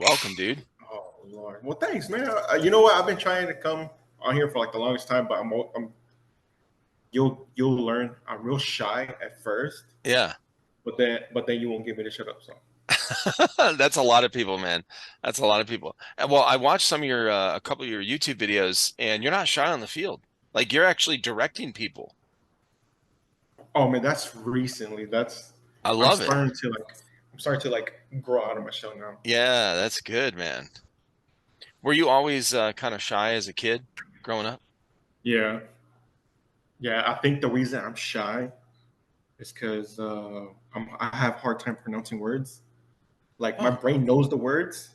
welcome, dude. Oh Lord. Well, thanks, man. You know what? I've been trying to come on here for like the longest time, but I'm you'll learn. I'm real shy at first, Yeah. but then you won't get me to shut up. So That's a lot of people, man. That's a lot of people. Well, I watched some of your a couple of your YouTube videos, and you're not shy on the field. Like you're actually directing people. oh man, that's recently. That's I I'm love it. starting to like I'm starting to like grow out of my shell now. Yeah, that's good, man. Were you always kind of shy as a kid growing up? Yeah, yeah. I think the reason I'm shy is because I have a hard time pronouncing words. Like my Oh, brain knows the words,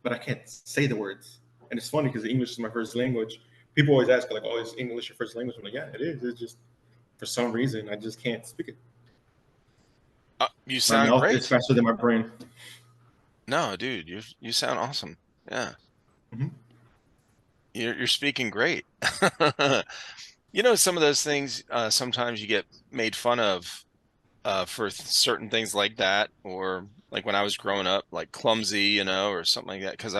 but I can't say the words. And it's funny because English is my first language. People always ask like, "Oh, is English your first language?" I'm like, "Yeah, it is. It's just for some reason I just can't speak it. you My sound mouth is great. faster than my brain." No, dude, you sound awesome. Yeah, Mhm. you're speaking great. You know, some of those things sometimes you get made fun of for certain things like that, or like when I was growing up, like clumsy, you know, or something like that. Because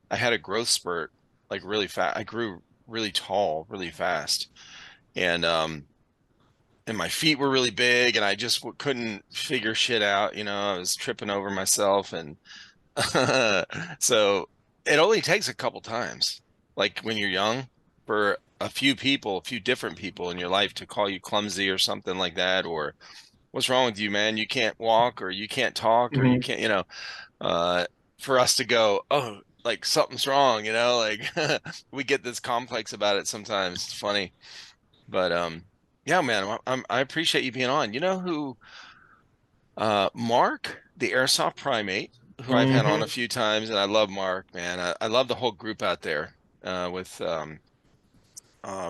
I had a growth spurt, like really fast. I grew really tall, really fast, and and my feet were really big, and I just couldn't figure shit out. You know, I was tripping over myself, and so it only takes a couple times, like when you're young, for a few people, a few different people in your life to call you clumsy or something like that, or what's wrong with you, man? You can't walk or you can't talk or you Mhm. can't, uh, for us to go, oh, like something's wrong, like we get this complex about it sometimes. It's funny. But yeah, man, I appreciate you being on. You know who Mark, the Airsoft primate, who I've had on a Mhm. few times, and I love Mark, man. I love the whole group out there with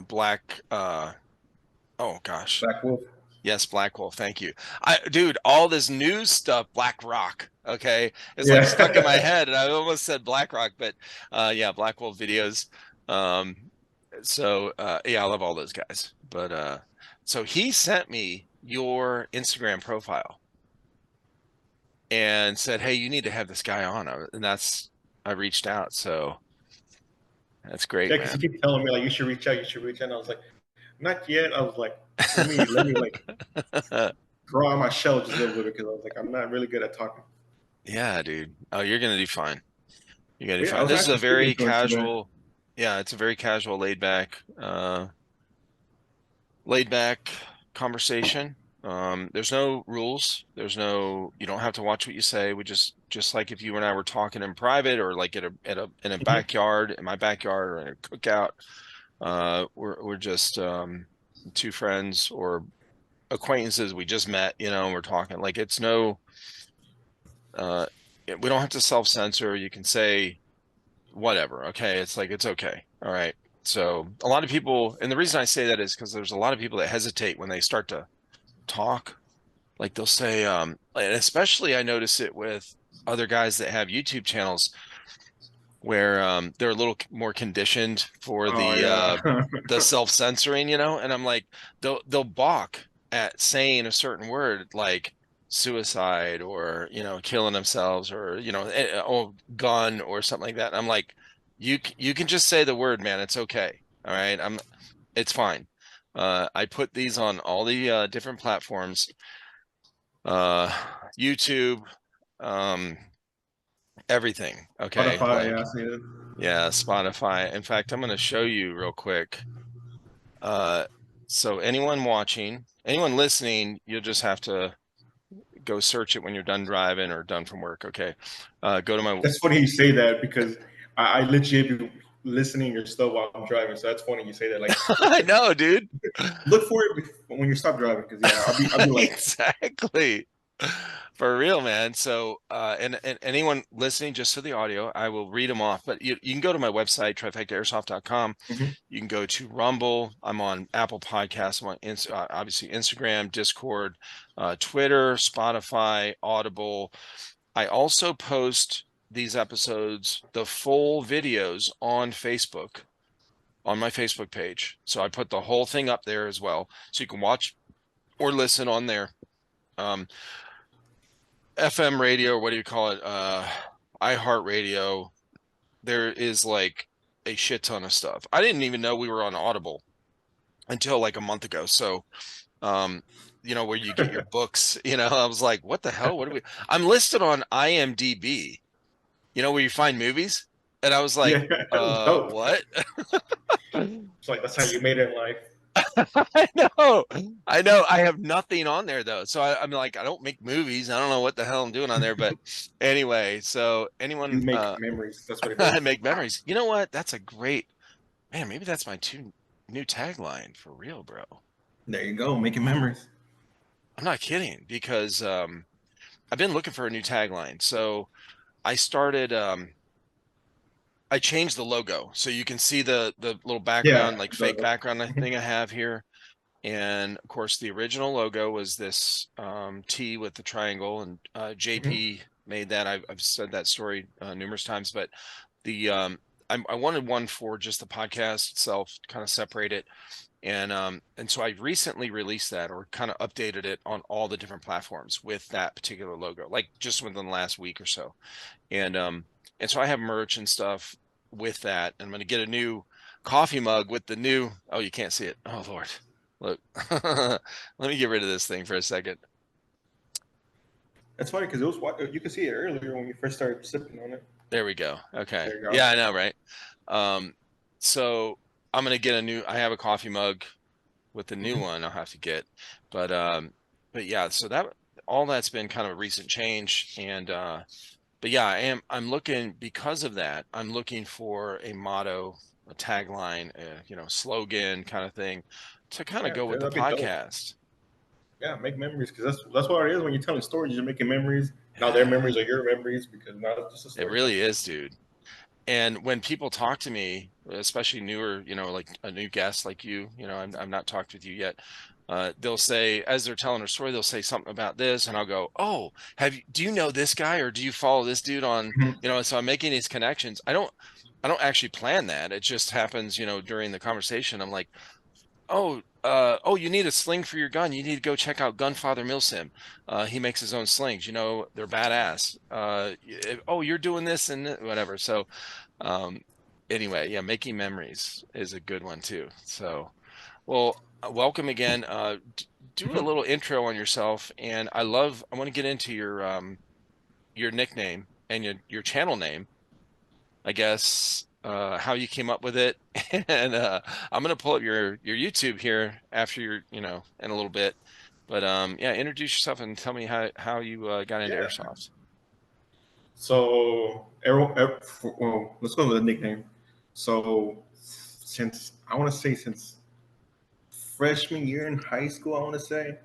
Black oh gosh. Black Wolf. Yes, Black Wolf. Thank you. Dude, all this news stuff, Black Rock, okay, it's like stuck in my Yeah. head, and I almost said Black Rock, but yeah, Black Wolf videos. Um, yeah, I love all those guys. But so he sent me your Instagram profile and said, "Hey, you need to have this guy on," and I reached out. So that's great, Yeah, because he man. keep telling me like you should reach out, you should reach out. And I was like, not yet. I was like, let me like grow out my shell just a little bit because I was like, I'm not really good at talking. Yeah, dude. Oh, you're gonna do fine. You're gonna do But yeah, I fine. was This is a actually speaking very to him today. casual, yeah, it's a very casual, laid back conversation. There's no rules. You don't have to watch what you say. We just like if you and I were talking in private or like in a Mhm. backyard, in my backyard or in a cookout. We're just two friends or acquaintances we just met, and we're talking. Like it's no, uh, we don't have to self-censor. You can say whatever. Okay. It's like, it's okay. All right. So a lot of people, and the reason I say that is because there's a lot of people that hesitate when they start to talk. Like they'll say, and especially I notice it with other guys that have YouTube channels where they're a little more conditioned for Oh the yeah. self-censoring, and I'm like, they'll balk at saying a certain word like suicide or killing themselves or oh, gun or something like that. And I'm like, you can just say the word, man. It's okay. All right. It's fine. I put these on all the different platforms, uh, YouTube, um, everything. Okay. Spotify, yeah, I Like, see it. yeah, Spotify. In fact, I'm going to show you real quick. Uh, so anyone watching, anyone listening, you'll just have to go search it when you're done driving or done from work. Okay. Go to my, That's funny you say that because I legit be listening your stuff while I'm driving. So that's funny you say that. Like, I know, dude. look for it when you stop driving because yeah, I'll be like, Exactly. For real, man. So, and anyone listening just to the audio, I will read them off, but you can go to my website, trifectaairsoft.com. mhm. You can go to Rumble. I'm on Apple Podcasts. I'm on obviously Instagram, Discord, Twitter, Spotify, Audible. I also post these episodes, the full videos on Facebook, on my Facebook page. So I put the whole thing up there as well. So you can watch or listen on there. Um, FM radio, or what do you call it? iHeartRadio. There is like a shit ton of stuff. I didn't even know we were on Audible until like a month ago. So, um, where you get your books, I was like, what the hell? What are we? I'm listed on IMDb, where you find movies. And I was like, Yeah, that's dope. what? It's like that's how you made it in life. I know. I know. I have nothing on there though. So I'm like, I don't make movies. I don't know what the hell I'm doing on there. But anyway, so anyone You make memories. That's what it I is. make memories. You know what? That's a great man. Maybe that's my new tagline for real, bro. There you go, making memories. I'm not kidding because I've been looking for a new tagline. So I started I changed the logo. So you can see the little Yeah, background, like fake background thing I have here. And of course, the original logo was this T with the triangle, and mhm. JP made that. I've said that story numerous times, but the I wanted one for just the podcast itself, kind of separate it, and so I recently released that or kind of updated it on all the different platforms with that particular logo, like just within the last week or so, and so I have merch and stuff with that. And I'm going to get a new coffee mug with the new. Oh, you can't see it. Oh Lord, look. Let me get rid of this thing for a second. That's funny because it was you could see it earlier when you first started sipping on it. There we go. Okay. There you Yeah, go. I know, right? Um, so I'm going to get a new. I have a coffee mug with the new Hmm. one. I'll have to get, but but yeah. So that all that's been kind of a recent change, and but yeah, I'm looking because of that. I'm looking for a motto, a tagline, slogan kind of thing to kind of Yeah, go with the that'd be dope. podcast. Yeah, make memories because that's what it is when you're telling stories. You're making memories. Now their Yeah, memories are your memories because now it's just a it story time. really is, dude. And when people talk to me, especially newer, like a new guest like you, I'm not talked with you yet. They'll say, as they're telling their story, they'll say something about this, and I'll go, "Oh, do you know this guy, or do you follow this dude on?" Mhm. So I'm making these connections. I don't actually plan that. It just happens, during the conversation. I'm like, oh, you need a sling for your gun. You need to go check out Gunfather Milsim. He makes his own slings. They're badass. Oh, you're doing this and whatever. So, um, anyway, yeah, making memories is a good one too. So, well, welcome again. Do a Mhm. little intro on yourself, and I want to get into your nickname and your channel name. I guess how you came up with it, and I'm gonna pull up your YouTube here after in a little bit. But yeah, introduce yourself and tell me how you got into Yeah. airsoft. So, well, let's go with the nickname. So, since I want to say since freshman year in high school, I want to say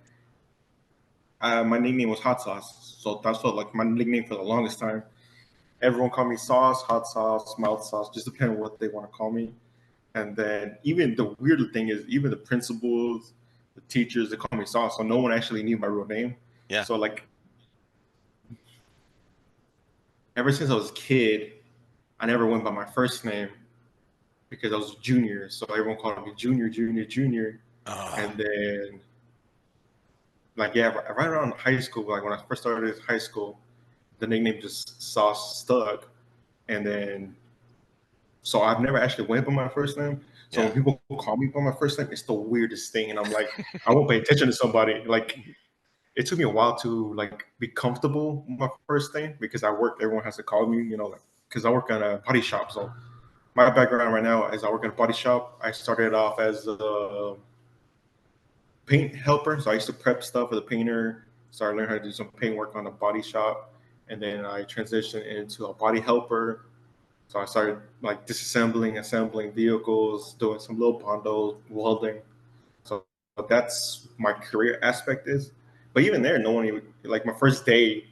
my nickname was Hot Sauce. So that's what like my nickname for the longest time. Everyone called me Sauce, Hot Sauce, Mouth Sauce, just depending on what they want to call me. And then even the weirder thing is even the principals, the teachers, they call me Sauce. So no one actually knew my real name. Yeah. So like ever since I was a kid, I never went by my first name because I was junior. So everyone called me Junior, Junior, Junior. Oh, And then like yeah, right around high school, like when I first started high school, the nickname just Sauce stuck. And then so I've never actually went by my first name. So when yeah. people call me by my first name, it's the weirdest thing. And I'm like, I won't pay attention to somebody. Like it took me a while to like be comfortable with my first name because I work. Everyone has to call me, like because I work on a body shop. So my background right now is I work in a body shop. I started off as a paint helper, so I used to prep stuff for the painter. Started learning how to do some paint work on the body shop, and then I transitioned into a body helper. So I started like disassembling, assembling vehicles, doing some little bundles, welding. So that's my career aspect is. But even there, no one even like my first day.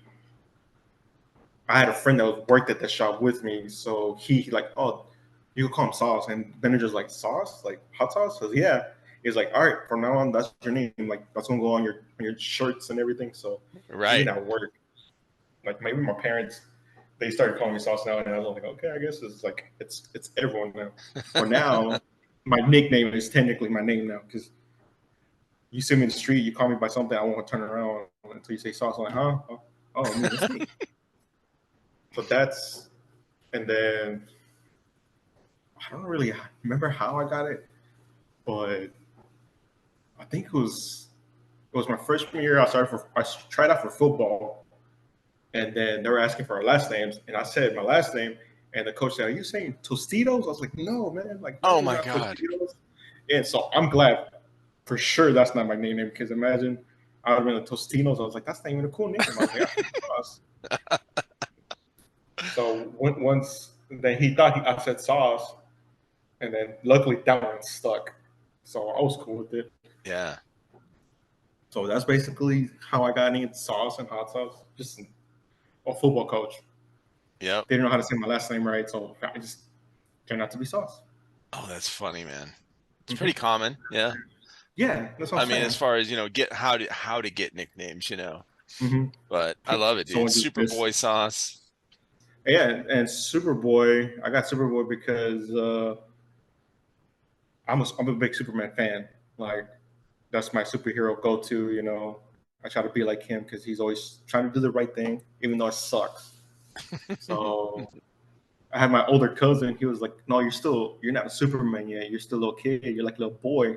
I had a friend that was worked at the shop with me, so he like, oh, you can call him Sauce, and manager's like Sauce, like hot sauce. So yeah, he's like, all right, from now on, that's your name. Like that's gonna go on your shirts and everything. So even Right. at work, like maybe my parents, they started calling me Sauce now, and I was like, okay, I guess it's like it's everyone now. But now, my nickname is technically my name now because you see me in the street, you call me by something, I won't turn around until you say Sauce. I'm like, huh? Oh, me, that's me. So that's, and then I don't really remember how I got it, but I think it was my freshman year. I tried out for football, and then they were asking for our last names, and I said my last name, and the coach said, "Are you saying Tostitos?" I was like, "No, man, like my Oh name's my not God. Tostitos." And so I'm glad for sure that's not my name, because imagine I would have been a Tostinos. I was like, "That's not even a cool name." I was like, "I said Sauce." So once then he thought I said Sauce, and then luckily that one stuck, so I was cool with it. Yeah. So that's basically how I got into sauce and hot sauce. Just a football coach. Yep. They didn't know how to say my last name right, so I just turned out to be Sauce. Oh, that's funny, man. It's pretty Hmm. common. Yeah. Yeah, that's what I I'm mean, as saying. far as, get how to get nicknames, Hmm. but I love it, dude. Someone just missed. Superboy Sauce. Yeah, and Superboy. I got Superboy because I'm a big Superman fan. Like that's my superhero go to. I try to be like him because he's always trying to do the right thing, even though it sucks. So I had my older cousin. He was like, "No, you're not a Superman yet. You're still a little kid. You're like a little boy."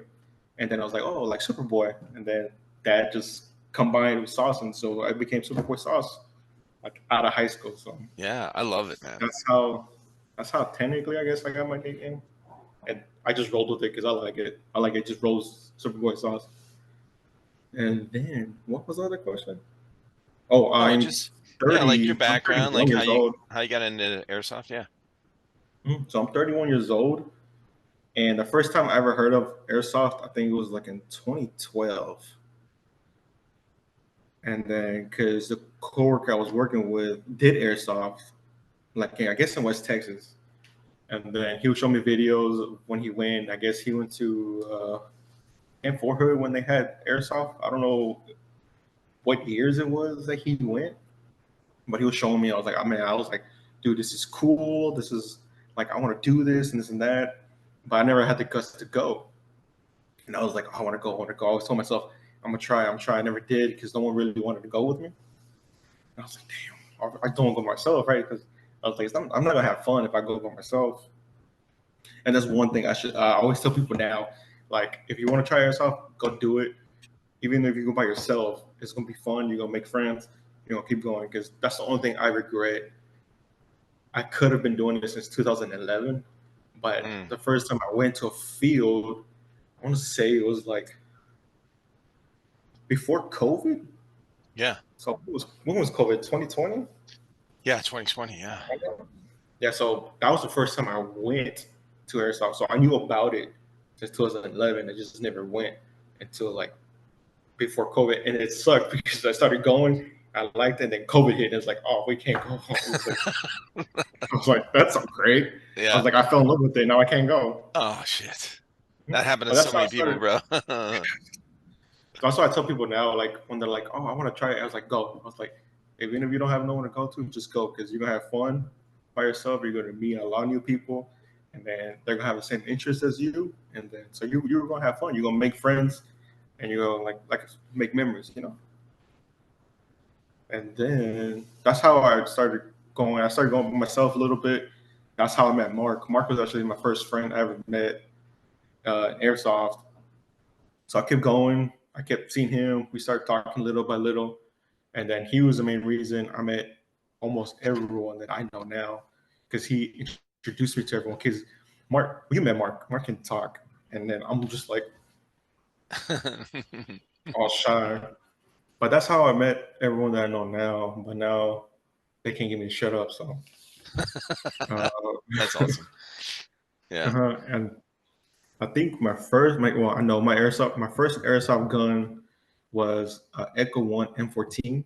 And then I was like, "Oh, like Superboy." And then that just combined with Sauce, and so I became Superboy Sauce, like out of high school. So Yeah, I love it, man. that's how that's how technically I guess I got my nickname, and I just rolled with it because I like it. I like it. Just rolls Superboy Sauce. And then what was the other question? Oh, Oh, I'm just yeah, like your 30. I'm background, like 31 how years you old. how you got into airsoft. Yeah. So I'm 31 years old. And the first time I ever heard of airsoft, I think it was like in 2012. And then because the coworker I was working with did airsoft, like I guess in West Texas. And then he would show me videos of when he went. I guess he went to in Fort Hood when they had airsoft. I don't know what years it was that he went, but he was showing me. I was like, dude, this is cool. This is like I want to do this and this and that. But I never had the guts to go. And I was like, I want to go, I want to go. I always told myself, I'm gonna try, I'm trying. I never did because no one really wanted to go with me. And I was like, damn, I don't go myself, right? Because I was like, I'm not gonna have fun if I go by myself. And that's one thing I always tell people now, like, if you want to try yourself, go do it. Even if you go by yourself, it's gonna be fun. You're gonna make friends. You're gonna keep going because that's the only thing I regret. I could have been doing this since 2011, but Mm, the first time I went to a field, I want to say it was like before COVID. yeah. So when was COVID? 2020? Yeah. 2020. Yeah. Yeah, so that was the first time I went to airsoft. So I knew about it since 2011. I just never went until like before COVID, and it sucked because I started going. I liked it, and then COVID hit, and it's like, oh, we can't go. I was like, that's so great. I Yeah. was like, I fell in love with it. Now I can't go. Oh shit. That happened to But so that's how I many people, started. bro. That's why I tell people now, like when they're like, "Oh, I want to try it," I was like, "Go." I was like, even if you don't have no one to go to, just go because you're gonna have fun by yourself. You're gonna meet a lot of new people, and then they're gonna have the same interests as you, and then so you're gonna have fun. You're gonna make friends, and you're gonna like make memories. And then that's how I started going. I started going by myself a little bit. That's how I met Mark. Mark was actually my first friend I ever met airsoft. So I kept going. I kept seeing him. We started talking little by little. And then he was the main reason I met almost everyone that I know now because he introduced me to everyone. Because Mark, you met Mark. Mark can talk. And then I'm just like all shy. But that's how I met everyone that I know now. But now they can't get me to shut up. So, uh, That's awesome. Yeah. and I think well, I know my first airsoft gun was Echo One M14.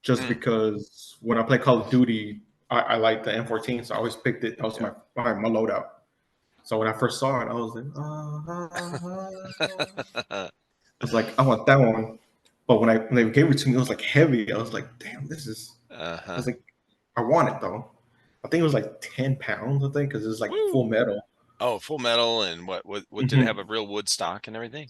Just Mm, because when I play Call of Duty, I like the M14, so I always picked it. That was yeah. my loadout. So when I first saw it, I was like, I was like, I want that one. But when they gave it to me, it was like heavy. I was like, damn, this is. I Uh-huh. was like, I want it though. I think it was like 10 pounds. I think because it's like full Woo. metal. Oh, Full Metal and what did it have Hmm. a real wood stock and everything?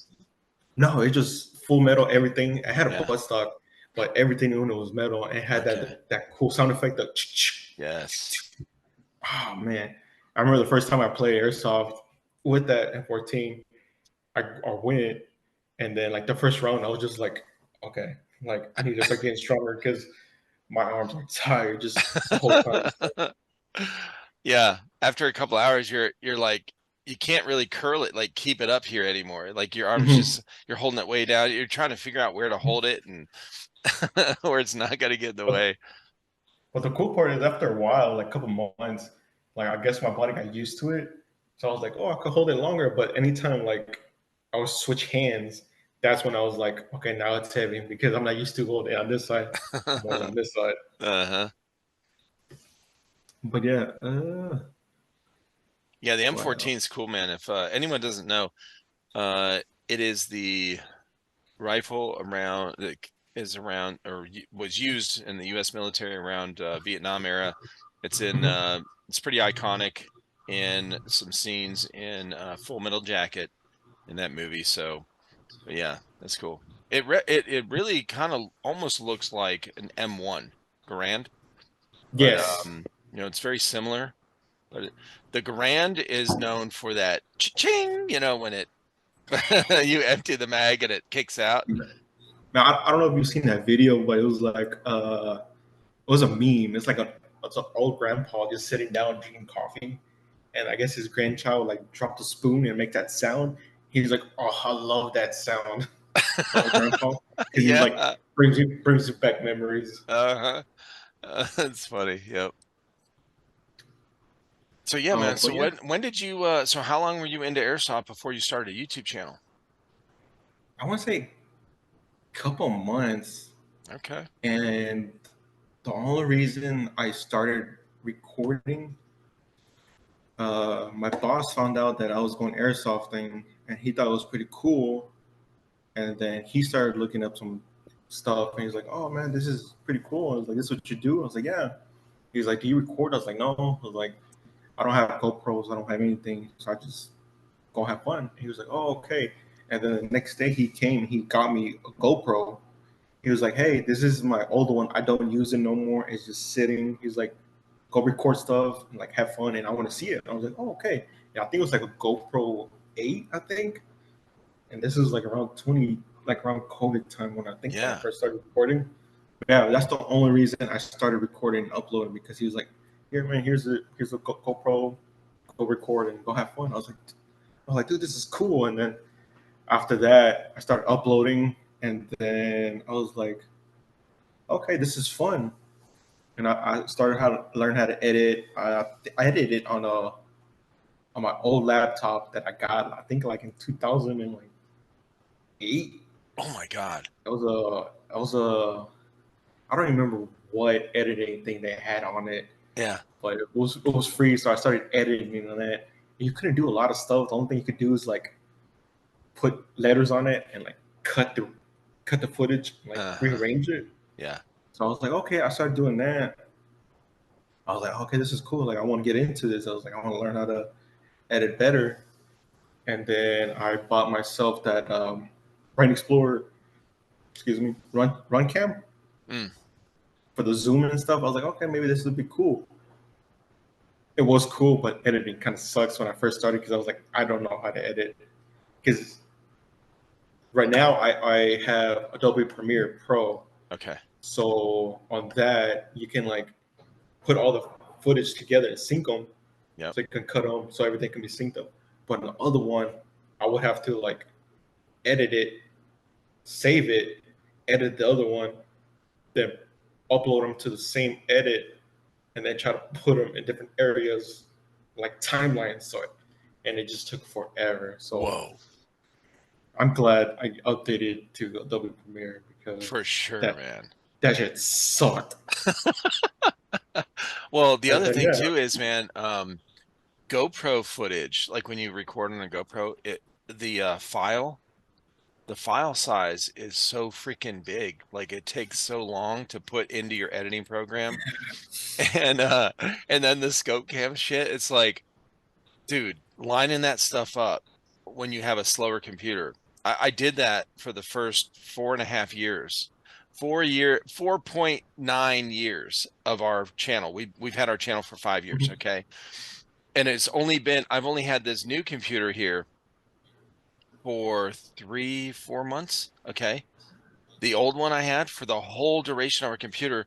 No, it just full metal. Everything. It had a Yeah. butt stock, but everything in it was metal. It had Okay. that cool sound effect. The Yes. Oh man, I remember the first time I played airsoft with that M14. I went, and then like the first round, I was just like, okay, like I need to start getting stronger because my arms are tired just the whole time. Yeah. After a couple hours, you're like, you can't really curl it, like keep it up here anymore. Like your arms Mhm. just, you're holding it way down. You're trying to figure out where to hold it and where it's not going to get in the But, way. but the cool part is after a while, like a couple months, like I guess my body got used to it. So I was like, oh, I could hold it longer. But anytime like I would switch hands, that's when I was like, okay, now it's heavy because I'm not used to holding it on this side. I'm always on this side. Uh-huh. But yeah, Yeah, the what M14 else? is cool, man. If anyone doesn't know, it is the rifle around that is around or was used in the U.S. military around Vietnam era. It's in Mhm. it's pretty iconic in some scenes in Full Metal Jacket in that movie. So yeah, that's cool. It really kind of almost looks like an M1 Garand, but Yes. it's very similar. But the Garand is known for that ching, when it you empty the mag and it kicks out. Now I don't know if you've seen that video, but it was like it was a meme. It's an old grandpa just sitting down drinking coffee, and I guess his grandchild like dropped a spoon and make that sound. He's like, "Oh, I love that sound," for a grandpa because he's Yeah. like brings you back memories. Uh-huh. That's funny. Yep. So yeah, man. But So yeah, when did you so how long were you into airsoft before you started a YouTube channel? I want to say a couple months, Okay. and the only reason I started recording, my boss found out that I was going airsofting, and he thought it was pretty cool. And then he started looking up some stuff, and he's like, "Oh man, this is pretty cool." I was like, "This is what you do?" I was like, "Yeah." He's like, "Do you record?" I was like, "No." I was like, "I don't have GoPros. I don't have anything, so I just go have fun." He was like, "Oh, okay." And then the next day he came, he got me a GoPro. He was like, "Hey, this is my old one. I don't use it no more. It's just sitting." He's like, "Go record stuff and like have fun, and I want to see it." I was like, "Oh, okay." Yeah, I think it was like a GoPro 8, I think, and this is like around 20, like around COVID time when I Yeah. first started recording. But yeah, that's the only reason I started recording and uploading because he was like, "Here, man, here's a GoPro, go record and go have fun." I was like, "Dude, this is cool." And then after that, I started uploading, and then I was like, "Okay, this is fun." And I started how to learn how to edit. I edited it on my old laptop that I got, I think, like in 2008. Oh my God. That was a I don't remember what editing thing they had on it, Yeah. but it was free, so I started editing on that. You couldn't do a lot of stuff. The only thing you could do is like put letters on it and like cut the footage, like Uh-huh. rearrange it. Yeah. So I was like, okay, I started doing that. I was like, okay, this is cool. Like I want to get into this. I was like, I want to learn how to edit better. And then I bought myself that Brain Explorer, excuse me, run cam Mm. for the zoom and stuff. I was like, okay, maybe this would be cool. It was cool, but editing kind of sucks when I first started because I was like, I don't know how to edit. Because right now I have Adobe Premiere Pro, Okay. so on that you can like put all the footage together and sync them, Yep. so you can cut them so everything can be synced up. But on the other one, I would have to like edit it, save it, edit the other one, then upload them to the same edit, and then try to put them in different areas, like timelines. And it just took forever. So Whoa. I'm glad I updated to Adobe Premiere because For sure, that man. that shit sucked. Well, the And other then thing yeah, too is, man, GoPro footage, like when you record on a GoPro, the the file size is so freaking big. Like it takes so long to put into your editing program. And and then the scope cam shit, it's like, dude, lining that stuff up when you have a slower computer. I did that for the first 4.5 years 4.9 years of our channel. We've had our channel for 5 years, okay? And I've only had this new computer here for 3-4 months, okay? The old one I had for the whole duration of our computer,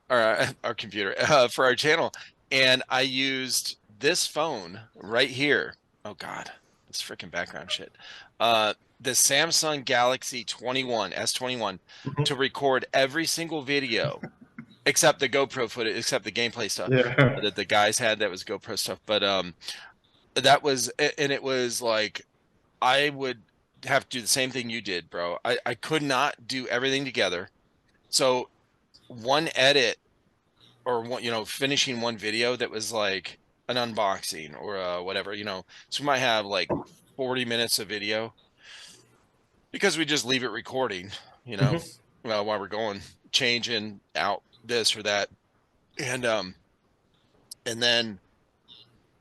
for our channel, and I used this phone right here. Oh God, this freaking background shit. The Samsung Galaxy 21 S21 to record every single video except the GoPro footage, except the gameplay stuff Yeah. that the guys had that was GoPro stuff. But that was, and it was like I would have to do the same thing you did, bro. I could not do everything together. So one edit or one, finishing one video that was like an unboxing or whatever, so we might have like 40 minutes of video because we just leave it recording, while we're going, changing out this or that. And then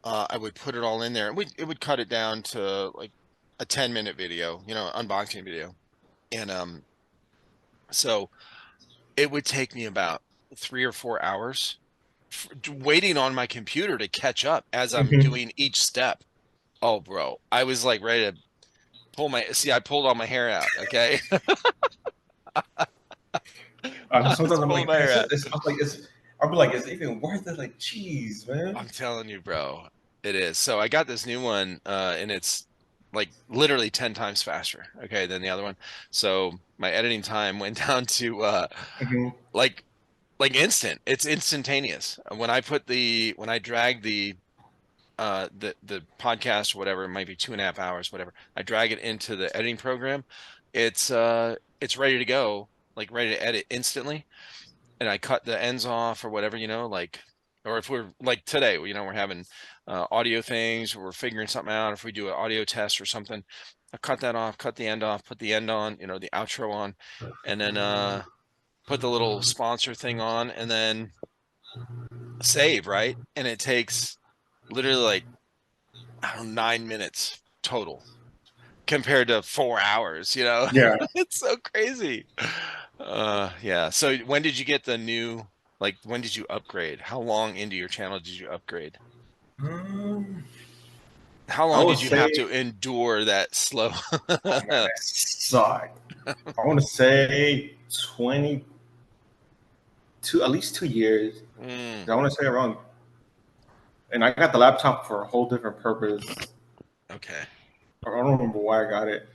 I would put it all in there, and it would cut it down to like a 10-minute video, unboxing video. And so it would take me about 3 or 4 hours waiting on my computer to catch up as I'm doing each step. Oh, bro, I was like ready to I pulled all my hair out. Okay. I was Sometimes I'm pulling like, my man, hair out. I'll be like, is it even worth it? Like, jeez, man. I'm telling you, bro, it is. So I got this new one, and it's like literally 10 times faster, okay, than the other one. So my editing time went down to like instant. It's instantaneous. When I drag the podcast or whatever, it might be 2.5 hours, whatever, I drag it into the editing program, it's ready to go, like ready to edit instantly. And I cut the ends off or whatever, like, or if we're like today, we're having audio things, or we're figuring something out. If we do an audio test or something, I cut that off, cut the end off, put the end on, the outro on, and then put the little sponsor thing on, and then save, right? And it takes literally like, I don't know, 9 minutes total compared to 4 hours, Yeah. It's so crazy. Yeah. So when did you get the new, like, when did you upgrade? How long into your channel did you upgrade? Um, How I long would did you have say, to endure that slow? oh man, that sucked. I want to say 22, at least 2 years. Mm, I want to say around, and I got the laptop for a whole different purpose. okay. I don't remember why I got it.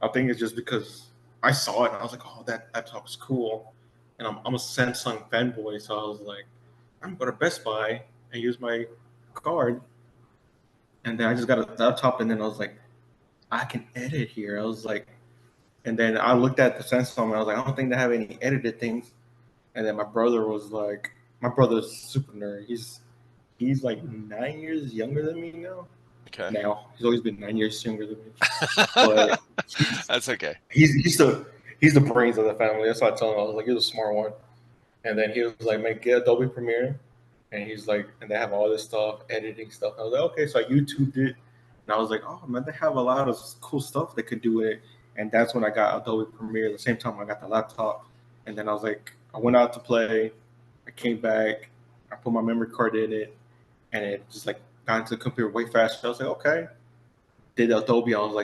I think it's just because I saw it and I was like, oh, that laptop is cool. And I'm a Samsung fanboy, so I was like, I'm going to Best Buy and use my card. And then I just got a laptop, and then I was like, I can edit here. I was like, and then I looked at the Samsung and I was like, I don't think they have any edited things. And then my brother was like, my brother's super nerd. He's like 9 years younger than me now. Okay. He's always been 9 years younger than me, but That's okay. he's the brains of the family. That's what I told him. I was like, you're the smart one. And then he was like, man, get Adobe Premiere. And he's like, and they have all this stuff, editing stuff. I was like, okay, so I YouTubed it. And I was like, oh man, they have a lot of cool stuff they could do with it. And that's when I got Adobe Premiere. At the same time I got the laptop. And then I was like, I went out to play. I came back. I put my memory card in it. And it just like got into the computer way faster. I was like, okay. Did Adobe. Oh,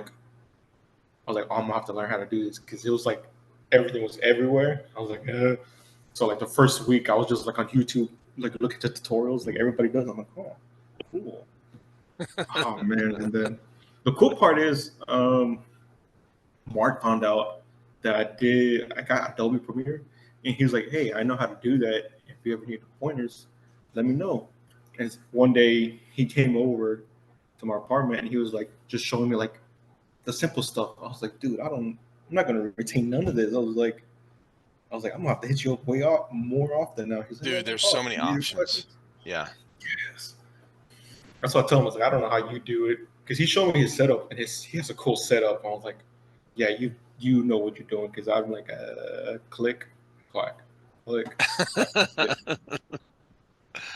I'm gonna have to learn how to do this because it was like everything was everywhere. I was like, so like the first week I was just like on YouTube, like looking at tutorials like everybody does. I'm like, oh, cool. Oh man. And then the cool part is Mark found out that I got Adobe Premiere, and he was like, hey, I know how to do that. If you ever need pointers, let me know. And one day he came over to my apartment and he was like just showing me like the simple stuff. I was like, dude, I'm not gonna retain none of this. I'm gonna have to hit you up way off more often now. He's like, Dude, oh, no there's so problem. many You need options. questions? Yeah. Yes. That's what I told him. I was like, I don't know how you do it because he showed me his setup and he has a cool setup. I was like, yeah, you know what you're doing because I'm like, click, clack, click, clack. That's it.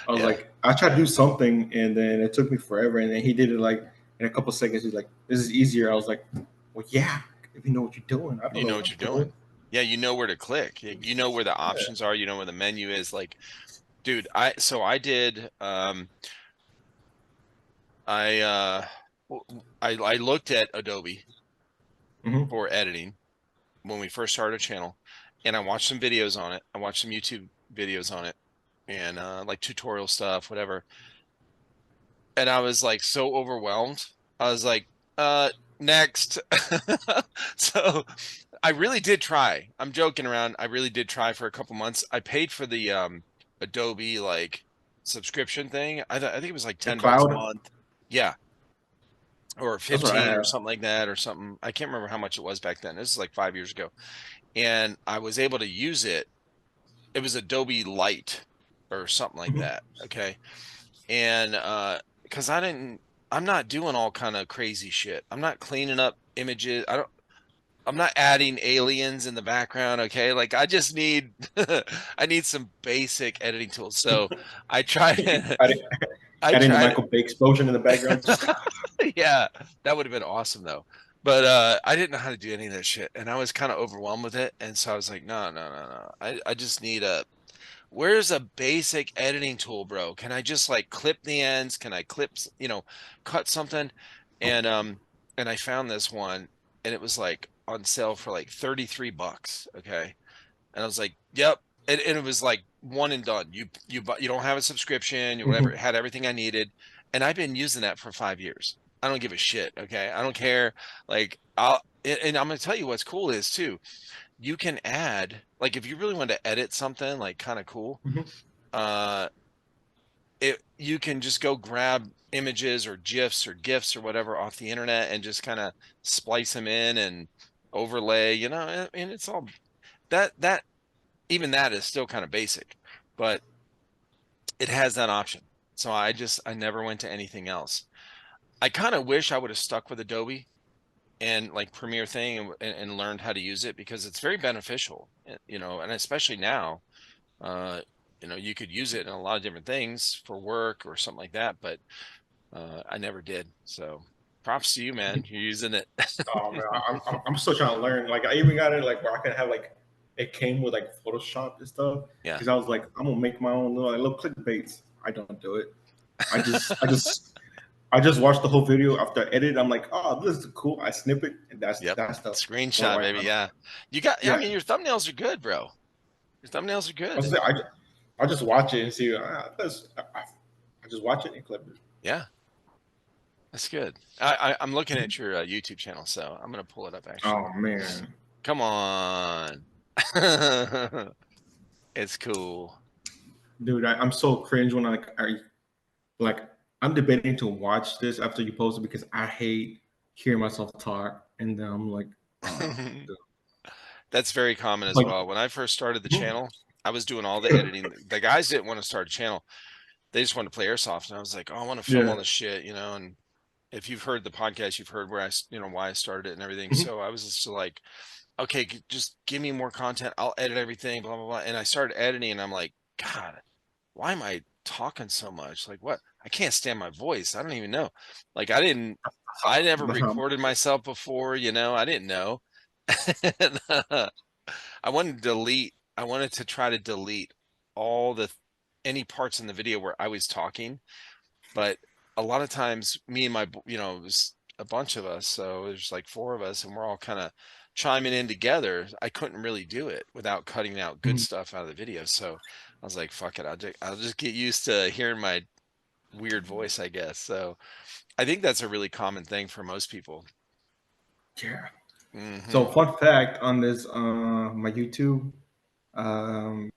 I was Yeah. like, I tried to do something and then it took me forever. And then he did it like in a couple seconds. He's like, this is easier. I was like, well, yeah, if you know what you're doing. I don't You know know what what I'm you're doing. doing. Yeah, you know where to click. You know where the Yeah. options are, you know where the menu is. Like, dude, I did I I looked at Adobe Hmm. for editing when we first started a channel, and I watched some videos on it. I watched some YouTube videos on it, and like tutorial stuff, whatever. And I was like so overwhelmed. I was like, next. So I really did try. I'm joking around. I really did try for a couple months. I paid for the Adobe like subscription thing. I think it was like The $10 a cloud. month. Yeah, or That's what I 15 or have. something like that or something. I can't remember how much it was back then. This is like 5 years ago. And I was able to use it. It was Adobe Light or something like Hmm. that. Okay. And because I'm not doing all kind of crazy shit. I'm not cleaning up images. I'm not adding aliens in the background. Okay. Like I just need, I need some basic editing tools. So I tried, Adding, I adding the tried Michael Bay explosion in the background. Just Yeah, that would have been awesome though. But I didn't know how to do any of that shit, and I was kind of overwhelmed with it. And so I was like, no, no, no, no. I just need a where's a basic editing tool, bro? Can I just like clip the ends? Can I cut something? And I found this one, and it was like on sale for like 33 bucks. Okay. And I was like, yep. And it was like one and done. You don't have a subscription, you whatever. It Mhm. had everything I needed. And I've been using that for 5 years. I don't give a shit. Okay. I don't care. Like and I'm gonna tell you what's cool is too, you can add, like if you really want to edit something like kind of cool, Mhm. uh you can just go grab images or GIFs or GIFs or whatever off the internet and just kind of splice them in and overlay, and it's all that even that is still kind of basic, but it has that option. So I never went to anything else. I kind of wish I would have stuck with Adobe and like Premiere thing and learned how to use it because it's very beneficial, and especially now, uh, you could use it in a lot of different things for work or something like that, but I never did. So props to you, man. You're using it. Oh man, I'm still trying to learn. Like I even got it like where I can have like it came with like Photoshop and stuff. Yeah. Because I was like, I'm gonna make my own little clickbaits. I don't do it. I just watched the whole video after I edit. I'm like, oh, this is cool. I snip it, and that's Yep. that's the one Screenshot, right baby. now. Yeah. I Yeah, mean, your thumbnails are good, bro. Your thumbnails are I was good. say I just watch it and see. I just watch it and clip it. Yeah. That's good. I'm looking at your YouTube channel, so I'm gonna pull it up actually. Oh man, Come on. It's cool. dude, I'm so cringe when like I'm debating to watch this after you post it because I hate hearing myself talk, and then I'm like, dude. That's very common as Like, well. When I first started the mhm. channel, I was doing all the editing. The guys didn't want to start a channel. They just wanted to play Airsoft. And I was like, oh, I want to film Yeah. all this shit, and if you've heard the podcast, you've heard where why I started it and everything. Mhm. So I was just like, okay, just give me more content. I'll edit everything, blah, blah, blah. And I started editing and I'm like, God, why am I talking so much? Like what? I can't stand my voice. I don't even know. Like I never That's how recorded myself before, I didn't know. And, I wanted to try to delete all any parts in the video where I was talking, but a lot of times me and it was a bunch of us, so there's like four of us and we're all kind of chiming in together. I couldn't really do it without cutting out good Mhm. stuff out of the video. So I was like, fuck it, I'll just get used to hearing my weird voice, I guess. So I think that's a really common thing for most people. Yeah. So Hmm. fun fact on this my YouTube, um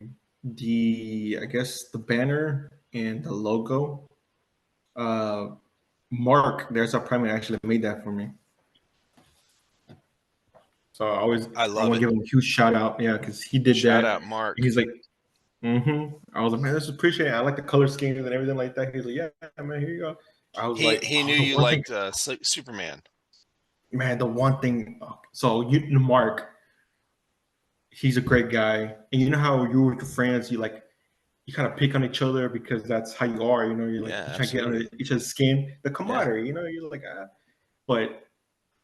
the I guess the banner and the logo, uh Mark, there's a primate actually made that for me. So I I love want to it. give him a huge shout out, yeah, because he did Shout that. out And Mark. he's like, I was like, man, this is appreciate it. I like the color schemes and everything like that. He's like, yeah, man, here you go. I was He like, he knew the you one thing, liked Superman. man, the one thing. So Mark, he's a great guy, and you know how you with your friends, you kind of pick on each other because that's how you are. You're like Yeah, you try to get under absolutely. each other's skin. The Yeah. camaraderie, you're like, ah. But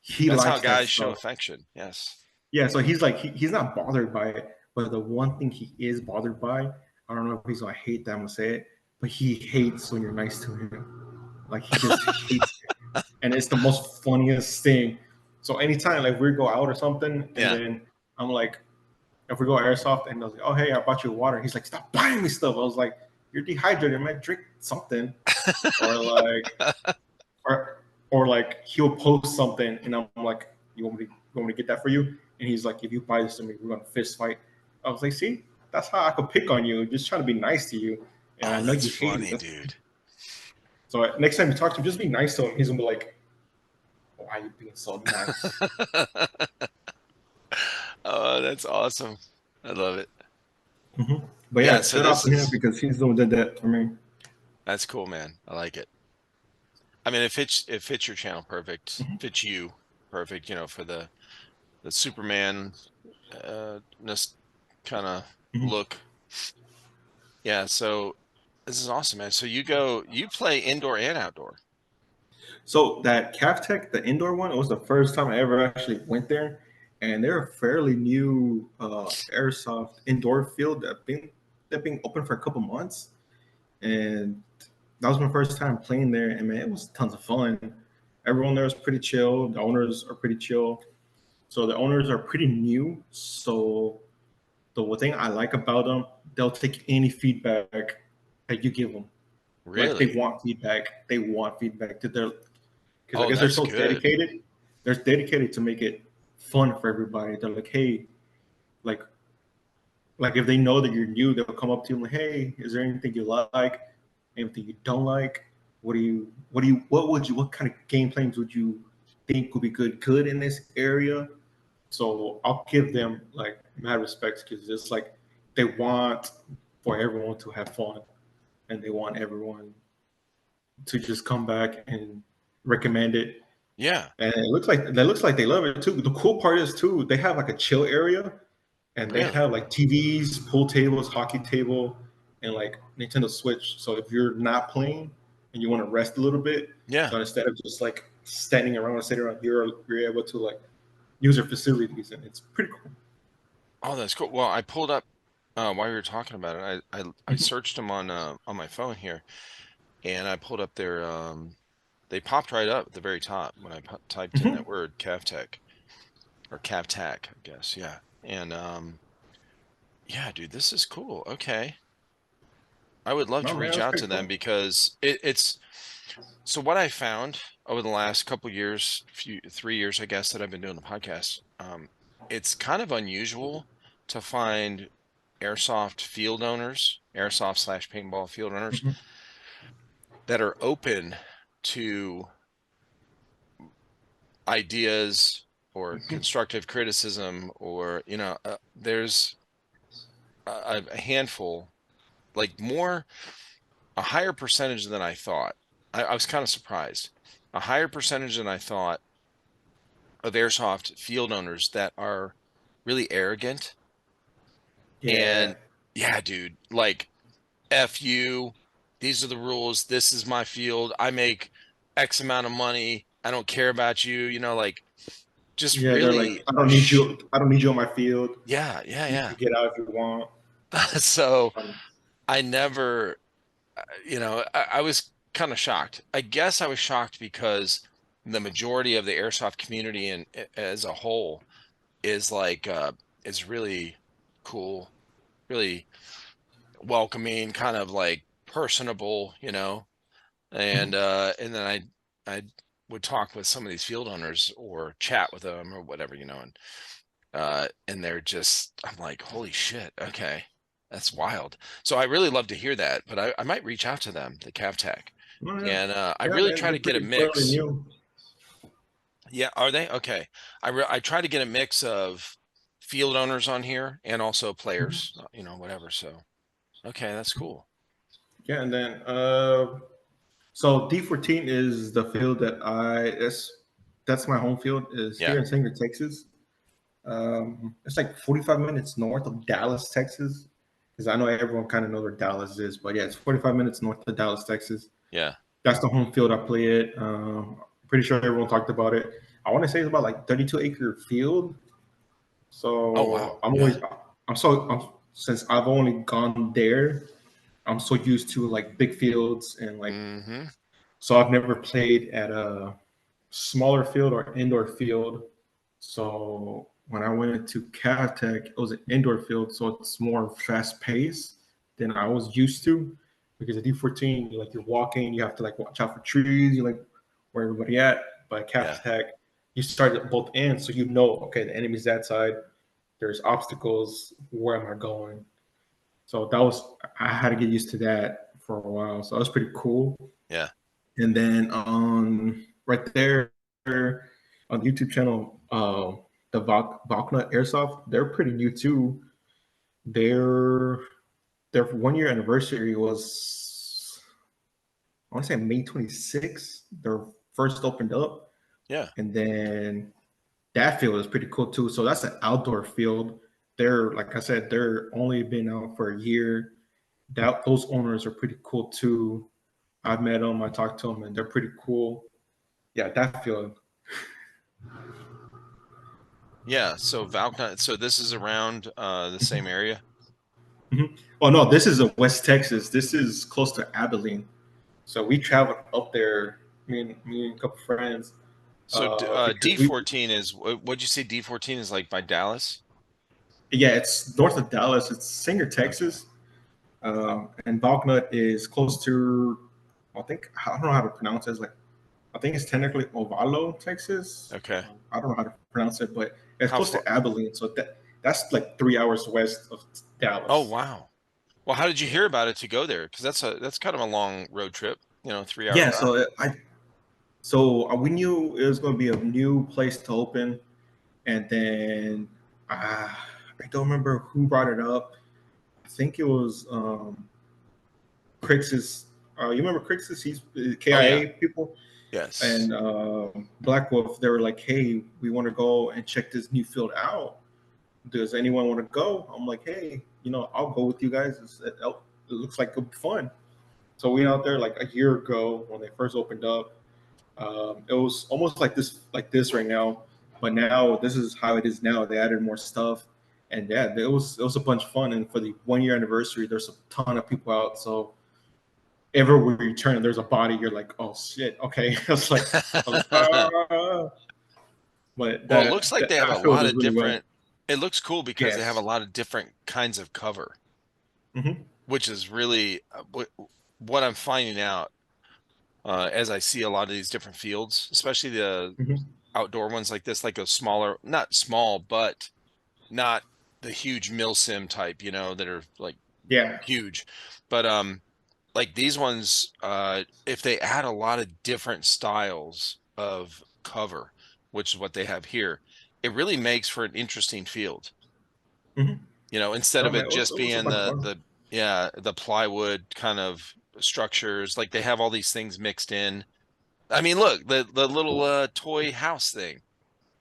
he That's how likes that guys show stuff. affection. Yes. Yeah, so he's like he's not bothered by it, but the one thing he is bothered by, I don't know if he's gonna hate that I'm gonna say it, but he hates when you're nice to him. Like he just hates it. And it's the most funniest thing. So anytime like we go out or something, and Yeah. then I'm like, if we go airsoft and I was like, oh hey, I bought you water. He's like, stop buying me stuff. I was like, you're dehydrated, man. Drink something. Or like, or like he'll post something and I'm like, you want me to get that for you? And he's like, if you buy this to me, we're gonna fist fight. I was like, see, that's how I could pick on you, just trying to be nice to you. And I Oh, know that's you hate funny, it. dude. So next time you talk to him, just be nice to him. He's gonna be like, why are you being so nice? Oh, that's awesome. I love it. Mm-hmm. But Yeah, yeah, so shout out this to him is because he's the one that did that for me. that's cool, man. I like it. I mean, it fits your channel perfect, fits you perfect, for the Superman ness kind of Mm-hmm. look. Yeah, so this is awesome, man. So you play indoor and outdoor. So that Caftech, the indoor one, it was the first time I ever actually went there, and they're a fairly new airsoft indoor field that been open for a couple months, and that was my first time playing there, and man, it was tons of fun. Everyone there is pretty chill. The owners are pretty chill. So the owners are pretty new. So the one thing I like about them, they'll take any feedback that you give them. Like they Really? want feedback. They want feedback to their because I Oh, guess they're that's so good. dedicated. They're dedicated to make it fun for everybody. They're like, hey, like if they know that you're new, they'll come up to you like, hey, is there anything you like? Anything you don't like? What kind of game plans would you think would be good in this area? So I'll give them like mad respect because it's like they want for everyone to have fun and they want everyone to just come back and recommend it. Yeah, And it looks like they love it too. The cool part is too, they have like a chill area and they really. have like TVs, pool tables, hockey table, and like Nintendo Switch. So if you're not playing and you want to rest a little bit, Yeah. so instead of just like standing around and sitting around, you're able to like use their facilities and it's pretty cool. Oh, that's cool. Well, I pulled up while we were talking about it. I Mhm. searched them on my phone here, and I pulled up their they popped right up at the very top when I typed in that Mhm. word Cavtech or Cavtac, I guess. Yeah. And yeah, dude, this is cool. Okay. I would love No to man, reach that's out pretty to them cool. because it's so what I found over the last couple years, 3 years, I guess, that I've been doing the podcast. It's kind of unusual to find airsoft field owners, airsoft slash paintball field owners Mhm. that are open to ideas or constructive criticism, or there's a handful, like more, a higher percentage than I thought. I was kind of surprised. A higher percentage than I thought of airsoft field owners that are really arrogant. Yeah, And yeah, dude, like, F you, these are the rules, this is my field, I make X amount of money, I don't care about you, like, just yeah. They're like, really I don't need you. I don't need you on my field. yeah, yeah, You yeah. can get out if you want. So Um, I never, I was kind of shocked. I guess I was shocked because the majority of the airsoft community and as a whole is like is really cool, really welcoming, kind of like personable, and then I would talk with some of these field owners or chat with them or whatever, and they're just, I'm like, holy shit, okay, that's wild. So I really love to hear that, but I might reach out to them, the Cavtech, oh, yeah, and I yeah, really man. try They're to get a pretty fairly mix. new. Yeah, are they? Okay. I try to get a mix of field owners on here and also players, Mhm. whatever. So, okay, that's cool. Yeah, and then so D14 is the field that that's my home field is Yeah. here in Sanger, Texas. It's like 45 minutes north of Dallas, Texas. Because I know everyone kind of knows where Dallas is, but yeah, it's 45 minutes north of Dallas, Texas. Yeah. That's the home field I play at. Pretty sure everyone talked about it. I want to say it's about like 32-acre field. Oh So wow. Yeah. since I've only gone there, I'm so used to like big fields and like Mm-hmm. so I've never played at a smaller field or indoor field. So when I went to Caltech, it was an indoor field, so it's more fast paced than I was used to. Because at D14, like you're walking, you have to like watch out for trees, you like where everybody at. But Yeah. Caltech, you start at both ends, so you know, okay, the enemy's that side. There's obstacles. Where am I going? So that was I had to get used to that for a while. So that was pretty cool. Yeah. And then right there on the YouTube channel, the Valkna Airsoft, they're pretty new too. Their their 1 year anniversary was I want to say May 26th. They're first opened up, Yeah. and then that field is pretty cool too. So that's an outdoor field. They're like I said, they're only been out for a year. That those owners are pretty cool too. I've met them, I talked to them, and they're pretty cool. Yeah, that field. Yeah. So Valcon. So this is around the same area. Mhm. Oh no, this is in West Texas. This is close to Abilene. So we traveled up there, me and a couple friends, So because we D14 is what'd you say? D14 is like by Dallas? yeah, it's north of Dallas. It's Singer, Okay. Texas, and Valknut is close to. I don't know how to pronounce it. It's like I think it's technically Ovalo, Texas. Okay. I don't know how to pronounce it, but it's How close far? to Abilene. So that's like 3 hours west of Oh Dallas. wow. Well, how did you Yeah. hear about it to go there? Because that's kind of a long road trip. 3 hour Yeah. drive. We knew it was going to be a new place to open, and then I don't remember who brought it up. I think it was Crix's. You remember Crix's? He's Oh yeah. KIA people Yes. and Black Wolf. They were like, "Hey, we want to go and check this new field out. Does anyone want to go?" I'm like, "Hey, I'll go with you guys. It looks like it'll be fun." So we went out there like a year ago when they first opened up. It was almost like this right now, but now this is how it is now. They added more stuff, and yeah, it was a bunch of fun. And for the 1 year anniversary, there's a ton of people out. So everywhere you turn, there's a body. You're like, oh shit, okay. I was like, ah. But Well, it looks like they have a that field lot is of really well. different. It looks cool because they have a Yes. lot of different kinds of cover, Hmm. which is really what I'm finding out as I see a lot of these different fields, especially the Hmm. outdoor ones like this, like a smaller, not small, but not the huge milsim type, that are like Yeah. huge. But like these ones, if they add a lot of different styles of cover, which is what they have here, it really makes for an interesting field. Hmm. Instead No of man, it it was, just it was a being bunch of the fun. the yeah, the plywood kind of structures, like they have all these things mixed in. I mean, look, the little toy house thing.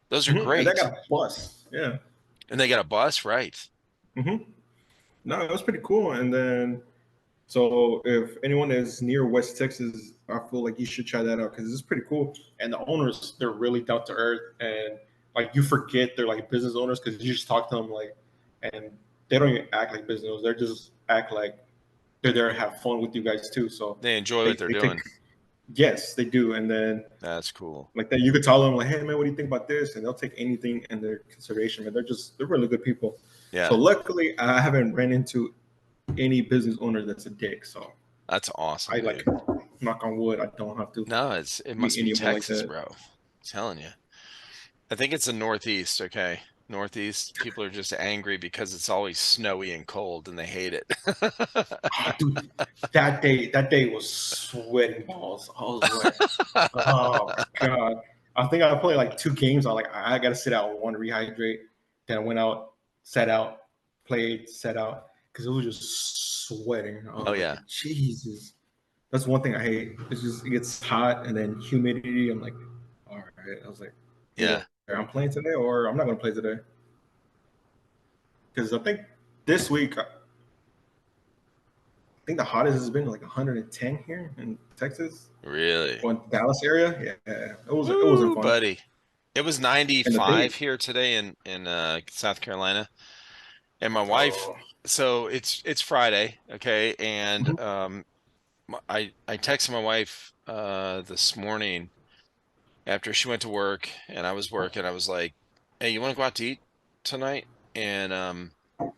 Those are And I great. got a bus. Yeah. And they got a bus, right? Hmm. No, it was pretty cool. And then, so if anyone is near West Texas, I feel like you should try that out because it's pretty cool. And the owners, they're really down to earth, and like you forget they're like business owners because you just talk to them like, and they don't even act like business owners. They just act like they're there to have fun with you guys too. So They enjoy what they're they take, doing. yes, they do. And then That's cool. like that, you could tell them like, hey man, what do you think about this? And they'll take anything in their consideration. And they're really good people. So Yeah, luckily, I haven't ran into any business owner that's a dick. So that's awesome, I like dude. knock on wood. I don't have to No, it meet must be anyone like Texas, that. bro. I'm telling you. I think it's the Northeast, okay? Northeast, people are just angry because it's always snowy and cold and they hate it. Oh, dude, that day was sweating balls. I was like, oh my god. I think I played like 2 games. I was like, I gotta sit out one, rehydrate. Then I went out, sat out, played, sat out because it was just sweating. I Oh was like, yeah. Jesus. That's one thing I hate. It's just it gets hot and then humidity. I'm like, all right. I was like, Yeah. either I'm playing today or I'm not gonna play today. Because I think this week, I think the hottest has been like 110 here in Texas Really. or in Dallas area. Yeah, it wasn't Woo, fun. buddy. It was in the 95 day. here today in South Carolina. And my wife, Oh. so it's Friday, okay, and Mhm. I texted my wife this morning after she went to work and I was working. I was like, "Hey, you want to go out to eat tonight?" And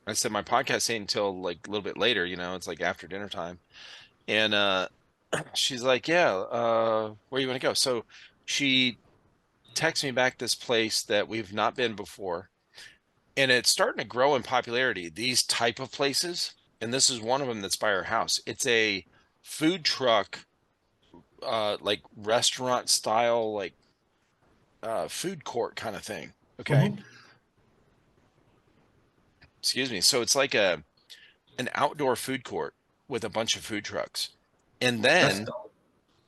I said my podcast ain't until like a little bit later, it's like after dinner time. And she's like, "Yeah, where you want to go?" So she texted me back this place that we've not been before, and it's starting to grow in popularity, these type of places. And this is one of them that's by our house. It's a food truck, like restaurant style, like food court kind of thing. Okay. Mhm. Excuse me. So it's like an outdoor food court with a bunch of food trucks. And That's then, dope.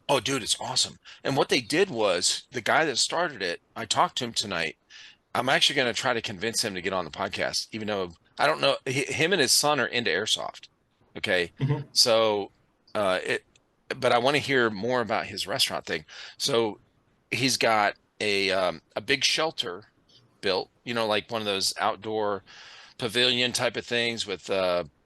oh, dude, it's awesome. And what they did was the guy that started it, I talked to him tonight. I'm actually going to try to convince him to get on the podcast, even though I don't know. Him and his son are into airsoft. Okay. Mhm. So, but I want to hear more about his restaurant thing. So he's got a big shelter built, like one of those outdoor pavilion type of things with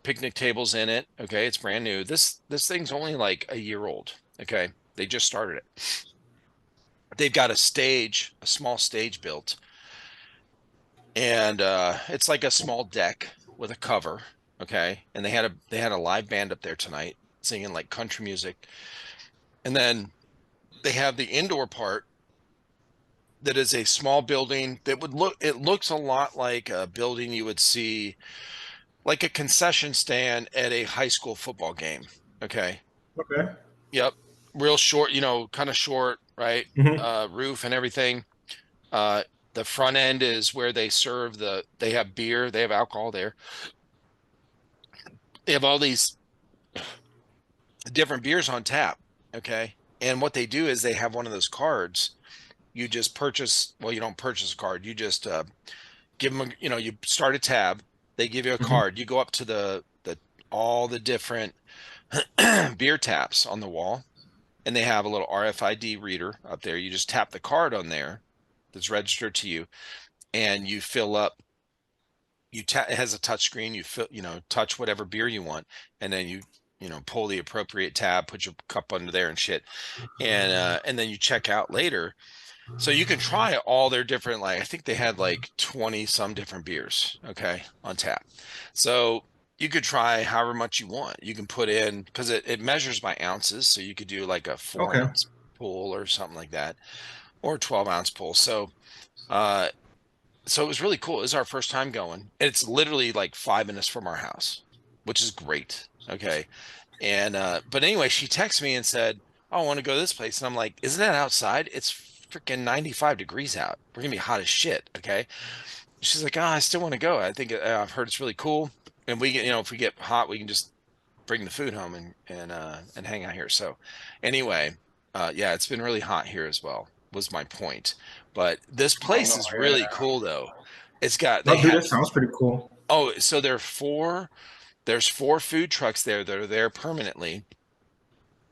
picnic tables in it. Okay. It's brand new. This thing's only like a year old. Okay. They just started it. They've got a small stage built, and it's like a small deck with a cover. Okay, and they had a live band up there tonight singing like country music. And then they have the indoor part that is a small building that it looks a lot like a building you would see like a concession stand at a high school football game. Okay. Okay. Yep. Real short, kind of short, right? Mhm. Roof and everything. uh the front end is where they have beer, they have alcohol there. They have all these different beers on tap. Okay. And what they do is they have one of those cards. You just purchase, well, you don't purchase a card. You just give them, you start a tab. They give you a Mhm. card. You go up to the all the different beer taps on the wall, and they have a little RFID reader up there. You just tap the card on there that's registered to you, and you fill up. It has a touch screen. You fill, touch whatever beer you want, and then you pull the appropriate tab, put your cup under there and shit, and then you check out later. So you can try all their different, like I think they had like 20 some different beers, okay, on tap. So you could try however much you want. You can put in, because it measures by ounces, so you could do like a four Okay. ounce pool or something like that, or a 12-ounce pool. Uh so it was really cool. It was our first time going. It's literally like 5 minutes from our house, which is great. Okay. And but anyway, she texted me and said, "Oh, I want to go to this place." And I'm like, "Isn't that outside? It's freaking 95 degrees out. We're gonna be hot as shit." Okay. She's like, "Oh, I still want to go. I think I've heard it's really cool. And we get, if we get hot, we can just bring the food home and hang out here." So anyway, yeah, it's been really hot here as well, was my point. But this Oh place no, is really yeah. cool though. They No, dude, have, that sounds pretty cool. oh, so there's four food trucks there that are there permanently.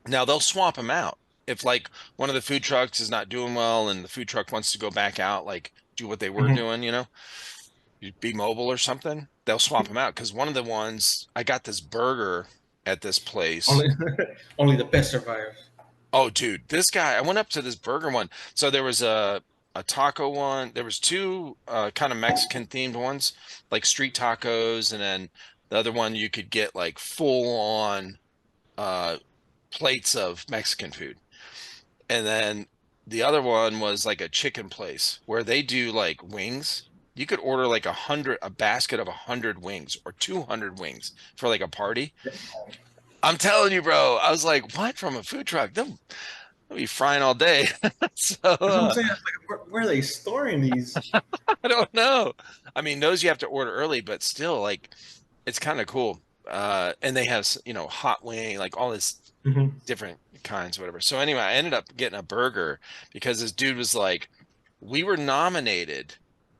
Now they'll swap them out. If like one of the food trucks is not doing well and the food truck wants to go back out, like do what they were Mhm. doing, be mobile or something, they'll swap them out. Because one of the ones, I got this burger at this place. Only, only the best survive. Oh, dude, this guy, I went up to this burger one. So there was a taco one. There was two kind of Mexican themed ones, like street tacos, and then the other one you could get like full on uh plates of Mexican food. And then the other one was like a chicken place where they do like wings. You could order like a basket of 100 wings or 200 wings for like a party. I'm telling you, bro. I was like, what, from a food truck? They'll be frying all day. So That's what I'm saying. Like, where are they storing these? I don't know. I mean, those you have to order early, but still, like, it's kind of cool. And they have, hot wing, like all this Mhm. different kinds, whatever. So anyway, I ended up getting a burger because this dude was like, we were nominated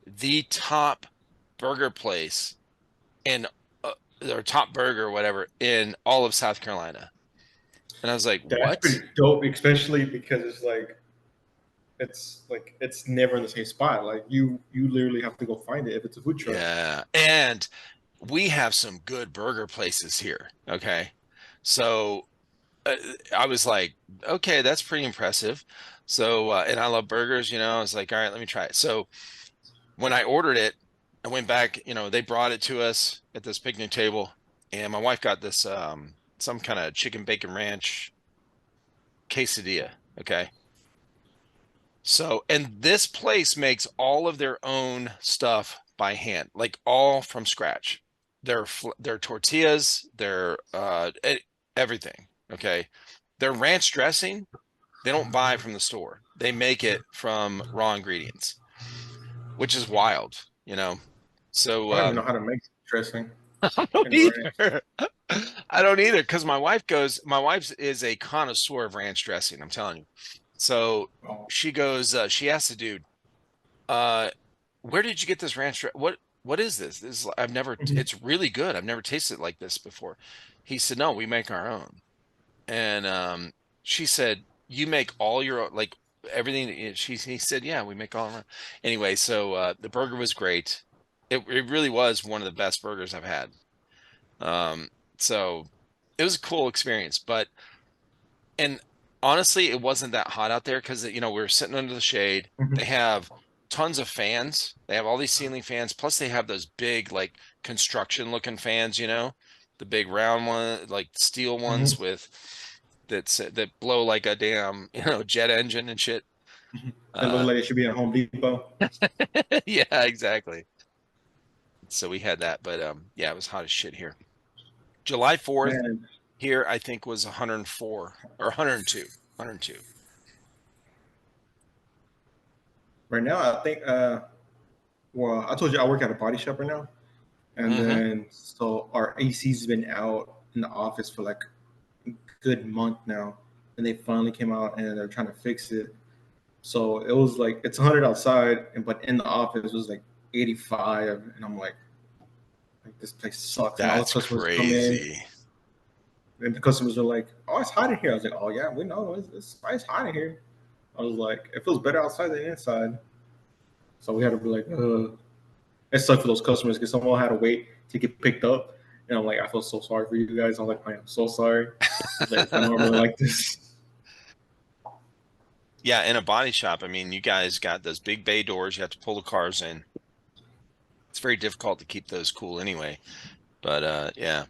the top burger place in or top burger, whatever, in all of South Carolina. And I was like, That's what? pretty dope, especially because it's like it's like it's never in the same spot. Like you literally have to go find it if it's a food truck. Yeah. And we have some good burger places here. Okay. So uh, I was like, okay, that's pretty impressive. So, and I love burgers, I was like, all right, let me try it. So when I ordered it, I went back, they brought it to us at this picnic table, and my wife got this, some kind of chicken bacon ranch quesadilla. Okay. So, and this place makes all of their own stuff by hand, like all from scratch. Their tortillas, everything. Okay. Their ranch dressing, they don't buy from the store. They make it from raw ingredients, which is wild. So I don't even know how to make dressing I don't and ranch. either. I don't either because my wife is a connoisseur of ranch dressing, I'm telling you. So Oh. she goes, she asked the dude, uh, where did you get this what is this? Mhm. It's really good. I've never tasted it like this before. He said, no, we make our own. And she said, you make all your like everything. He said, yeah, we make all our own. Anyway, so the burger was great. It really was one of the best burgers I've had. Um, so it was a cool experience, and honestly, it wasn't that hot out there because we were sitting under the shade. They Mhm. have tons of fans. They have all these ceiling fans, plus they have those big like construction looking fans, the big round one, like steel ones Mhm. with that blow like a damn, jet engine and shit. Mhm. They look Uh, like they should be at Home Depot. yeah, exactly. So we had that, but yeah, it was hot as shit here. July 4th Man, here, I think was 104 or 102, 102. right now I think well, I told you I work at a body shop right now. And Mm-hmm. then so our AC's been out in the office for like a good month now. And they finally came out and they're trying to fix it. So it was like it's 100 outside, and but in the office it was like 85, and I'm like this place sucks. And all the That's customers come in, crazy. and the customers are like, "Oh, it's hot in here." I was like, "Oh yeah, we know it's hot in here." I was like, "It feels better outside than inside." So we had to be like, it sucked for those customers because someone had to wait to get picked up. And I'm like, I feel so sorry for you guys. I'm like, I am so sorry. I was like, it's not normally like this. Yeah, in a body shop, I mean, you guys got those big bay doors. You have to pull the cars in. It's very difficult to keep those cool anyway. But yeah,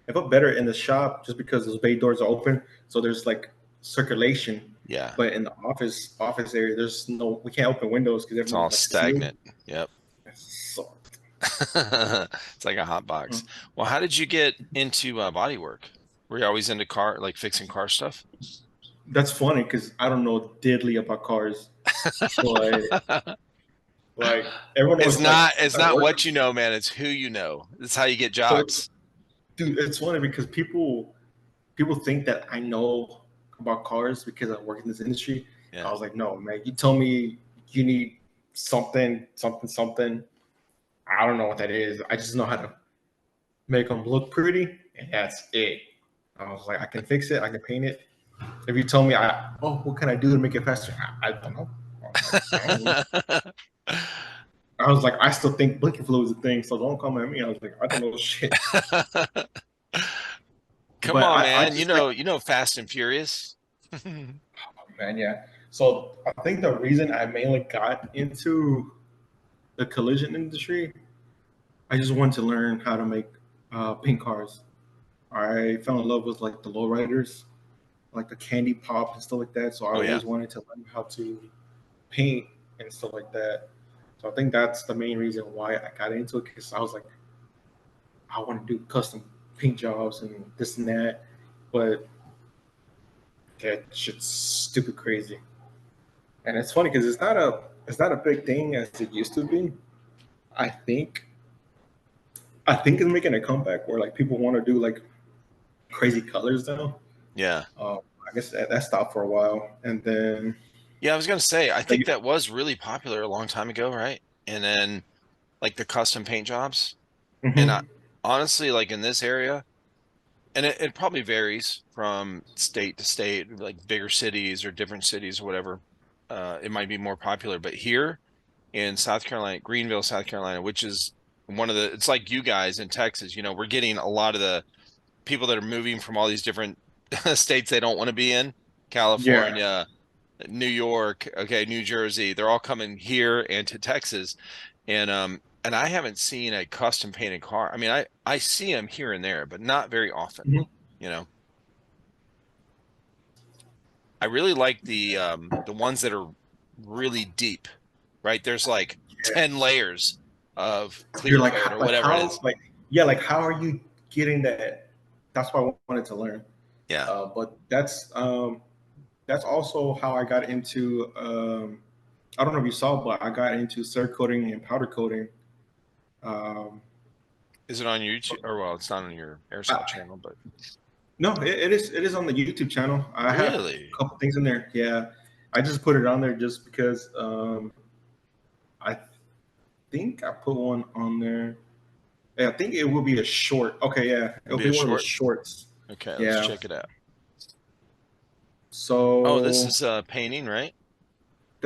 I felt better in the shop just because those bay doors are open, so there's like circulation. yeah, But in the office area, we can't open windows because it's all everything's like sealed. stagnant. Yep. So It's like a hot box. Well, how did you get into body work? Were you always into like fixing car stuff? that's funny because I don't know diddly about cars, but like everyone It's always like not if it's I not work. what you know, man. It's who you know. It's how you get So, jobs. dude, it's funny because people think that I know about cars because I work in this industry. I Yeah. was like, no, man, you tell me you need something, something, something. I don't know what that is. I just know how to make them look pretty, and that's it. I was like, I can fix it, I can paint it. If you tell me, what can I do to make it faster? I don't know. I was like, I don't know. I was like, I still think blinking fluid is a thing, so don't come at me. I was like, I don't know shit. Come But on, I man. You just like, know, Fast and Furious. man, yeah. So I think the reason I mainly got into the collision industry, I just wanted to learn how to make paint cars. I fell in love with like the lowriders, like the candy pop and stuff like that. So I Oh yeah. always wanted to learn how to paint and stuff like that. So I think that's the main reason why I got into it because I was like, I want to do custom paint jobs and this and that, but that shit's stupid crazy. And it's funny because it's not a big thing as it used to be. I think I think it's making a comeback where like people want to do like crazy colors now. Yeah. I guess that stopped for a while, and then Yeah, I was gonna say, I think like, that was really popular a long time ago, right? And then like the custom paint jobs. And mhm. honestly, like in this area, and it probably varies from state to state, like bigger cities or different cities or whatever. It might be more popular, but here in South Carolina, Greenville, South Carolina, which is one of the, it's like you guys in Texas, you know, we're getting a lot of the people that are moving from all these different states they don't want to be in, Yeah. California, New York, okay, New Jersey, they're all coming here and to Texas. And I haven't seen a custom painted car. I mean, I see them here and there, but not very often, Mhm. you know. I really like the ones that are really deep, right? There's like Yeah. 10 layers of You're clear like, coat or like whatever it how, is. like, yeah, like how are you getting that? That's what I wanted to learn. Yeah. But that's also how I got into. I don't know if you saw, but I got into Cerakoting and powder coating. Um, Is it on YouTube? Or well, it's not on your Airsoft I, channel, but no, it is on the YouTube channel. I have a really? couple things in there. Yeah, I just put it on there just because I think I put one on there. Yeah, I think it will be a short. Okay, yeah, It'll it'll be be a one of the short. shorts. Okay, let's Yeah. check it out. Oh, this So is painting, right?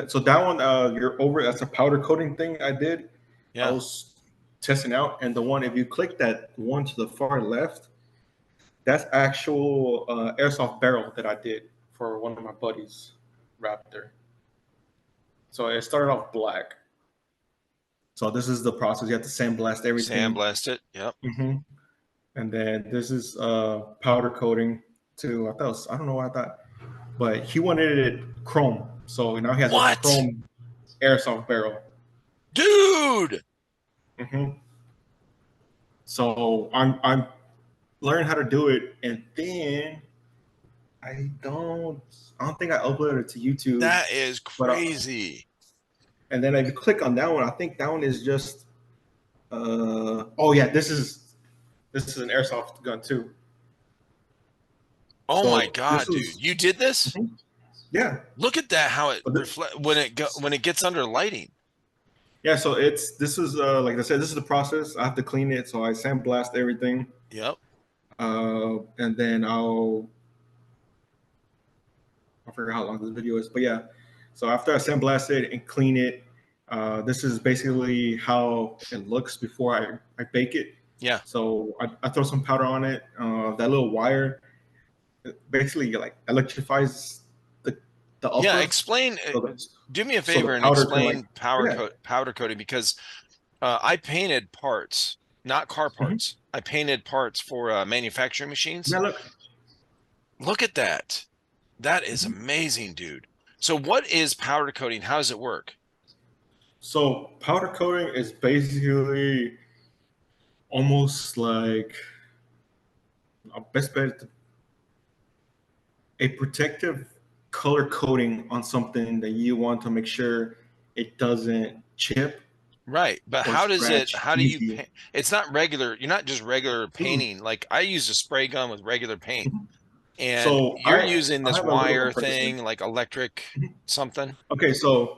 so that one, you're over. That's a powder coating thing I did. I Yeah. was testing out, and the one if you click that one to the far left, that's actual airsoft barrel that I did for one of my buddies, Raptor. So it started off black. So this is the process. You have to sandblast everything. Sandblast it. Yep. Hmm. And then this is powder coating too. I don't know what I thought, but he wanted it chrome. So now he has a What? chrome airsoft barrel. Dude! Hmm. So I'm learning how to do it, and then I don't think I uploaded it to YouTube, That is but crazy. and then if you click on that one, I think that one is just oh yeah, this is an airsoft gun too. Oh my So this God, dude. was You did this? yeah. Look at that, how it But reflect when it gets under lighting. yeah, so this is like I said, this is the process. I have to clean it, so I sandblast everything, Yep. and then I forget how long this video is, but yeah. So after I sandblast it and clean it, this is basically how it looks before I bake it. Yeah. So I throw some powder on it. That little wire basically like electrifies the the Yeah. upper. Explain, So the, do me a so the favor and powder can like explain yeah. powder coating because I painted parts, not car Mhm. parts. I painted parts for manufacturing machines. Yeah, look. Look at that. That is Mhm. amazing, dude. So what is powder coating? How does it work? So powder coating is basically almost like a best bet a protective color coating on something that you want to make sure it doesn't chip Right. But or scratch how do you easy. paint? It's not regular. You're not just regular Mm. painting. Like I use a spray gun with regular paint and So you're using I this have a little wire comparison. thing, like electric something. Okay, so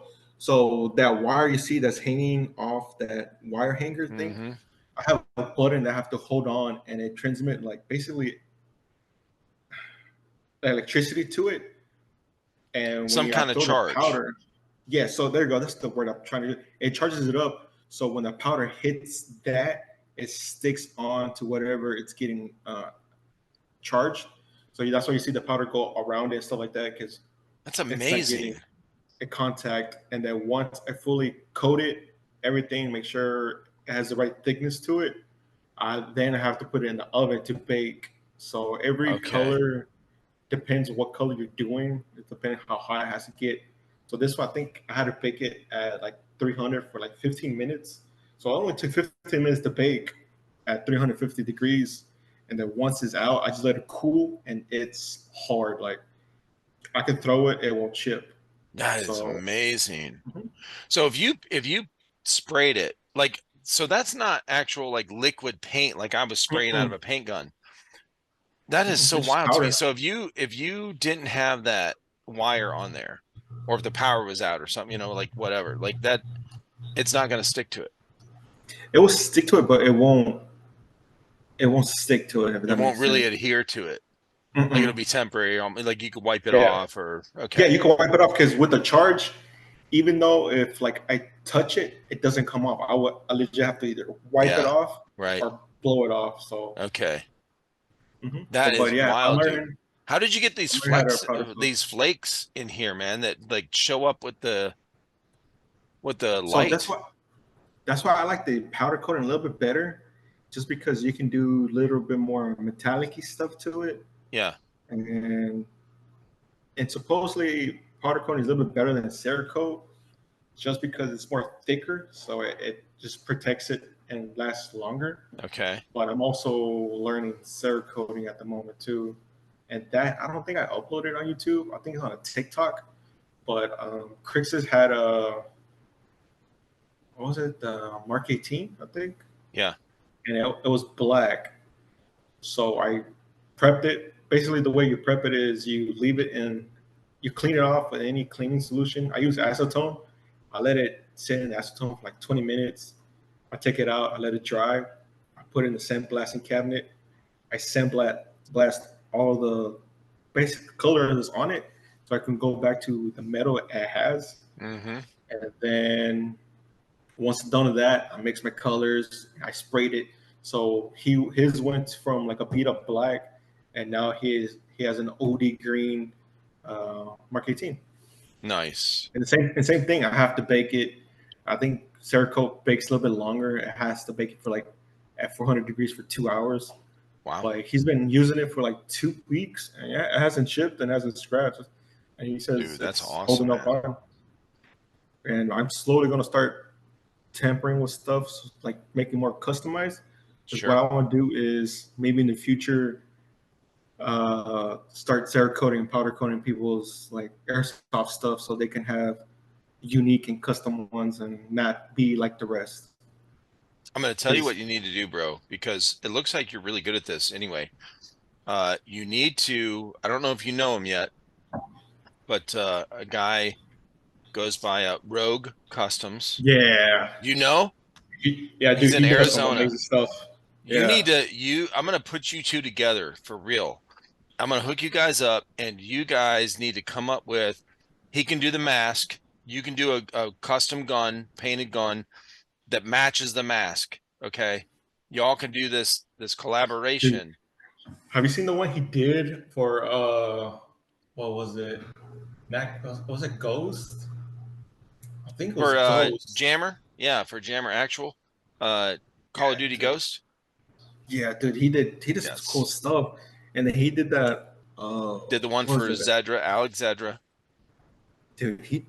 that wire you see that's hanging off that wire hanger thing, Mm-hmm. I have a button that I have to hold on and it transmit like basically electricity to it. And Some I kind of throw the charge. powder, yeah, so there you go. That's the word I'm trying to. It charges it up, so when the powder hits that, it sticks on to whatever it's getting charged. So that's why you see the powder go around it and stuff like that because That's it's not getting amazing. a contact. And then once I fully coat it, everything, make sure it has the right thickness to it. Then I have to put it in the oven to bake. So every Okay. color depends what color you're doing. It depends how hot it has to get. So this one, I think I had to bake it at like 300 for like 15 minutes. So it only took 15 minutes to bake at 350 degrees. And then once it's out, I just let it cool and it's hard. Like I can throw it, it won't chip. That is So amazing. mhm, So if you sprayed it, like so that's not actual like liquid paint like I was spraying out of mm-mm, a paint gun. That is so it's just wild to me. powder. So if you didn't have that wire on there, or if the power was out or something, you know, like whatever, like that, it's not going to stick to it. It will stick to it, but it won't stick to it, if It that won't makes really sense. adhere to it. Like it'll Mm-mm. be temporary. Like you could wipe it Yeah. off or Yeah, okay. you can wipe it off because with the charge, even though if like I touch it, it doesn't come off. I legit have to either wipe it Yeah. off Right. or blow it off. So, Okay. so That but is yeah, wild, dude. How did you get I learned how to powder coat. these flakes in here, man, that like show up with the So light? that's why I like the powder coating a little bit better, just because you can do a little bit more metallic-y stuff to it, Yeah. and supposedly powder coating is a little bit better than Cerakote, just because it's more thicker, so it just protects it and lasts longer. Okay. But I'm also learning Cerakoting at the moment too, and that I don't think I uploaded on YouTube. I think it's on a TikTok. But Crix has had a, what was it, the Mark 18, I think, Yeah. and it was black. So I prepped it. Basically, the way you prep it is you leave it in, you clean it off with any cleaning solution. I use acetone. I let it sit in acetone for like 20 minutes. I take it out. I let it dry. I put it in the sandblasting cabinet. I sandblast all the basic colors on it, so I can go back to the metal it has. Mm-hmm. And then once done with that, I mix my colors. I sprayed it. So his went from like a beat up black, and now he has an OD green Mark 18. Nice. And the same thing. I have to bake it. I think Cerakote bakes a little bit longer. It has to bake it for like at 400 degrees for 2 hours. Wow. Like he's been using it for like 2 weeks, and yeah, it hasn't chipped and hasn't scratched. And he says Dude, that's it's awesome, holding up man. fine. And I'm slowly gonna start tampering with stuff, like making more customized. Because what Sure. I want to do is maybe in the future start Cerakoting and powder coating people's like airsoft stuff, so they can have unique and custom ones and not be like the rest. I'm going to tell you what Because you need to do, bro, because it looks like you're really good at this anyway. You need to, I don't know if you know him yet, but a guy goes by Rogue Customs. yeah, You know? yeah, He's dude, in he does some Arizona. amazing stuff. You Yeah, need to I'm going to put you two together for real. I'm going to hook you guys up and you guys need to come up with he can do the mask, you can do a custom gun, painted gun that matches the mask, okay? Y'all can do this dude, collaboration have you seen the one he did for what was it? Was it Ghost? I think it was for Ghost. Jammer. Yeah, for Jammer actual Call of Yeah, Duty dude. Ghost. Yeah, dude, he did some cool Yes. stuff, and then he did that. Did the one What was for it? Zedra, Alex Zedra. Dude, he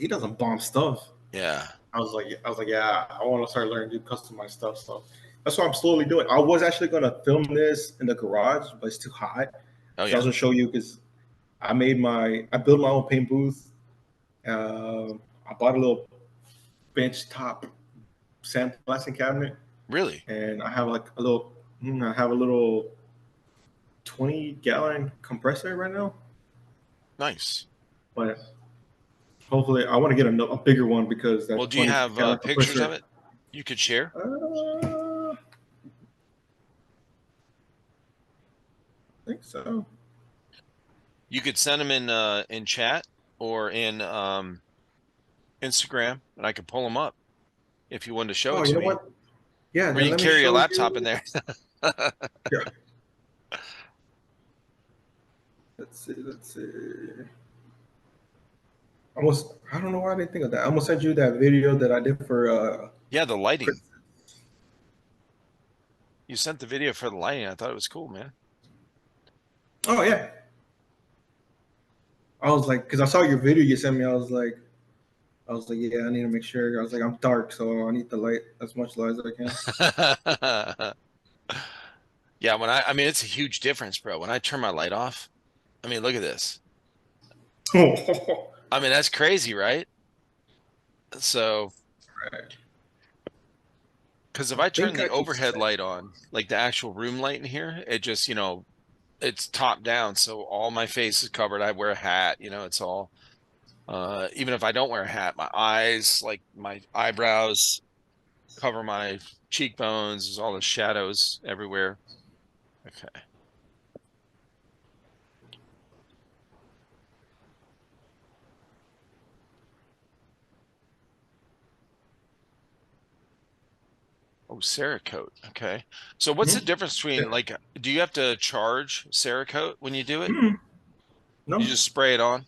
does some bomb stuff. Yeah. I was like, yeah, I want to start learning to do customized stuff. So that's what I'm slowly doing. I was actually gonna film this in the garage, but it's too hot. Oh So I was yeah. gonna show you because I built my own paint booth. I bought a little bench top sandblasting cabinet, Really? and I have like I have a little 20-gallon compressor right now. Nice. But hopefully, I want to get a bigger one because Well, that do you 20 have gallon pictures of compressor. it you could share? I think so. You could send them in chat or in Instagram, and I could pull them up if you wanted to show Oh, it you to know me. what? Yeah, Or you then can let me carry your show laptop in you. there. Yeah. Let's see. Let's see. Almost. I don't know why I didn't think of that. I'm gonna send you that video that I did for Yeah, the Chris. lighting. You sent the video for the lighting. I thought it was cool, man. Oh yeah. I was like, because I saw your video you sent me. I was like, yeah, I need to make sure. I was like, I'm dark, so I need the light as much light as I can. Yeah, I mean, it's a huge difference, bro. When I turn my light off, I mean, look at this. I mean, that's crazy, right? So, Right. because if I I turn think the I can overhead send. light on, like the actual room light in here, it just, it's top down. So all my face is covered. I wear a hat, it's all, even if I don't wear a hat, my eyes, like my eyebrows, cover my cheekbones. There's all the shadows everywhere. Okay. Oh, Cerakote. Okay. So what's the Mhm. difference between, like, do you have to charge Cerakote when you do it? Mhm. You No, just spray it on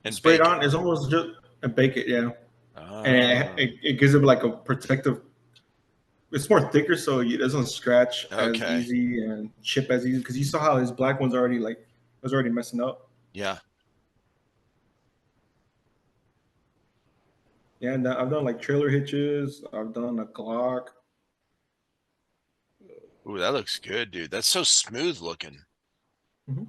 and sprayed bake it. on is almost just a bake it, yeah, and Ah, it gives it like a protective. It's more thicker, so it doesn't scratch as okay. easy and chip as easy. Because you saw how his black one's already like was already messing up. Yeah. Yeah, and I've done like trailer hitches. I've done a Glock. Ooh, that looks good, dude. That's so smooth looking. Mhm.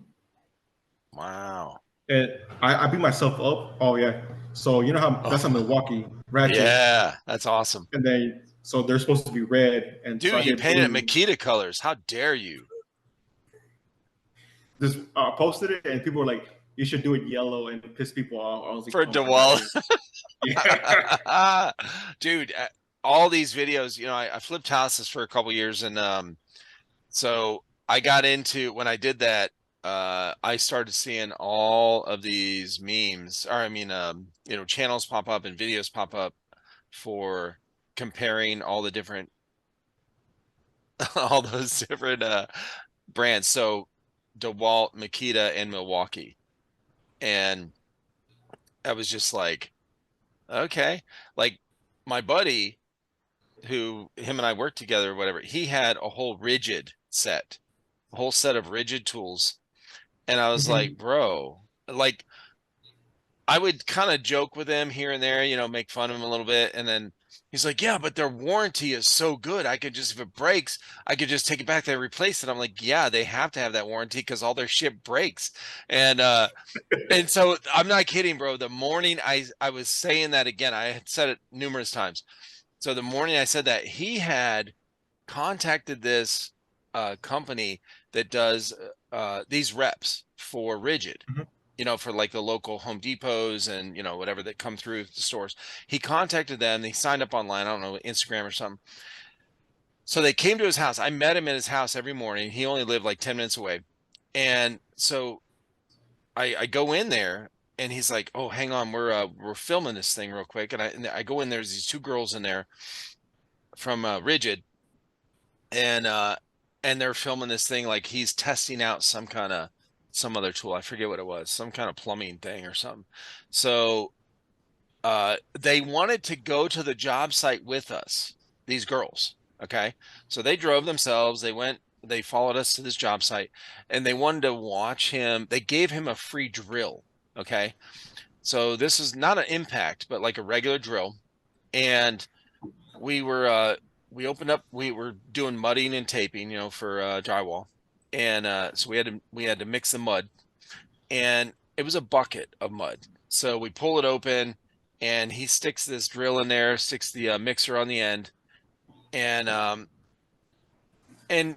Wow. And I beat myself up. Oh yeah. So you know how that's a Oh, Milwaukee ratchet, yeah. That's awesome. and then so they're supposed to be red, and so I Dude, you hit painted it blue. Makita colors. How dare you? Just posted it, and people were like, "You should do it yellow," and it pissed people off. I was like, For "Oh my god, DeWalt. dude!" Yeah. Dude, all these videos, I flipped houses for a couple years, and so I got into, when I did that, I started seeing all of these memes, or I mean, channels pop up and videos pop up for comparing all the different all those different brands. So DeWalt, Makita, and Milwaukee. And I was just like, okay. Like, my buddy, who him and I worked together or whatever, he had a whole rigid set, a whole set of rigid tools. And I was like, Mhm. bro, like, I would kind of joke with him here and there, make fun of him a little bit. And then he's like, yeah, but their warranty is so good. I could just, if it breaks, I could just take it back there, replace it. I'm like, yeah, they have to have that warranty because all their shit breaks. And so I'm not kidding, bro. The morning I was saying that again, I had said it numerous times. So the morning I said that, he had contacted this company that does these reps for rigid, Mhm. for like the local Home Depots and whatever that come through the stores. He contacted them. They signed up online. I don't know, Instagram or something. So they came to his house. I met him at his house every morning. He only lived like 10 minutes away. And so I go in there, and he's like, "Oh, hang on, we're filming this thing real quick." And I go in, there's these two girls in there from Rigid, and they're filming this thing like he's testing out some other tool. I forget what it was, some kind of plumbing thing or something. So they wanted to go to the job site with us, these girls. Okay. So they drove themselves, they followed us to this job site, and they wanted to watch him. They gave him a free drill. Okay. So this is not an impact, but like a regular drill. And we were we opened up, we were doing mudding and taping, for drywall. And so we had to mix the mud, and it was a bucket of mud. So we pull it open, and he sticks this drill in there, sticks the mixer on the end, and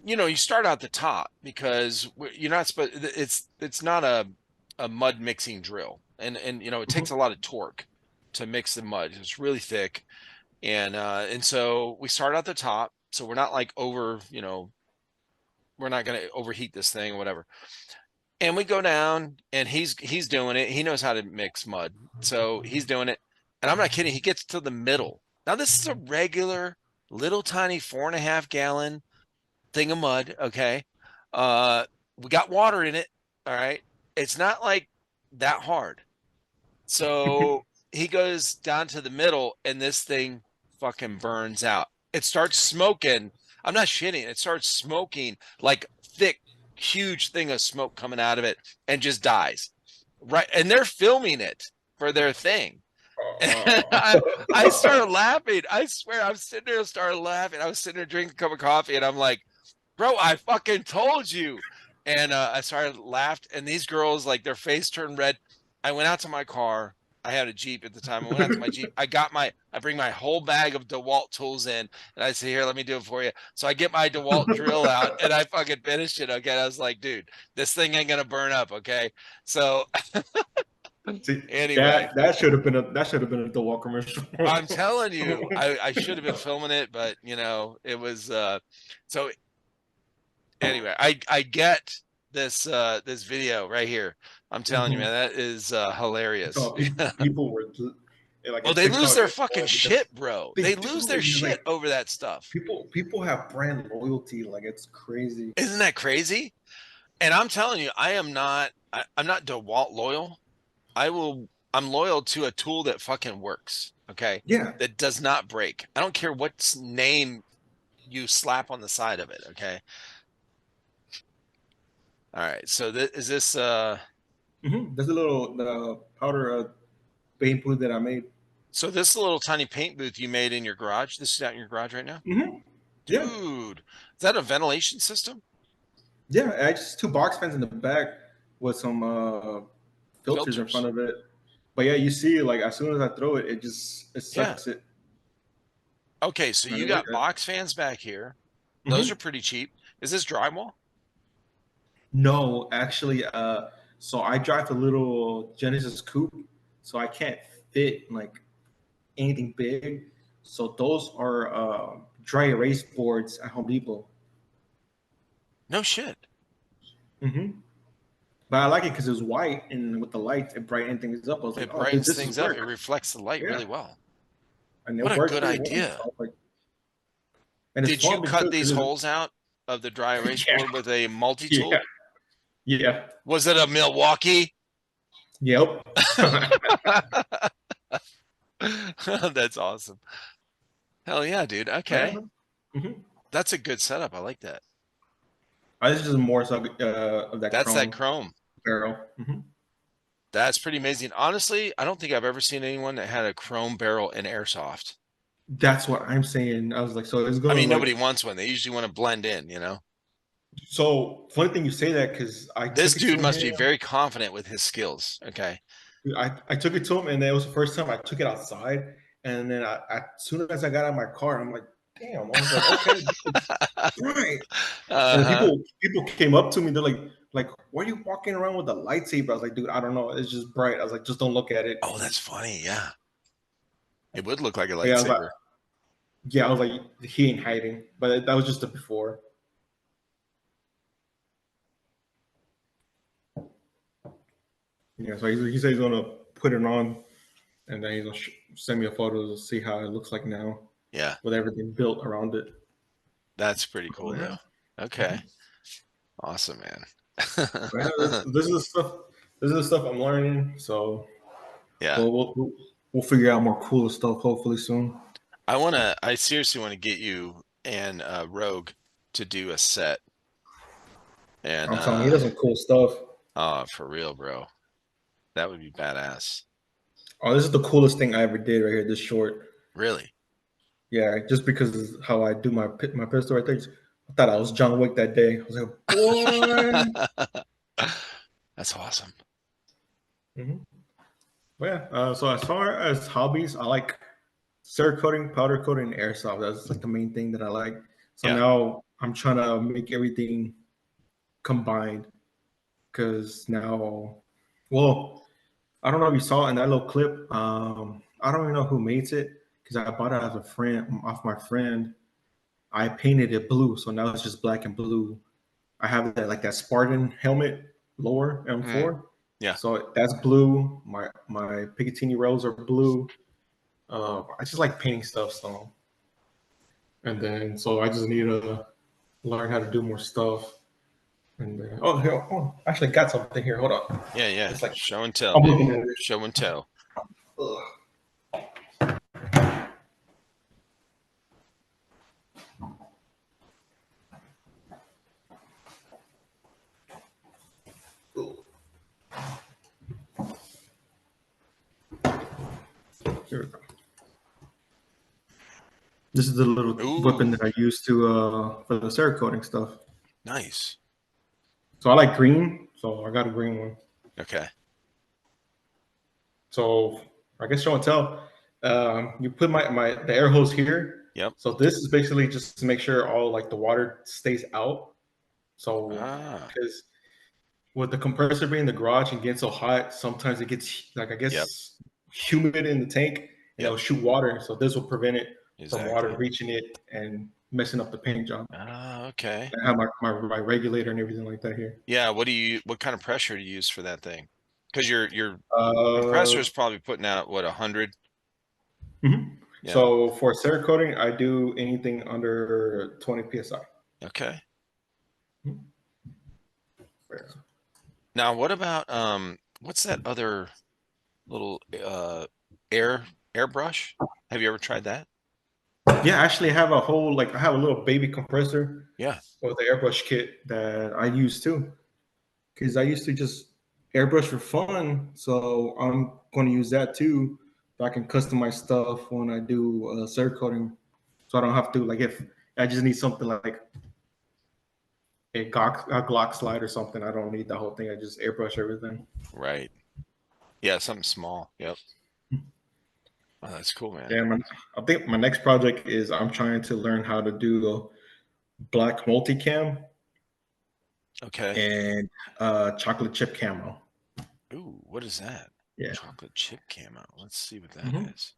you start out the top because you're not supposed. It's not a mud mixing drill, and it takes a Mhm. lot of torque to mix the mud. It's really thick, and so we start out the top, so we're not like we're not going to overheat this thing or whatever. And we go down, and he's doing it. He knows how to mix mud, so he's doing it. And I'm not kidding. He gets to the middle. Now this is a regular little tiny 4.5 gallon thing of mud. Okay. Uh, we got water in it. All right. It's not like that hard. So he goes down to the middle, and this thing fucking burns out. It starts smoking. I'm not shitting. It starts smoking like thick, huge thing of smoke coming out of it, and just dies. Right. And they're filming it for their thing. And I started laughing. I swear, I'm sitting there, started laughing. I was sitting there drinking a cup of coffee, and I'm like, bro, I fucking told you. And I started laughed, and these girls, like, their face turned red. I went out to my car. I had a Jeep at the time. I went out to my Jeep. I bring my whole bag of DeWalt tools in, and I say, here, let me do it for you. So I get my DeWalt drill out, and I fucking finished it. Okay. I was like, dude, this thing ain't gonna burn up. Okay. So See, Anyway, that should have been a DeWalt commercial. I'm telling you, I should have been filming it, but it was so anyway, I get this video right here. I'm telling you, man, that is hilarious. So people were like Oh, in they lose TikTok their fucking because shit, bro. they They do. lose their It's just shit like over that stuff. people have brand loyalty. Like it's crazy. Isn't that crazy? And I'm telling you, I'm not DeWalt loyal. I'm loyal to a tool that fucking works, okay? Yeah. That does not break. I don't care what name you slap on the side of it, okay? All right. So is this There's a little powder paint booth that I made. so this little tiny paint booth you made in your garage? This is out in your garage right now? Yeah. Dude, is that a ventilation system? Yeah. I just two box fans in the back with some filters in front Filters. of it. But yeah, you see, like as soon as I throw it, it Yeah. sucks it. Okay, so And you I like got that. box fans back here. Those are hmm pretty cheap. Is this drywall? No, actually, so I drive a little Genesis coupe, so I can't fit like anything big. So those are dry erase boards at Home Depot. No shit. hmm But I like it because it's white and with the lights, it brightens things up. I was like, It oh, dude, brightens this is things up. It work. reflects the light Yeah, really well. and What it a works good pretty well. idea. So I was like, and it's Did you fun cut because these it's, holes out of the dry erase yeah, board with a yeah, multi-tool? yeah, Was it a Milwaukee? yep. That's awesome. Hell yeah, dude. Okay. Mhm. That's a good setup. I like that. I just more so of that That's that chrome chrome. barrel. That's pretty amazing. Honestly, I don't think I've ever seen anyone that had a chrome barrel in Airsoft. That's what I'm saying. I was like, so it's I gonna mean, look. nobody wants one. They usually want to blend in. So funny thing you say that because I This took it to dude must him. be very confident with his skills. Okay. I took it to him, and it was the first time I took it outside. And then as soon as I got out of my car, I'm like, damn. I was like, okay, right. And Uh-huh. people came up to me. They're like, why are you walking around with a lightsaber? I was like, dude, I don't know. It's just bright. I was like, just don't look at it. Oh, that's funny. Yeah. It would look like a But yeah, I was like, lightsaber. yeah, I was like, he ain't hiding. But that was just the before. Yeah, so he said he's gonna put it on, and then he's gonna send me a photo to see how it looks like now Yeah. with everything built around it. That's pretty cool, Oh, though. yeah. Okay. Awesome, man. Yeah, this is the stuff. This is the stuff I'm learning. So Yeah. we'll figure out more cooler stuff hopefully soon. I seriously want to get you and Rogue to do a set. And I'm telling you, he does some cool stuff. for real, bro. That would be badass. Oh, this is the coolest thing I ever did right here. This short. Really? Yeah, just because of how I do my pistol right there. I thought I was John Wick that day. I was like, boy. That's awesome. hmm Yeah. So as far as hobbies, I like Cerakoting, powder coating, and airsoft. That's like the main thing that I like. So Yeah. now I'm trying to make everything combined because now, well, I don't know if you saw it in that little clip. I don't even know who made it because I bought it as a friend off my friend. I painted it blue, so now it's just black and blue. I have that like that Spartan helmet lower Mm, M4, yeah. so that's blue. My Picatinny rails are blue. I just like painting stuff, so and then so I just need to learn how to do more stuff. And then, oh, here, oh, I actually got something here. Hold on. Yeah, yeah. It's like Show and tell, I'm looking baby. at it. Show and tell. Ugh. Here we go. This is the little weapon Ooh, that I use to for the Cerakoting stuff. nice. So I like green, so I got a green one. Okay. So I guess show and tell. You put the air hose here. Yep. So this is basically just to make sure all like the water stays out. So Ah, because with the compressor being in the garage and getting so hot, sometimes it gets like I Yep. guess humid in the tank and Yep. it'll shoot water. So this will prevent it from water Exactly. reaching it and messing up the paint job. Ah, okay. I have my regulator and everything like that here. Yeah. What kind of pressure do you use for that thing? Because your compressor Uh, is probably putting out what, 100? mhm. Yeah. So for Cerakoting, I do anything under 20 psi. Okay. Mhm. Now, what about what's that other little air airbrush? Have you ever tried that? Yeah, actually, I have a whole like I have a little baby compressor Yeah. with the airbrush kit that I use too. Because I used to just airbrush for fun. So I'm going to use that too. So I can customize stuff when I do Cerakoting. So I don't have to like if I just need something like a Glock slide or something. I don't need the whole thing. I just airbrush everything. Right. Yeah, something small. Yep. Oh, that's cool, man. Yeah, man. I think my next project is I'm trying to learn how to do a black multicam Okay. and chocolate chip camo. Ooh, what is that? Yeah. Chocolate chip camo. Let's see what that Mhm. is.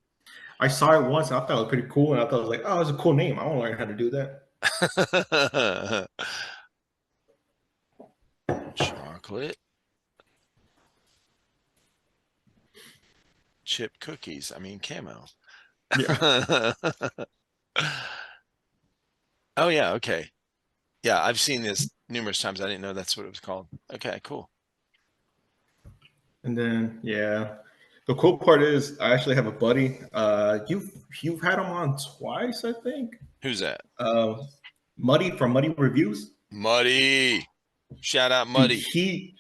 I saw it once and I thought it was pretty cool. And I thought it was like, oh, it's a cool name. I want to learn how to do that. Chocolate chip cookies. I mean, camo. Yeah. Oh yeah, okay. Yeah, I've seen this numerous times. I didn't know that's what it was called. Okay, cool. And then yeah, the cool part is I actually have a buddy. You've had him on twice, I think. Who's that? Uh, Muddy from Muddy Reviews. Muddy. Shout out Dude, Muddy.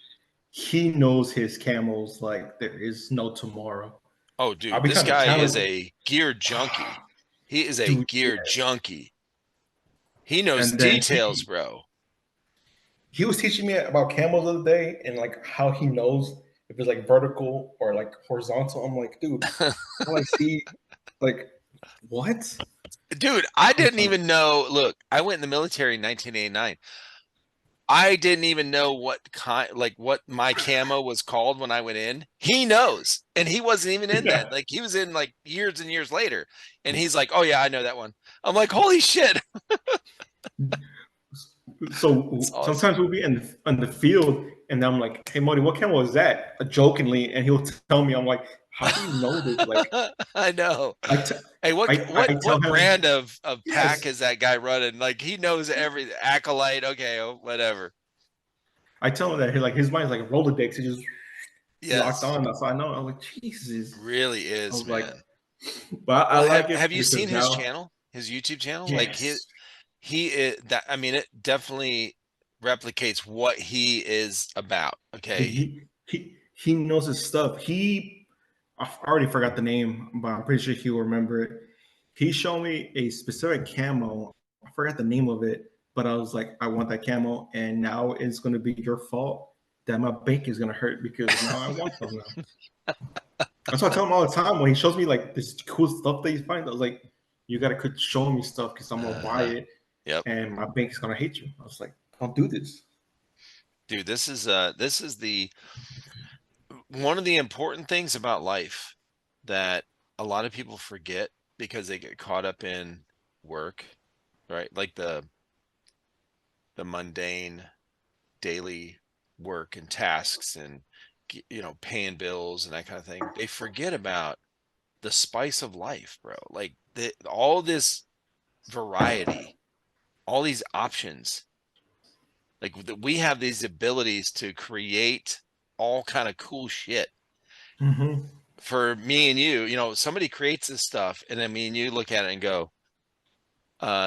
he knows his camels like there is no tomorrow. Oh, I'll dude, be this trying to guy is challenge, a gear junkie. He is a dude. gear Yes. junkie. He knows And then details, bro. he was teaching me about camels the other day and like how he knows if it's like vertical or like horizontal. I'm like, dude, how I see like what? Dude, I I was didn't like, even know. Look, I went in the military in 1989. I didn't even know what kind, like what my camo was called when I went in. He knows, and he wasn't even in yeah. that. Like he was in like years and years later, and he's like, "Oh yeah, I know that one." I'm like, "Holy shit, that's So awesome." sometimes we'll be in the field, and I'm like, "Hey, Modi, what camera was that?" Jokingly, and he'll tell me, "I'm like, how do you know this?" Like, I know. I t- Hey, what I tell him, brand of pack yes. is that guy running? Like he knows every acolyte. Okay, oh, whatever. I tell him that he like his mind's like a Rolodex. He just locked Yes, on. That's how I know. I'm like, Jesus. really I is, was like, man. but I Well, like it have you because seen his now, channel, his YouTube channel? Like yes, he is that. I mean, it definitely replicates what he is about. Okay. he knows his stuff. I already forgot the name, but I'm pretty sure he'll remember it. He showed me a specific camo. I forgot the name of it, but I was like, I want that camo, and now it's going to be your fault that my bank is going to hurt because now I want them now. That's what I tell him all the time when he shows me like this cool stuff that he's finding. I was like, you got to quit showing me stuff because I'm going to buy Uh-huh. it, Yep. and my bank is going to hate you. I was like, don't do this. Dude, this is the one of the important things about life that a lot of people forget because they get caught up in work, right? Like the mundane daily work and tasks and paying bills and that kind of thing. They forget about the spice of life, bro. Like all this variety, all these options. Like we have these abilities to create all kind of cool shit. Mm-hmm. For me and you, somebody creates this stuff and then me and you look at it and go,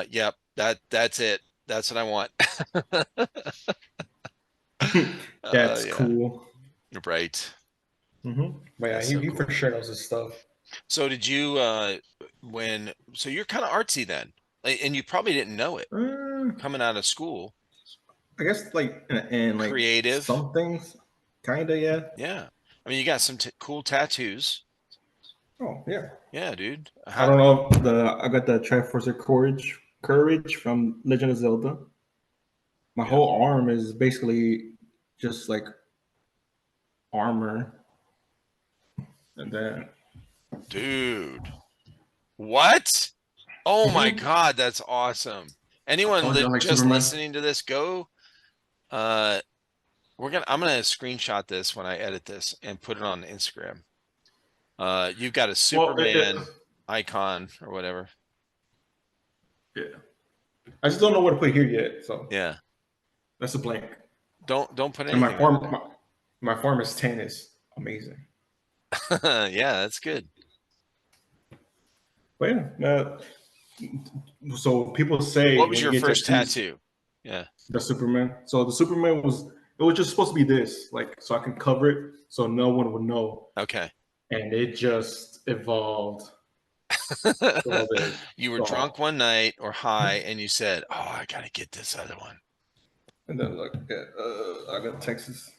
yep, that's it. That's what I want. That's Yeah. cool. Right. But yeah, That's so he for cool. sure knows his stuff. So did you so you're kind of artsy then. And you probably didn't know it Uh, coming out of school. I guess like and like Creative. some things, kinda, yeah. Yeah. I mean, you got some cool tattoos. Oh yeah. Yeah, dude. I don't know I got the Triforce courage from Legend of Zelda. My Yep. whole arm is basically just like armor, and then Dude, what? Oh my mhm. God, that's awesome. I Anyone told you I like just Superman. listening to this, go. Uh, I'm gonna screenshot this when I edit this and put it on Instagram. You've got a Well, Superman icon or whatever. yeah. I just don't know where to put it here yet. So Yeah. that's a blank. Don't put And anything over my farmer's 10 is amazing. there. Yeah, that's good. But yeah, so people say What was when you your get first tattoos, tattoo? Yeah. the Superman. So the Superman was it was just supposed to be this, like so I can cover it so no one would know. Okay. And it just evolved so big. You were So drunk one night or high and you said, "Oh, I gotta get this other one." and then look at I got Texas.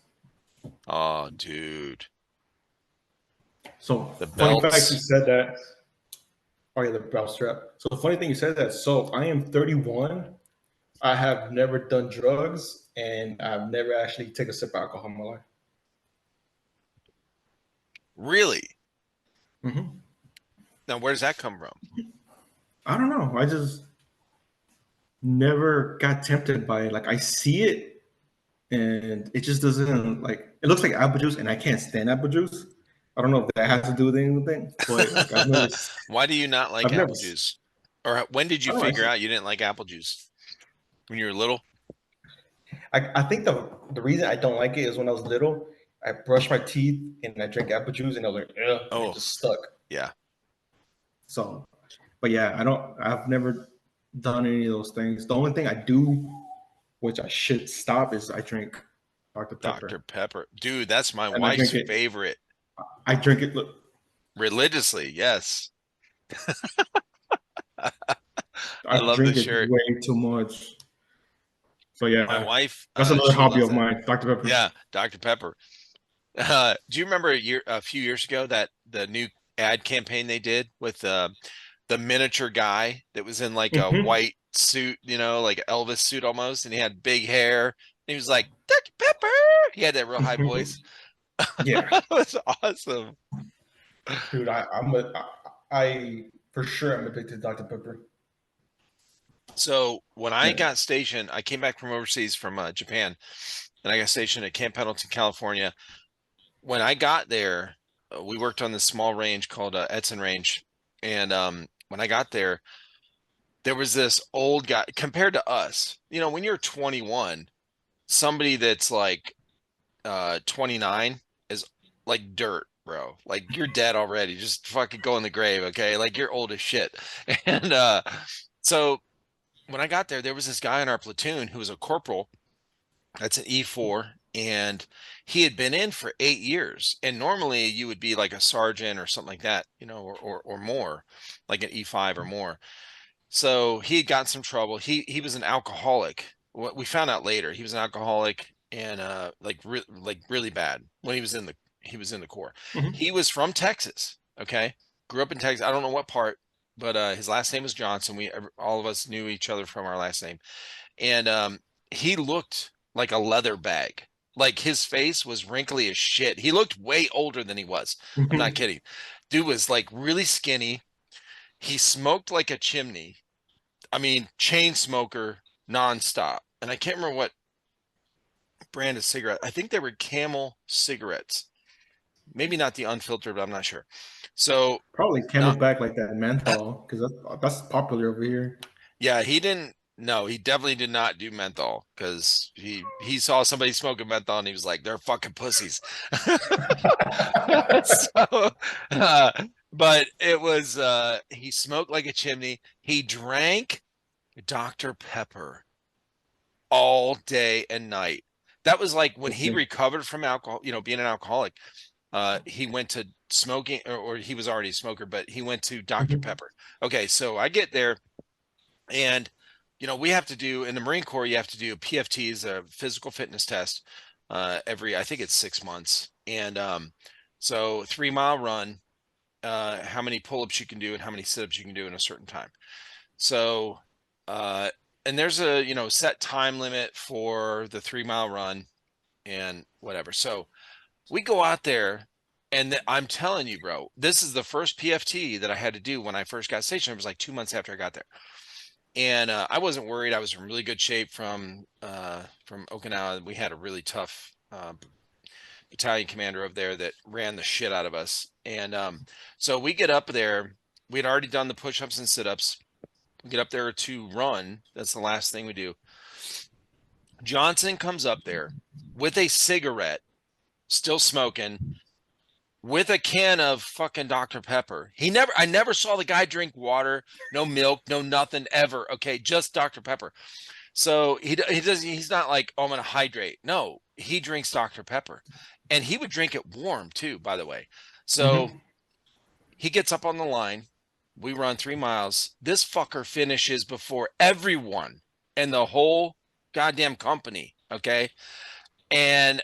Oh, dude. So The funny fact, you belts. said that. Oh yeah, the belt strap. So the funny thing you said that. So I am 31. I have never done drugs, and I've never actually taken a sip of alcohol in my life. Really? Hmm. Now, where does that come from? I don't know. I just never got tempted by it. Like I see it, and it just doesn't like. It looks like apple juice, and I can't stand apple juice. I don't know if that has to do with anything, but like Why do you not like I've never. apple juice? Or when did I you don't know. figure out you didn't like apple juice? When you were little? I think the reason I don't like it is when I was little, I brushed my teeth and I drank apple juice, and I was like, ugh, and it Oh, just stuck. yeah. So, but yeah, I've never done any of those things. The only thing I do, which I should stop, is I drink Dr. Dr. Pepper, Pepper. Dude, that's my and I wife's drink it. favorite. I drink it. Look, Religiously, yes. I I love the drink it shirt. way too much. So My yeah, wife, that's another she hobby loves of that. mine, Dr. Pepper. Yeah, Dr. Pepper. Do you remember a few years ago that the new ad campaign they did with the miniature guy that was in like a Hmm. white suit, like Elvis suit almost, and he had big hair. And he was like, Dr. Pepper. He had that real high voice. Yeah, That was awesome. dude, I for sure am addicted to Dr. Pepper. So when I Yeah. got stationed, I came back from overseas from Japan, and I got stationed at Camp Pendleton, California. When I got there, we worked on this small range called Edson Range, and when I got there, there was this old guy compared to us. When you're 21, somebody that's like 29 is like dirt, bro. Like you're dead already. Just fucking go in the grave, okay? Like you're old as shit. And so when I got there, there was this guy in our platoon who was a corporal. That's an E4, and he had been in for 8 years. And normally you would be like a sergeant or something like that, or more, like an E5 or more. So he had gotten some trouble. He was an alcoholic. What we found out later, he was an alcoholic and like really bad when he was in the Corps. Hmm. He was from Texas, okay? Grew up in Texas. I don't know what part, but his last name was Johnson. All of us knew each other from our last name. And he looked like a leather bag. Like his face was wrinkly as shit. He looked way older than he was. I'm not Hmm. kidding. Dude was like really skinny. He smoked like a chimney. I mean, chain smoker nonstop. And I can't remember what brand of cigarette. I think they were Camel cigarettes. Maybe not the unfiltered, but I'm not sure. So, Probably not, Camelback like that menthol because that's popular over here. yeah, he didn't. No, he definitely did not do menthol because he saw somebody smoking menthol and he was like, "They're fucking pussies." So, uh, but it was he smoked like a chimney. He drank Dr. Pepper all day and night. That was like when he recovered from alcohol, being an alcoholic. He went to smoking, or he was already a smoker, but he went to Dr. Mhm. Pepper. Okay, so I get there, and we have to do in the Marine Corps. You have to do PFTs, a physical fitness test, I think it's 6 months, and so 3 mile run, how many pull-ups you can do and how many sit-ups you can do in a certain time. So, uh, and there's a, set time limit for the 3 mile run and whatever. So We go out there, and I'm telling you, bro, this is the first PFT that I had to do when I first got stationed. It was like 2 months after I got there. And I wasn't worried. I was in really good shape from Okinawa. We had a really tough battalion commander over there that ran the shit out of us. And so we get up there. We had already done the push-ups and sit-ups. We get up there to run. That's the last thing we do. Johnson comes up there with a cigarette, still smoking, with a can of fucking Dr. Pepper. I never saw the guy drink water, no milk, no nothing ever. Okay, just Dr. Pepper. So he's not like, oh, I'm gonna hydrate. No, he drinks Dr. Pepper, and he would drink it warm too, by the way. So Hmm. he gets up on the line. We run 3 miles. This fucker finishes before everyone and the whole goddamn company. Okay, and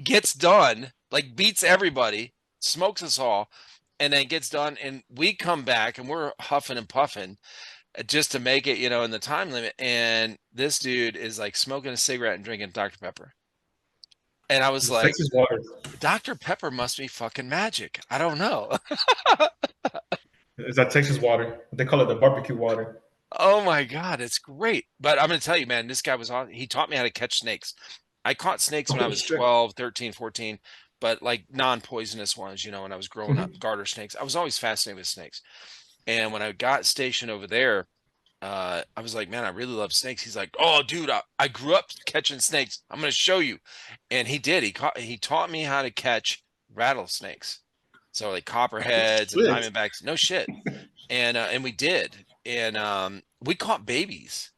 gets done, like beats everybody, smokes us all, and then gets done. And we come back and we're huffing and puffing just to make it, in the time limit. And this dude is like smoking a cigarette and drinking Dr. Pepper. And I was It's like, Texas water. Dr. Pepper must be fucking magic. I don't know. It's that Texas water. They call it the barbecue water. Oh my God, it's great. But I'm going to tell you, man, this guy was on. He taught me how to catch snakes. I caught snakes when I Oh was shit. 12, 13, 14, but like non-poisonous ones, when I was growing up, Hmm. garter snakes. I was always fascinated with snakes. And when I got stationed over there, I was like, man, I really love snakes. He's like, oh, dude, I grew up catching snakes. I'm going to show you. And he did. He taught me how to catch rattlesnakes. So like Oh copperheads and shit. diamondbacks. No shit. And we did. And we caught babies.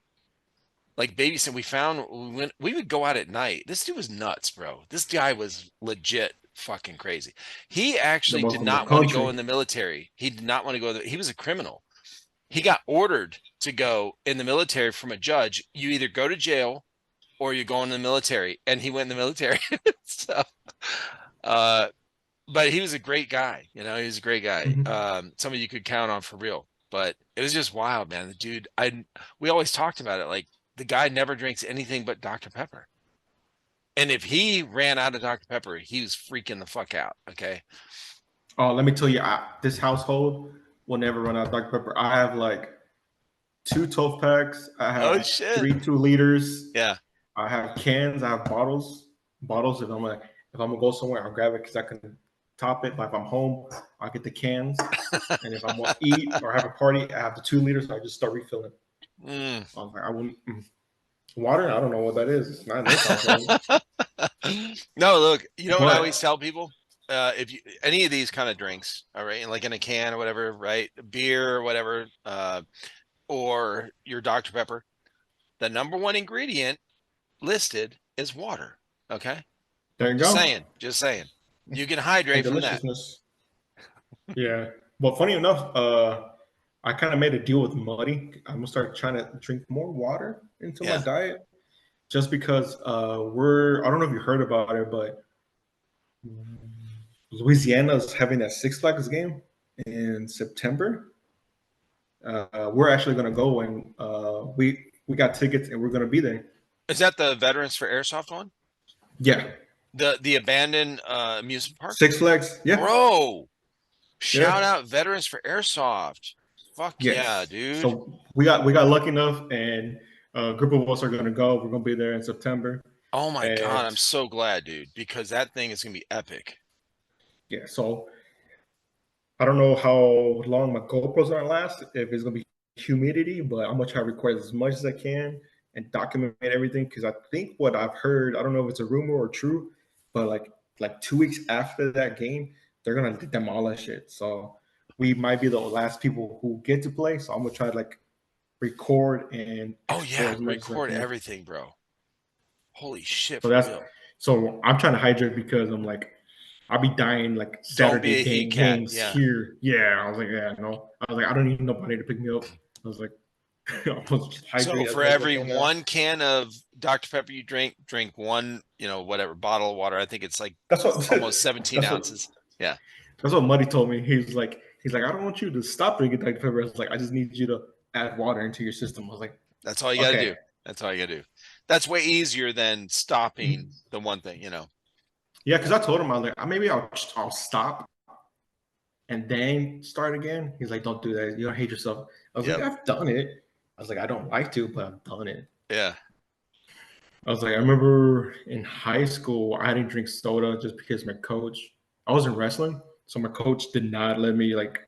Like babies, and we would go out at night. This dude was nuts, bro. This guy was legit fucking crazy. He The actually one did from the not want to go country. in the military. He did not want to go. He was a criminal. He got ordered to go in the military from a judge. You either go to jail or you go in the military, and he went in the military. So, uh, but he was a great guy. He was a great guy. Hmm. Somebody you could count on for real. But it was just wild, man. The dude, we always talked about it. Like the guy never drinks anything but Dr. Pepper. And if he ran out of Dr. Pepper, he was freaking the fuck out. Okay. Oh, let me tell you, this household will never run out of Dr. Pepper. I have like two 12 packs. I Oh have shit. three 2 liters. Yeah. I have cans. I have bottles. Bottles. If I'm gonna go somewhere, I'll grab it because I can top it. But if I'm home, I get the cans. And if I'm gonna eat or have a party, I have the 2 liters. So I just start refilling. Mm. I was like, I wouldn't. Water. I don't know what that is. It's not in this household. No, look, you know what I always But tell people? If you any of these kind of drinks, all right, like in a can or whatever, right? Beer or whatever, or your Dr. Pepper, the number one ingredient listed is water. Okay. there you Just go. saying, just saying. You can And hydrate from that. deliciousness. Yeah. But funny enough, I kind of made a deal with Muddy. I'm gonna start trying to drink more water into my Yeah. diet, just because I don't know if you heard about it, but Louisiana's having a Six Flags game in September. We're actually gonna go and we got tickets and we're gonna be there. Is that the Veterans for Airsoft one? Yeah, The abandoned amusement park? Six Flags. Yeah, Bro, yeah, shout out Veterans for Airsoft. Fuck yeah, yes. dude. So we got lucky enough, and a group of us are gonna go. We're gonna be there in September, Oh my God, and I'm so glad, dude, because that thing is gonna be epic. yeah. So I don't know how long my GoPro's gonna last, if it's gonna be humidity, but I'm gonna try to record as much as I can and document everything because I think what I've heard, I don't know if it's a rumor or true, but like 2 weeks after that game, they're gonna demolish it. So we might be the last people who get to play. So I'm gonna try to like record and Oh explore yeah, as much as I record can. everything, bro. Holy shit, So for that's real. so I'm trying to hydrate because I'm like I'll be dying like Don't Saturday be a heat cat. games Yeah. here. Yeah, I was like, yeah, no. I was like, I don't need nobody to pick me up. I was like, I'll just So hydrate as for much as I every can now. one can of Dr. Pepper you drink one, whatever bottle of water. I think it's like That's what almost 17 that's what ounces. Yeah. that's what Muddy told me. He's like, I don't want you to stop drinking Dr. Pepper. I was like, I just need you to add water into your system. I was like, That's all you got to okay. do. That's all you got to do. That's way easier than stopping the one thing. Yeah, because I told him I was like, maybe I'll stop and then start again. He's like, don't do that. You don't hate yourself. I was like, Yep. I've done it. I was like, I don't like to, but I've done it. Yeah. I was like, I remember in high school, I didn't drink soda just because my coach, I was in wrestling. So my coach did not let me like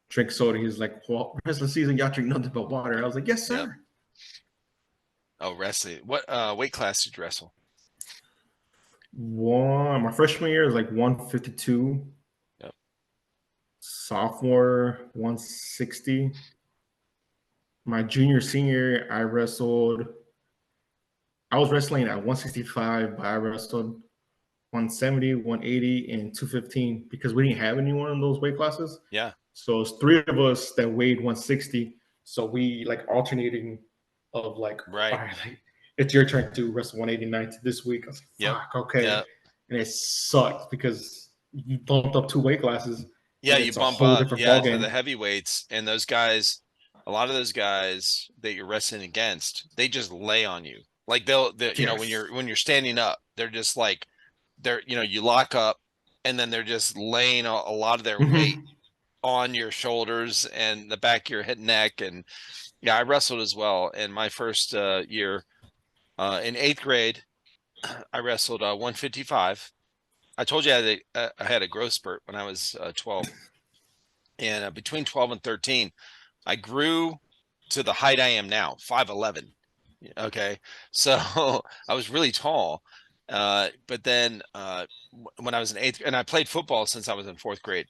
drink soda. He was like, well, wrestling season, y'all drink nothing but water. I was like, yes, Yep. sir. Oh, wrestling. What weight class did you wrestle? My freshman year was like 152. Yep. Sophomore, 160. My junior, senior, I was wrestling at 165, but I wrestled 170, 180, and 215 because we didn't have anyone in those weight classes. Yeah. So it's three of us that weighed 160. So we like alternating of like, all Right. right, like it's your turn to wrestle 189 to this week. I was like, Yep. fuck, okay. Yep. And it sucked because you bumped up two weight classes Yeah, and you it's a bump whole up, different yeah, to the ballgame. heavyweights, and those guys, a lot of those guys that you're wrestling against, they just lay on you. Like you know, Yes. when you're standing up, they're just like, you know, you lock up, and then they're just laying a lot of their weight Mm-hmm. on your shoulders and the back of your head, neck, and yeah, I wrestled as well. In my first year, in eighth grade, I wrestled 155. I told you I had a growth spurt when I was 12, and between 12 and 13. I grew to the height I am now, 5'11". Okay. So I was really tall. But then when I was in eighth, and I played football since I was in fourth grade.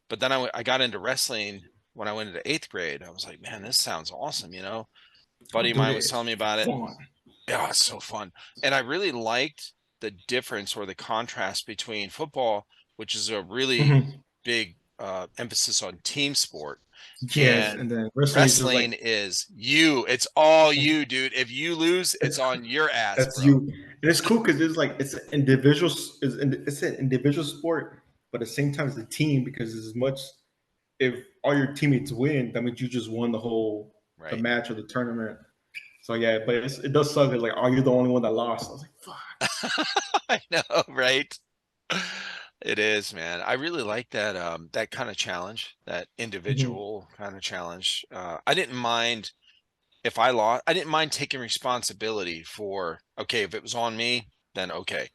But then I got into wrestling when I went into eighth grade. I was like, man, this sounds awesome. You know, Oh, buddy of dude, mine was it's telling me about it. fun. Yeah, it's so fun. And I really liked the difference or the contrast between football, which is a really Mm-hmm. big emphasis on team sport, Yes, and and then wrestling is just like wrestling is you. It's all you, dude. If you lose, it's it's on your ass, that's bro. you, and it's cool because it's like it's an individual sport, but at the same time it's a team because as much if all your teammates win, that means you just won the Right. match or the tournament. So yeah, but it does suck. It's like, are you the only one that lost? I was like, fuck. I know, right? It is, man. I really like that that kind of challenge, that Mm-hmm. individual kind of challenge. I didn't mind if I lost. I didn't mind taking responsibility for, okay, if it was on me, then okay.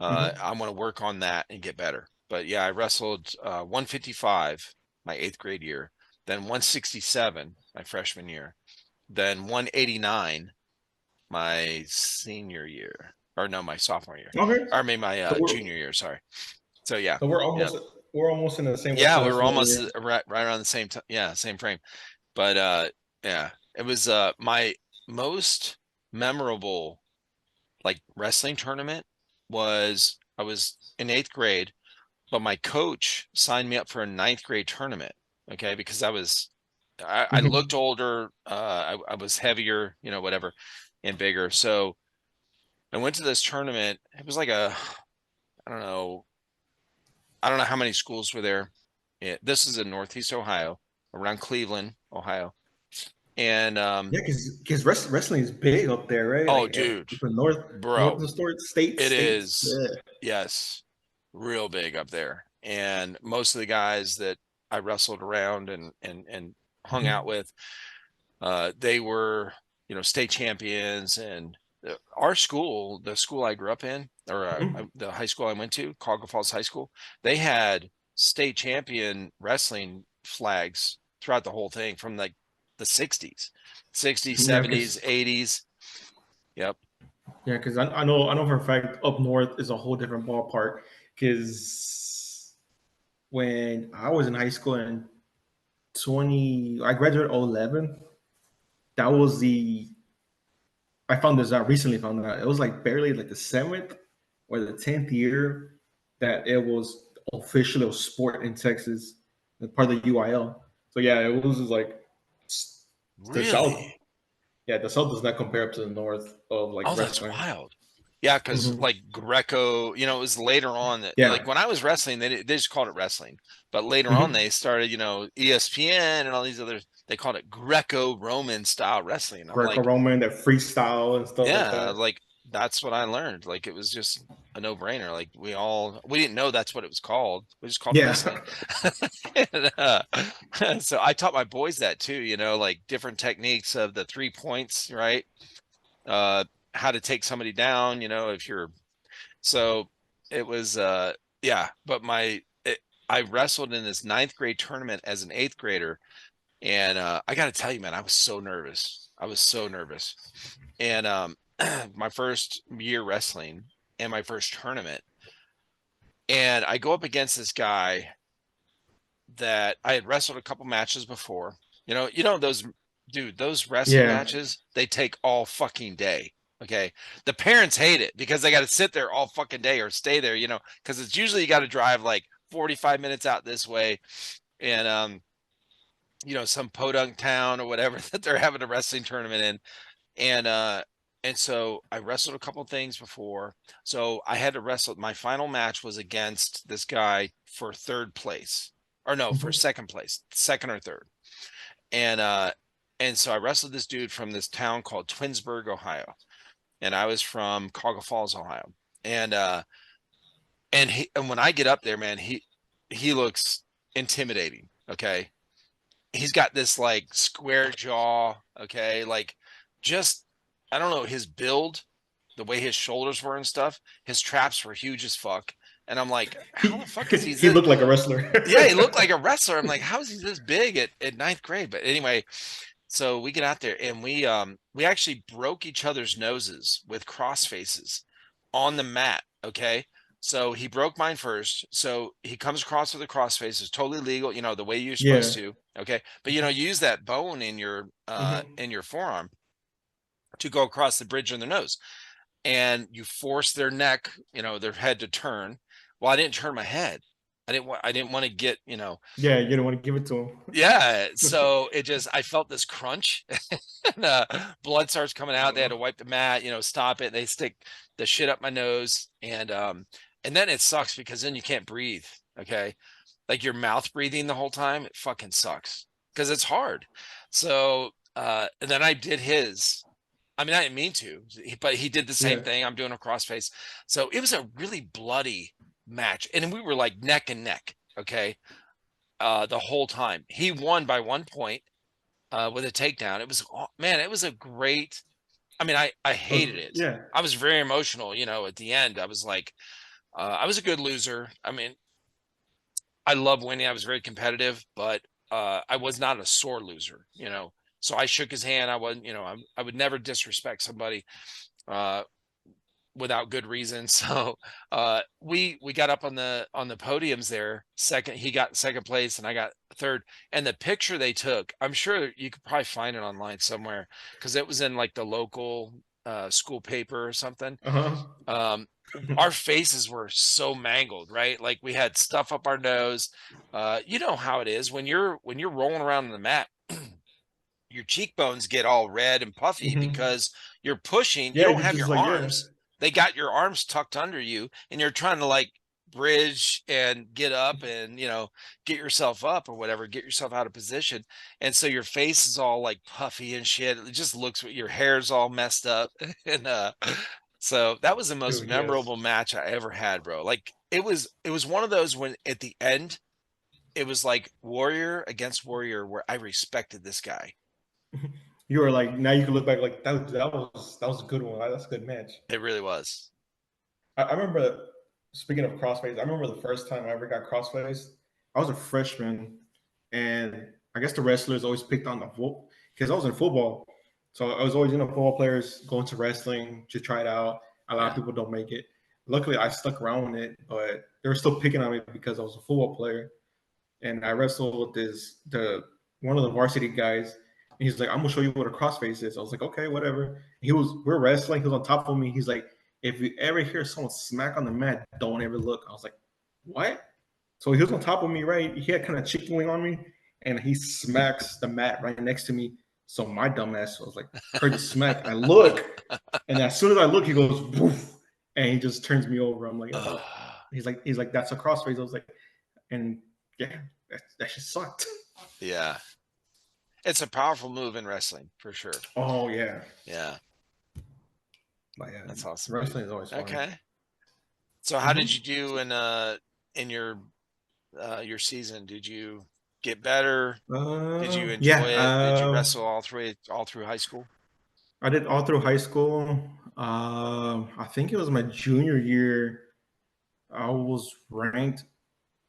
Mm-hmm. I want to work on that and get better. But yeah, I wrestled 155 my eighth grade year, then 167 my freshman year, then 189 my senior year, or no, my sophomore year, Okay, or I mean my so we're junior year. Sorry. So yeah, so we're yeah, almost in the same weight yeah. We class were where almost we're. right around the same time. Yeah, same frame. But yeah, it was my most memorable like wrestling tournament was I was in eighth grade, but my coach signed me up for a ninth grade tournament. Okay, because I looked Mhm. older, I was heavier, you know, whatever, and bigger. So I went to this tournament. It was like I don't know, I don't know how many schools were there. This is in Northeast Ohio, around Cleveland, Ohio. And Yeah, because wrestling is big up there, right? oh, Like dude, up in north of bro, the story, states, it states. is, Yeah. yes, real big up there. And most of the guys that I wrestled around and hung out Mhm. with, they were, you know, state champions. And our school, the school I grew up in, or Mhm. the high school I went to, Caldwell Falls High School, they had state champion wrestling flags throughout the whole thing from like the 60s, 60s, Yeah, 70s, because 80s. Yep. I know for a fact up north is a whole different ballpark. Because when I was in high school in I graduated 11. That was the I found this out recently. Found out it was like barely like the seventh or the 10th year that it was officially a sport in Texas, part of the UIL. So yeah, it was just like the South. Really? Yeah, the South does not compare up to the North of like Oh, that's wrestling. wild. Yeah, because Hmm. like Greco, you know, it was later on that, like Yeah. when I was wrestling, they just called it wrestling. But later on, Hmm. they started, you know, ESPN and all these others. They called it Greco-Roman style wrestling. I'm like, Greco-Roman, that freestyle and stuff like yeah, that. like that's what I learned. Like it was just, a no-brainer. Like we didn't know that's what it was called. We just called it Yeah. wrestling. And, so I taught my boys that too, you know, like different techniques of the 3 points, right? How to take somebody down, you know, if you're so it was yeah, but I wrestled in this ninth grade tournament as an eighth grader, and I got to tell you, man, I was so nervous. I was so nervous. And my first year wrestling and my first tournament, and I go up against this guy that I had wrestled a couple matches before. Those wrestling Yeah. matches, they take all fucking day. Okay. The parents hate it because they got to sit there all fucking day or stay there, you know, because it's usually you got to drive like 45 minutes out this way. And some podunk town or whatever that they're having a wrestling tournament in. And so I wrestled a couple of things before. So I had to wrestle. My final match was against this guy for third place. Or no, for Mhm. second place, second or third. And so I wrestled this dude from this town called Twinsburg, Ohio. And I was from Cauga Falls, Ohio. And when I get up there, man, he looks intimidating. Okay. He's got this like square jaw. Okay. Like just, I don't know, his build, the way his shoulders were and stuff, his traps were huge as fuck. And I'm like, how the He fuck is he he this? looked like a wrestler. Yeah, he looked like a wrestler. I'm like, how is he this big at ninth grade? But anyway, so we get out there and we actually broke each other's noses with cross faces on the mat. Okay. So he broke mine first. So he comes across with a cross face. It's totally legal, you know, the way you're supposed Yeah. to. Okay. But you know, you use that bone Hmm. in your forearm to go across the bridge on their nose. And you force their neck, you know, their head to turn. Well, I didn't turn my head. I didn't want to get, you know, Yeah, you don't want to give it to yeah. him. So I felt this crunch and blood starts coming out. They had to wipe the mat, you know, stop it. They stick the shit up my nose. And then it sucks because then you can't breathe. Okay. Like your mouth breathing the whole time. It fucking sucks because it's hard. So, and then I did his. I mean, I didn't mean to, but he did the same Yeah. thing. I'm doing a crossface. So it was a really bloody match. And we were like neck and neck. Okay. The whole time. He won by 1 point with a takedown. It was, man, it was a great. I mean, I hated it. Yeah. I was very emotional. You know, at the end, I was like, I was a good loser. I mean, I love winning. I was very competitive, but I was not a sore loser. You know, so I shook his hand. I wasn't. You know, I would never disrespect somebody. Uh, without good reason. So we got up on the podiums there. Second, he got second place and I got third. And the picture they took, I'm sure you could probably find it online somewhere because it was in like the local school paper or something. Uh-huh. Um, our faces were so mangled, right? Like we had stuff up our nose. You know how it is when you're rolling around on the mat. Your cheekbones get all red and puffy Hmm. because you're pushing. You Yeah, don't you have just your like, yeah. arms. They got your arms tucked under you and you're trying to like bridge and get up and, you know, get yourself up or whatever, get yourself out of position. And so your face is all like puffy and shit. It just looks, your hair's all messed up. And so that was the most Dude, yes. memorable match I ever had, bro. Like it was one of those when at the end it was like warrior against warrior where I respected this guy. You were like, now you can look back like that was a good one. That's a good match. It really was. I remember, speaking of crossface, I remember the first time I ever got crossface. I was a freshman, and I guess the wrestlers always picked on the football because I was in football. So I was always, football players going to wrestling to try it out. A lot of Yeah. people don't make it. Luckily, I stuck around with it, but they were still picking on me because I was a football player. And I wrestled with the one of the varsity guys. And he's like, "I'm gonna show you what a crossface is." I was like, "Okay, whatever." We're wrestling. He was on top of me. He's like, "If you ever hear someone smack on the mat, don't ever look." I was like, "What?" So he was on top of me, right? He had kind of chicken wing on me, and he smacks the mat right next to me. So my dumbass was like, heard the smack. I look, and as soon as I look, he goes, "Woof," and he just turns me over. I'm like, "Oh." He's like, "That's a crossface." I was like, and yeah, that just sucked. Yeah. It's a powerful move in wrestling for sure. Oh yeah, Yeah. but yeah, That's awesome, dude. wrestling is always fun. Okay. So how did Hmm. you do in your season? Did you get better? Did you enjoy Yeah. it? Did you wrestle all through high school? I did all through high school. I think it was my junior year. I was ranked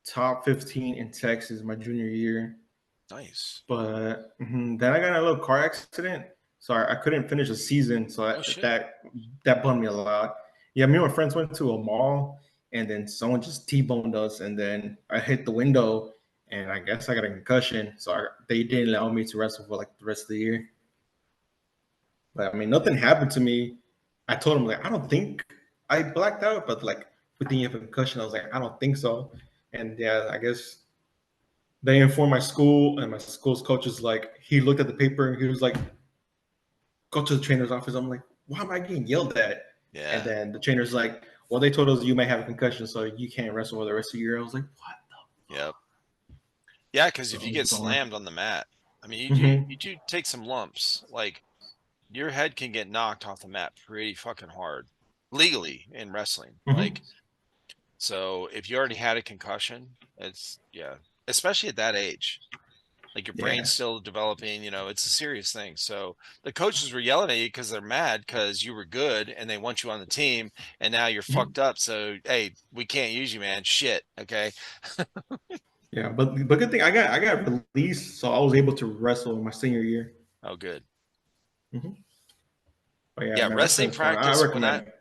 top 15 in Texas my junior year. Nice. But then I got in a little car accident, so I couldn't finish the season. So Oh shit. that bummed me a lot. Yeah, me and my friends went to a mall, and then someone just T-boned us, and then I hit the window, and I guess I got a concussion. So they didn't allow me to wrestle for like the rest of the year. But I mean, nothing happened to me. I told him like I don't think I blacked out, but like with the concussion, I was like I don't think so. And yeah, I guess they informed my school, and my school's coach is like, he looked at the paper and he was like, go to the trainer's office. I'm like, why am I getting yelled at? And Yeah. then the trainer's like, well, they told us you may have a concussion, so you can't wrestle for the rest of the year. I was like, what the fuck? Yep. Yeah, because So if I you was get gone. slammed on the mat, I mean, you Mm-hmm. do take some lumps. Like your head can get knocked off the mat pretty fucking hard, legally in wrestling. Mm-hmm. Like so, if you already had a concussion, it's yeah, especially at that age. Like your brain's Yeah. still developing, it's a serious thing. So the coaches were yelling at you because they're mad because you were good and they want you on the team, and now you're Mm-hmm. fucked up. So hey, we can't use you, man. Shit. Okay. Yeah, but good thing I got released, so I was able to wrestle in my senior year. Oh, good. Mm-hmm. But yeah, Yeah, man, wrestling wrestling's fun. I practice when I recommend it.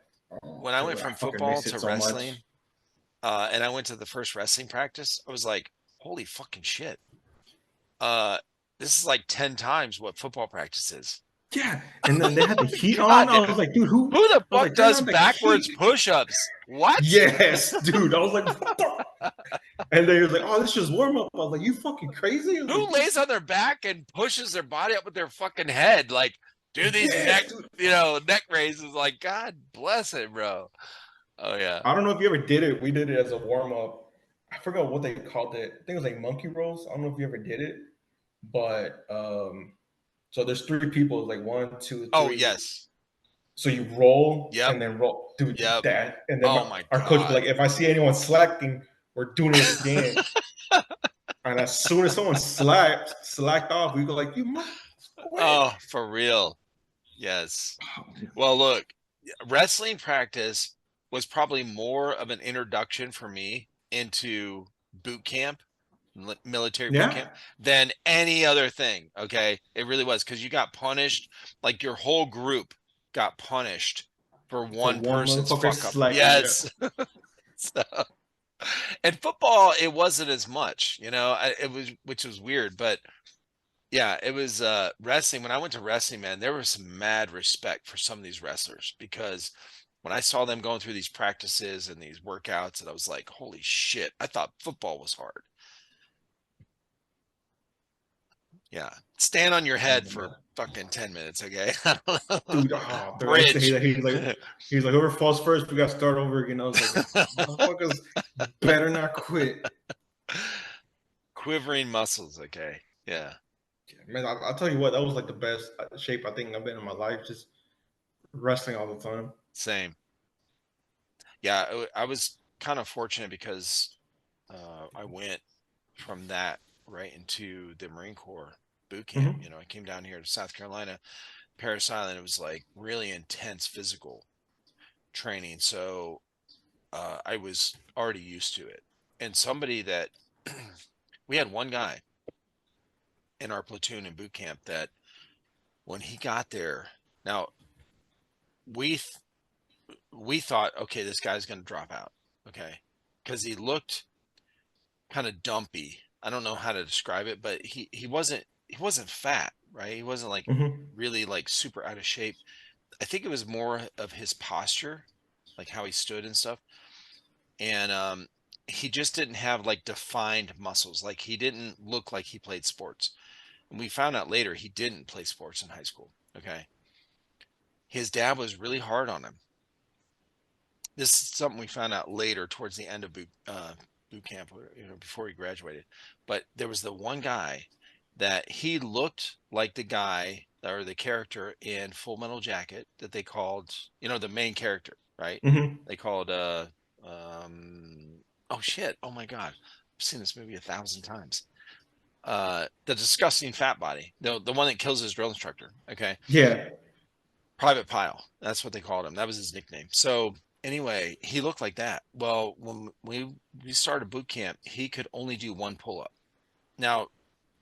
when I went Dude, I from fucking football miss to it so much. wrestling, and I went to the first wrestling practice, I was like, holy fucking shit. Uh, this is like 10 times what football practice is. Yeah, and then they had the heat on. I God, was like, dude, who? who the I was fuck like, turn does on the backwards heat. push-ups? What? Yes, dude. I was like, what the? And they was like, oh, this is just warm up. I was like, you fucking crazy? I was Who like, you, lays on their back and pushes their body up with their fucking head? Like, do these yes, dude. neck raises. Like, God bless it, bro. Oh yeah. I don't know if you ever did it. We did it as a warm up. I forgot what they called it. I think it was like monkey rolls. I don't know if you ever did it, but so there's three people, like one, two, Oh three. yes. So you roll Yep. and then roll, dude. Yep. That and then Oh my our coach be God. like, if I see anyone slacking, we're doing it again. And as soon as someone slacked off, we go like, "You must quit." Oh, for real. Yes. Well, look, wrestling practice was probably more of an introduction for me into boot camp, military boot camp, Yeah, than any other thing. Okay. It really was because you got punished. Like your whole group got punished for for one one person's motherfucker fuck up. slacking. Yeah, Yes. So, and football, it wasn't as much, it was, which was weird, but yeah, it was wrestling. When I went to wrestling, man, there was some mad respect for some of these wrestlers because when I saw them going through these practices and these workouts, and I was like, holy shit, I thought football was hard. Yeah. Stand on your head for fucking 10 minutes, okay? dude. Oh, dude, I used to hate Bridge. that. He's like, whoever falls first, we got to start over again. I was like, motherfuckers better not quit. Quivering muscles, okay. Yeah. Man, I'll tell you what, that was like the best shape I think I've been in my life. Just wrestling all the time. Same. Yeah, I was kind of fortunate because I went from that right into the Marine Corps boot camp. Mm-hmm. I came down here to South Carolina, Parris Island. It was like really intense physical training. So I was already used to it. And somebody that we had one guy in our platoon in boot camp that when he got there, now we we thought, okay, this guy's going to drop out, okay, because he looked kind of dumpy. I don't know how to describe it, but he wasn't fat, right? He wasn't like Mm-hmm. really like super out of shape. I think it was more of his posture, like how he stood and stuff. And he just didn't have like defined muscles. Like he didn't look like he played sports. And we found out later he didn't play sports in high school. Okay. His dad was really hard on him. This is something we found out later towards the end of boot camp, before he graduated. But there was the one guy that he looked like the guy or the character in Full Metal Jacket that they called, the main character, right? Mm-hmm. They called Oh shit. Oh my God. I've seen this movie 1,000 times. The disgusting fat body. The one that kills his drill instructor. Okay. Yeah. Private Pile. That's what they called him. That was his nickname. So anyway, he looked like that. Well, when we started boot camp, he could only do one pull up. Now,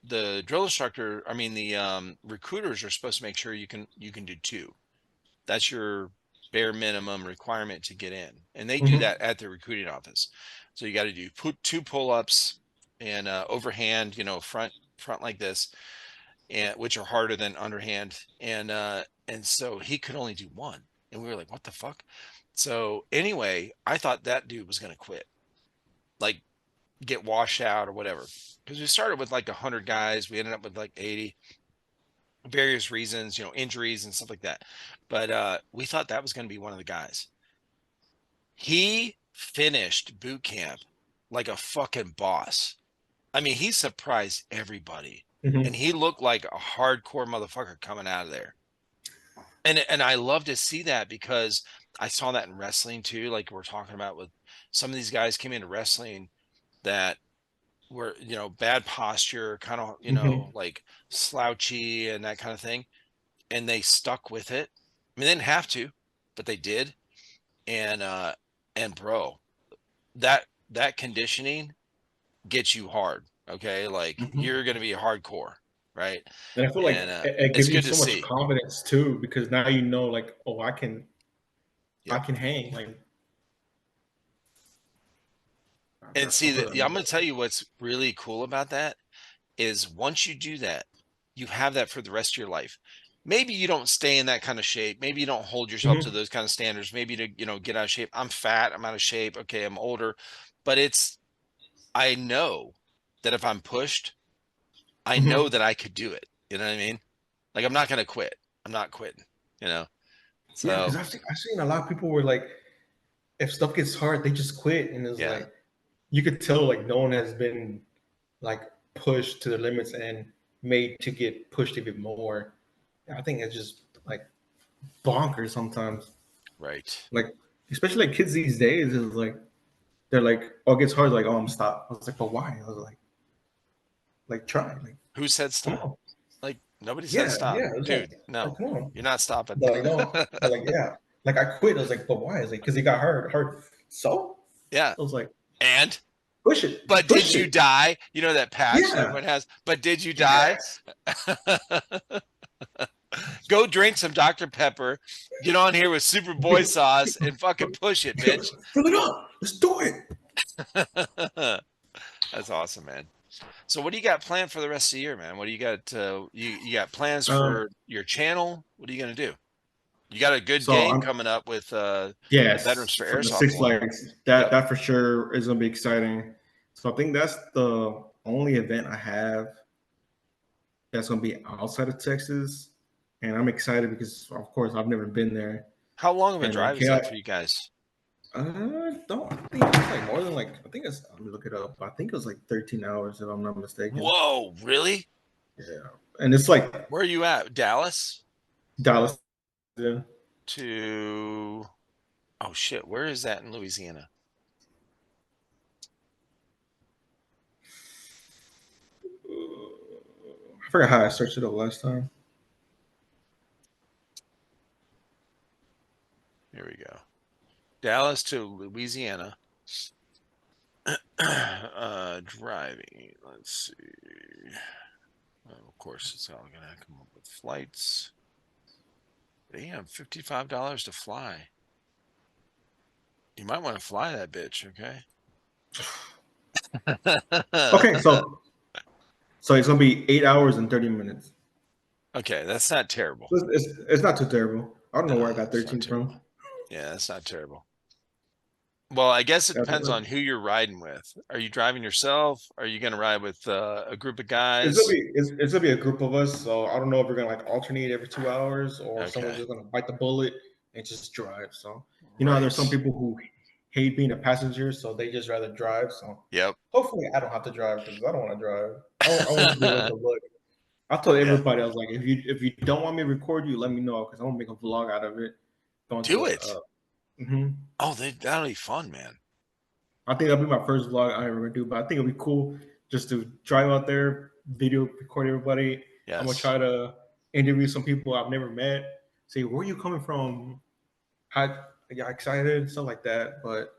the drill instructor, I mean the recruiters are supposed to make sure you can do two. That's your bare minimum requirement to get in, and they do Hmm. that at the recruiting office. So you got to do two pull-ups and overhand, front like this, and which are harder than underhand. And so he could only do one, and we were like, what the fuck? So anyway, I thought that dude was gonna quit, like get washed out or whatever, because we started with like 100 guys, we ended up with like 80, various reasons, injuries and stuff like that. But we thought that was going to be one of the guys. He finished boot camp like a fucking boss. I mean, he surprised everybody, and Hmm. he looked like a hardcore motherfucker coming out of there. And I love to see that, because I saw that in wrestling too. Like we're talking about, with some of these guys came into wrestling that were, bad posture, kind of, Hmm. like slouchy and that kind of thing, and they stuck with it. I mean, they didn't have to, but they did. And bro, that conditioning gets you hard. Okay, like Hmm. you're gonna be hardcore, right? And I feel like And it it's gives you good to so much see. confidence too, because now you know, like, oh, I Yep. can hang. Like, And that's see something that, that yeah, I'm gonna tell you what's really cool about that is once you do that, you have that for the rest of your life. Maybe you don't stay in that kind of shape. Maybe you don't hold yourself to Mhm. those kind of standards. Maybe to, get out of shape. I'm fat. I'm out of shape. Okay, I'm older, but I know that if I'm pushed, I know Mhm. that I could do it. You know what I mean? Like I'm not gonna quit. I'm not quitting. You know. Yeah, because So I've seen a lot of people where, like, if stuff gets hard, they just quit, and it's yeah, like you could tell, like, no one has been, like, pushed to the limits and made to get pushed even more. I think it's just like bonkers sometimes. right. Like, especially like kids these days is like they're like, oh, it gets hard, like, oh, I'm stop. I was like, but why? I was like try, like, Who said come stop? on. Like nobody said Yeah, stop, yeah. It's dude. like No, come on. you're not stopping. They're like, no, they're like, yeah. Like I quit. I was like, but why? I was like, because it got hard. So Yeah, I was like, and push it, but did push you it. die? You know that patch that Yeah. everyone has. But did you die? Yes. Go drink some Dr. Pepper. Get on here with Superboy Sauce and fucking push it, bitch. Fill it up. Let's do it. That's awesome, man. So what do you got planned for the rest of the year, man? What do you got? You got plans Um, for your channel? What are you gonna do? You got a good so game I'm coming up with Veterans yes for for the Airsoft Six one. Flags. That Yep. that for sure is gonna be exciting. So I think that's the only event I have that's gonna be outside of Texas, and I'm excited because of course I've never been there. How long of a And drive is that for you guys? don't I think it's like more than like I think it's let me look it up. I think it was like 13 hours if I'm not mistaken. Whoa, really? Yeah, and it's like Where are you at? Dallas Dallas. Yeah. to oh shit, where is that in Louisiana? I forgot how I searched it up last time. Here we go. Dallas to Louisiana. Driving. Let's see. Of course, it's all gonna come up with flights. Damn, $55 to fly. You might want to fly that bitch, okay? Okay, so it's gonna be 8 hours and 30 minutes. Okay, that's not terrible. So it's not too terrible. I don't know where I No, got it's not 13 terrible. from. Yeah, that's not terrible. Well, I guess it That's, depends on who you're riding with. Are you driving yourself? Are you going to ride with a group of it's gonna guys? be it's gonna be a group of us. So I don't know if we're gonna like alternate every 2 hours or someone's Okay. just gonna bite the bullet and just drive. So you know how there's some Right. people who hate being a passenger, so they just rather drive. So Yep. hopefully I don't have to drive because I don't want to drive. I want to be able to look. I told Yeah. everybody I was like, if you don't want me to record you, let me know because I want to make a vlog out of it. Going Do to it. mhm. Oh, that'll be fun, man. I think that'll be my first vlog I ever do. But I think it'll be cool just to drive out there, video record everybody. I'm gonna Yes. try to interview some people I've never met. Say, where are you coming from? How yeah, excited, stuff like that. But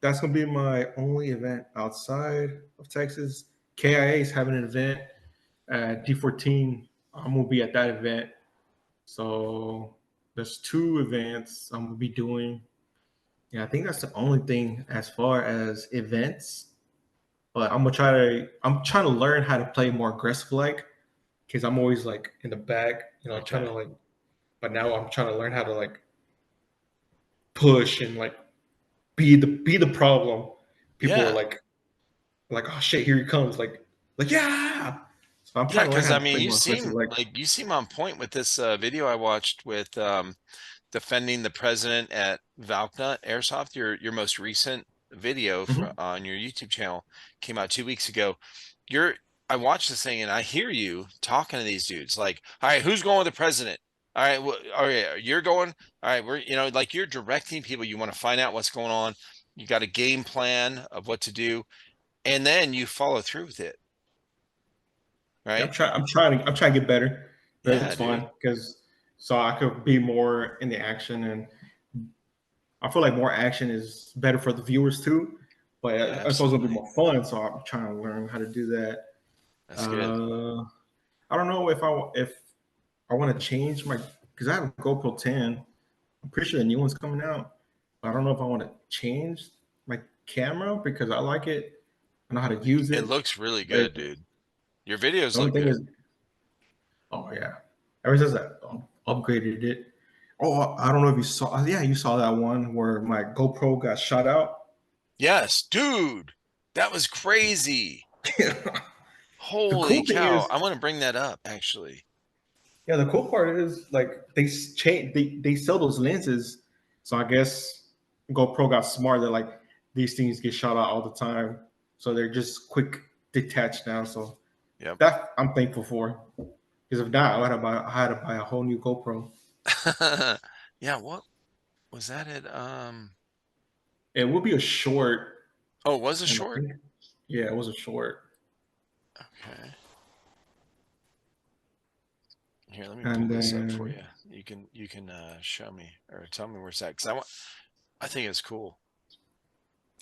that's gonna be my only event outside of Texas. KIA is having an event at D14. I'm gonna be at that event. So there's two events I'm gonna be doing. Yeah, I think that's the only thing as far as events. But I'm trying to learn how to play more aggressive like because I'm always like in the back, trying Okay. to like but now I'm trying to learn how to like push and like be the problem. People are Yeah. like, oh shit, here he comes. Like yeah. So I'm Yeah, trying to learn because how I to mean, play more aggressive like you seem on point with this video I watched with defending the president at Valknut Airsoft. Your most recent video mhm. on your YouTube channel came out 2 weeks ago. You're I watched this thing and I hear you talking to these dudes like, all right, who's going with the president? All right, well, all right, you're going. All right, we're like you're directing people. You want to find out what's going on. You got a game plan of what to do, and then you follow through with it, Yeah, right? I'm trying to get better. But Yeah, it's dude. fun because so I could be more in the action and I feel like more action is better for the viewers too. But it's also gonna be Absolutely. more fun, so I'm trying to learn how to do that. That's good. Uh, I don't know if I want to change my because I have a GoPro 10. I'm pretty sure the new one's coming out. But I don't know if I want to change my camera because I like it. I know how to use It it. looks really But good, dude. Your videos the only look thing good. is, oh yeah, ever since I upgraded it. Oh, I don't know if you saw. Yeah, you saw that one where my GoPro got shot out. Yes, dude. That was crazy. The Holy cool thing cow. is, I want to bring that up actually. yeah, the cool part is like they sell those lenses. So I guess GoPro got smart that like these things get shot out all the time. So they're just quick detached now. So Yep. that I'm thankful for. Because if not, I had to buy a whole new GoPro. Yeah, what was that it? It would be a short, Oh, it was a and I short? think yeah, it was a short. Okay. Here, let me pull And this up for then you. You can show me or tell me where it's at because I think it's cool.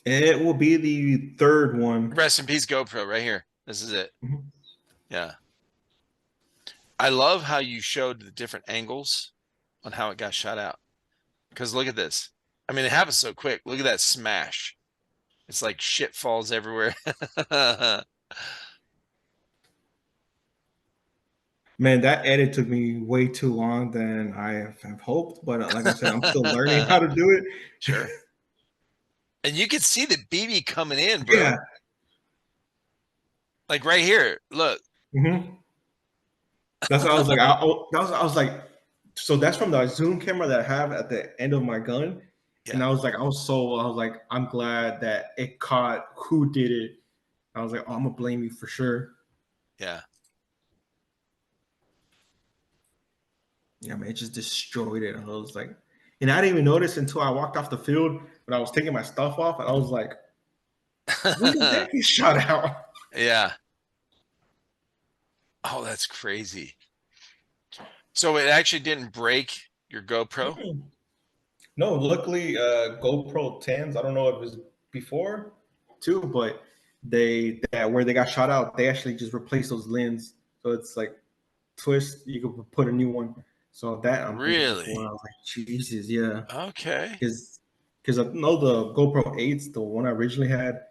it will be the third one. Rest in peace, GoPro, right here. This is it. Mhm. Yeah. I love how you showed the different angles on how it got shot out. Because look at this. I mean, it happens so quick. Look at that smash. It's like shit falls everywhere. Man, that edit took me way too long than I have hoped. But like I said, I'm still learning how to do it. Sure. And you can see the BB coming in, Yeah. bro. Like right here. Look. hmm That's what I was like. I was like, so that's from the zoom camera that I have at the end of my gun. And Yeah. I was like, I'm glad that it caught who did it. I was like, oh, I'm gonna blame you for sure. Yeah. Yeah, man, it just destroyed it. I was like, and I didn't even notice until I walked off the field when I was taking my stuff off, and I was like, when did that get shot out? Yeah. Oh, that's crazy. So it actually didn't break your GoPro? No, luckily, GoPro 10s. I don't know if it was before too, but that where they got shot out, they actually just replaced those lenses. So it's like twist, you could put a new one. So that I'm thankful for. Really? I was like, Jesus, yeah, Okay. because I know the GoPro 8s, the one I originally had,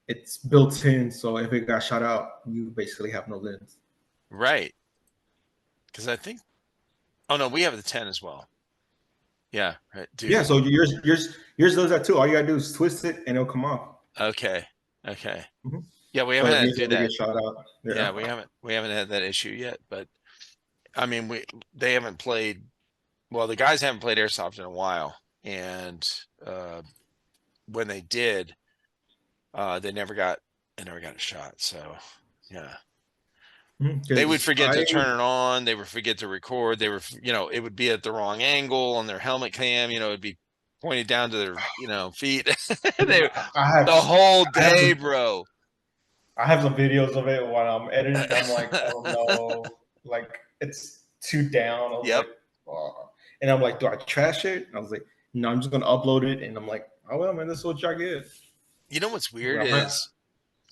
it's built in. So if it got shot out, you basically have no lens. Right. Because I think, oh no, we have the 10 as well. Yeah. Right. Yeah, Dude. so yours does that too. All you gotta do is twist it and it'll come off. Okay. Okay. Mhm. Yeah, we So haven't if had to yours do ever that. gets shot out, Yeah, yeah. we haven't had that issue yet, but I mean they haven't played well, the guys haven't played airsoft in a while. And when they did, they never got a shot. So yeah. They would Because forget to turn it on, they would forget to record, it would be at the wrong angle on their helmet cam, it'd be pointed down to their, feet. Dude, They I have the whole I have day, some bro. I have some videos of it when I'm editing. I'm like, oh no, like it's too down. I was Yep. like, oh. And I'm like, do I trash it? And I was like, no, I'm just gonna upload it. And I'm like, oh well, man, this is what y'all get. You know what's weird But I'm not, is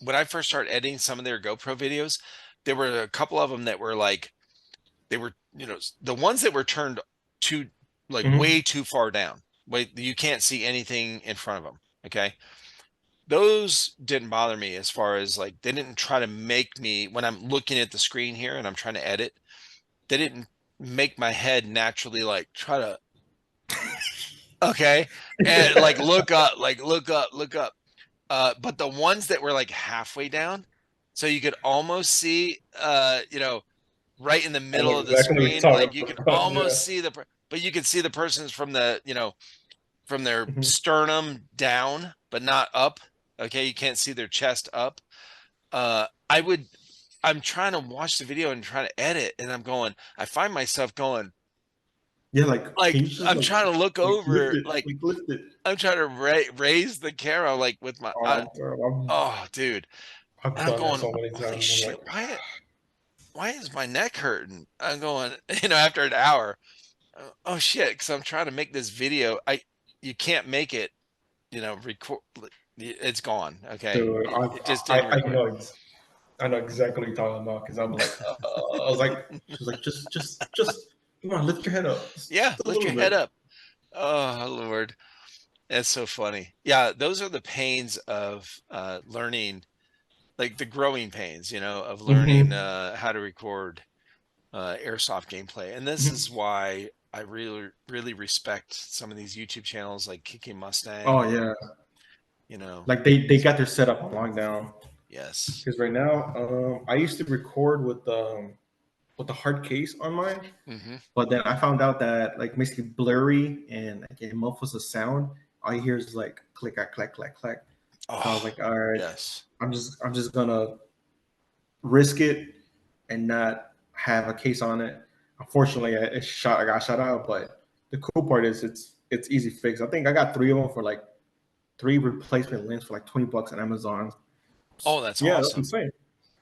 when I first started editing some of their GoPro videos, there were a couple of them that were like they were, the ones that were turned too like mhm. way too far down. Wait, you can't see anything in front of them. Okay. Those didn't bother me as far as like they didn't try to make me when I'm looking at the screen here and I'm trying to edit, they didn't make my head naturally like try to okay and like look up, look up. But the ones that were like halfway down, so you could almost see right in the I know middle of the exactly what you're screen, talking like you could about. Yeah. almost see but you could see the person's from the, from their Mhm. sternum down, but not up. Okay, you can't see their chest up. I would I'm trying to watch the video and trying to edit, and I find myself going, Yeah, like, can like, you just I'm trying to look lift over, it, like, like lift it? I'm trying to raise the camera, like, with my, Bro, oh, dude. I've And I'm done that going, so many holy times. I'm shit, like, why is my neck hurting? I'm going, after an hour, oh shit, because I'm trying to make this video. You can't make it, record. It's gone. Okay. dude, It just didn't record. I know exactly what you're talking about because I'm like, I was like, she was like, just, come on, lift your head up Yeah. just a Lift little your head bit. up. Oh, Lord. That's so funny. Yeah. Those are the pains of learning, like the growing pains, of learning Hmm. how to record airsoft gameplay. And this is Hmm. why I really, really respect some of these YouTube channels like Kicking Oh Mustang and, yeah, you know, like they got their setup on lockdown yes. because right now, I used to record with the hard case on mine, Hmm. but then I found out that like basically blurry and like it muffles the sound. All you hear is like click, clack, clack, clack, clack. So I was Oh, like, all right, yes. I'm just gonna risk it and not have a case on it. Unfortunately, I got shot out, but the cool part is it's easy fix. I think I got three of them for like three replacement lens for like $20 on Amazon. Oh, that's Yeah, that's awesome. insane.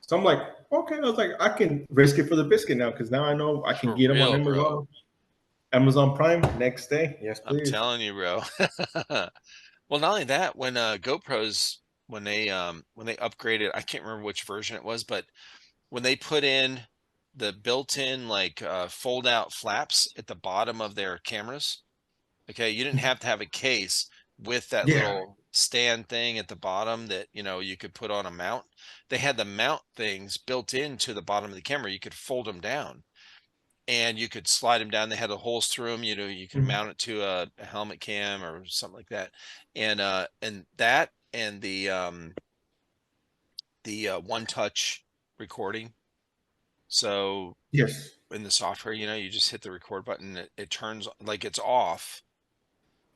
So I'm like, okay, I was like, I can risk it for the biscuit now because now I know I can For get them on real, bro. Amazon. Amazon Prime next day. Yes, I'm please. telling you, bro. Well, not only that, when GoPros when they upgraded, I can't remember which version it was, but when they put in the built-in like fold out flaps at the bottom of their cameras, okay, you didn't have to have a case with that Yeah. little stand thing at the bottom that, you could put on a mount. They had the mount things built into the bottom of the camera. You could fold them down and you could slide them down. They had the holes through them. You could Mhm. mount it to a helmet cam or something like that. And that and the one touch recording. So Yes. in the software, you just hit the record button. It turns like it's off,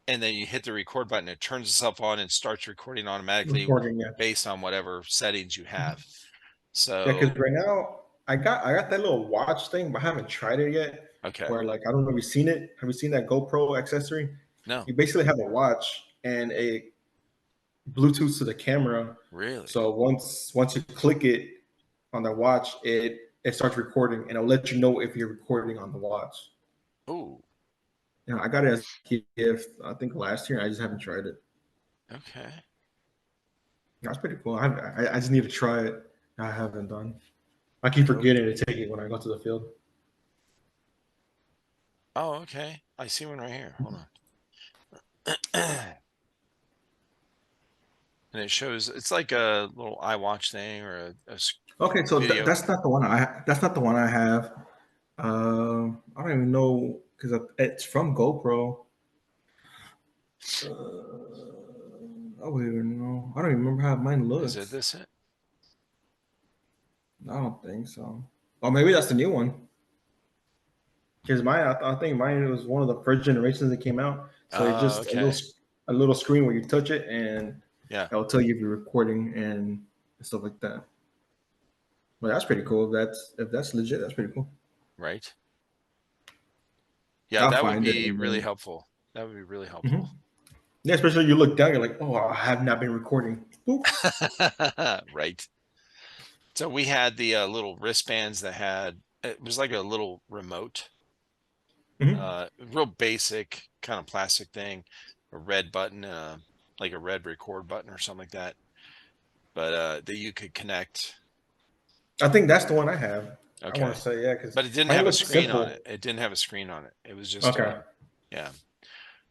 and then you hit the record button. It turns itself on and starts recording automatically Recording. Yeah. based on whatever settings you have. Yeah, because So right now I got that little watch thing, but I haven't tried it yet. okay, Where like I don't know if you've seen it. Have you seen that GoPro accessory? no, You basically have a watch and a Bluetooth to the camera. really, So once you click it on the watch, it starts recording and it'll let you know if you're recording on the watch. oh, You know, I got it as a gift, I think last year. I just haven't tried it. okay. That's pretty cool. I just need to try it. I haven't done. I keep Nope. forgetting to take it when I go to the field. Oh, okay. I see one right here. Hold on. And it shows it's like a little iWatch thing or Okay, so video. that's not the one that's not the one I have. I don't even know because it's from GoPro. I don't even know. I don't even remember how mine Is it looks. this? It? I don't think so. Or maybe that's the new one. Because mine, I think mine was one of the first generations that came out. So it's just Okay. a little screen where you touch it and Yeah. it'll tell you if you're recording and stuff like that. But that's pretty cool. If that's legit, that's pretty cool. Right. Yeah, I'll that would find it be and really then. helpful. That would be really helpful. Mhm. Yeah, especially you look down, you're like, oh, I have not been recording. Boop. Right. So we had the little wristbands that had, it was like a little remote, Hmm. real basic kind of plastic thing, a red button, like a red record button or something like that. But that you could connect. I think that's the one I have. I want Okay. to say, yeah, because But it didn't mine have a looks screen on it. simple. It didn't have a screen on it. It was just Okay. yeah.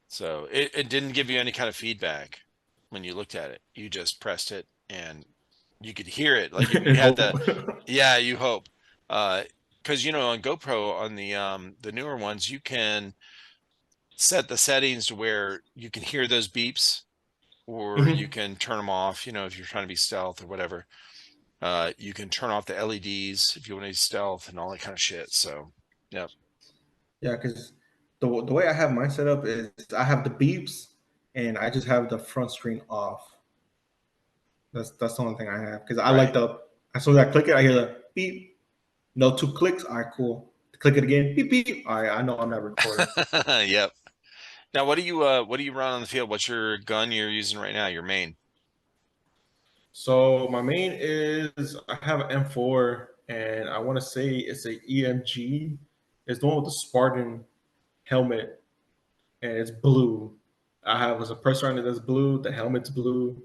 So it didn't give you any kind of feedback when you looked at it. You just pressed it and you could hear it. Like if you And had hope. the, yeah, you hope. Because you know, on GoPro, on the newer ones, you can set the settings to where you can hear those beeps, or you Hmm. can turn them off, you know, if you're trying to be stealth or whatever. You can turn off the LEDs if you want to be stealth and all that kind of shit. So yeah. Yeah, because the way I have mine set up is I have the beeps and I just have the front screen off. That's the only thing I have because I like Right. the as soon as I click it, I hear the beep. No 2 clicks. All right, cool. Click it again. Beep beep. All right, I know I'm not recording. Yep. Now, what do you run on the field? What's your gun you're using right now? Your main? So my main is I have an M4 and I want to say it's a EMG. It's the one with the Spartan helmet and it's blue. I have a suppressor on it that's blue. The helmet's blue.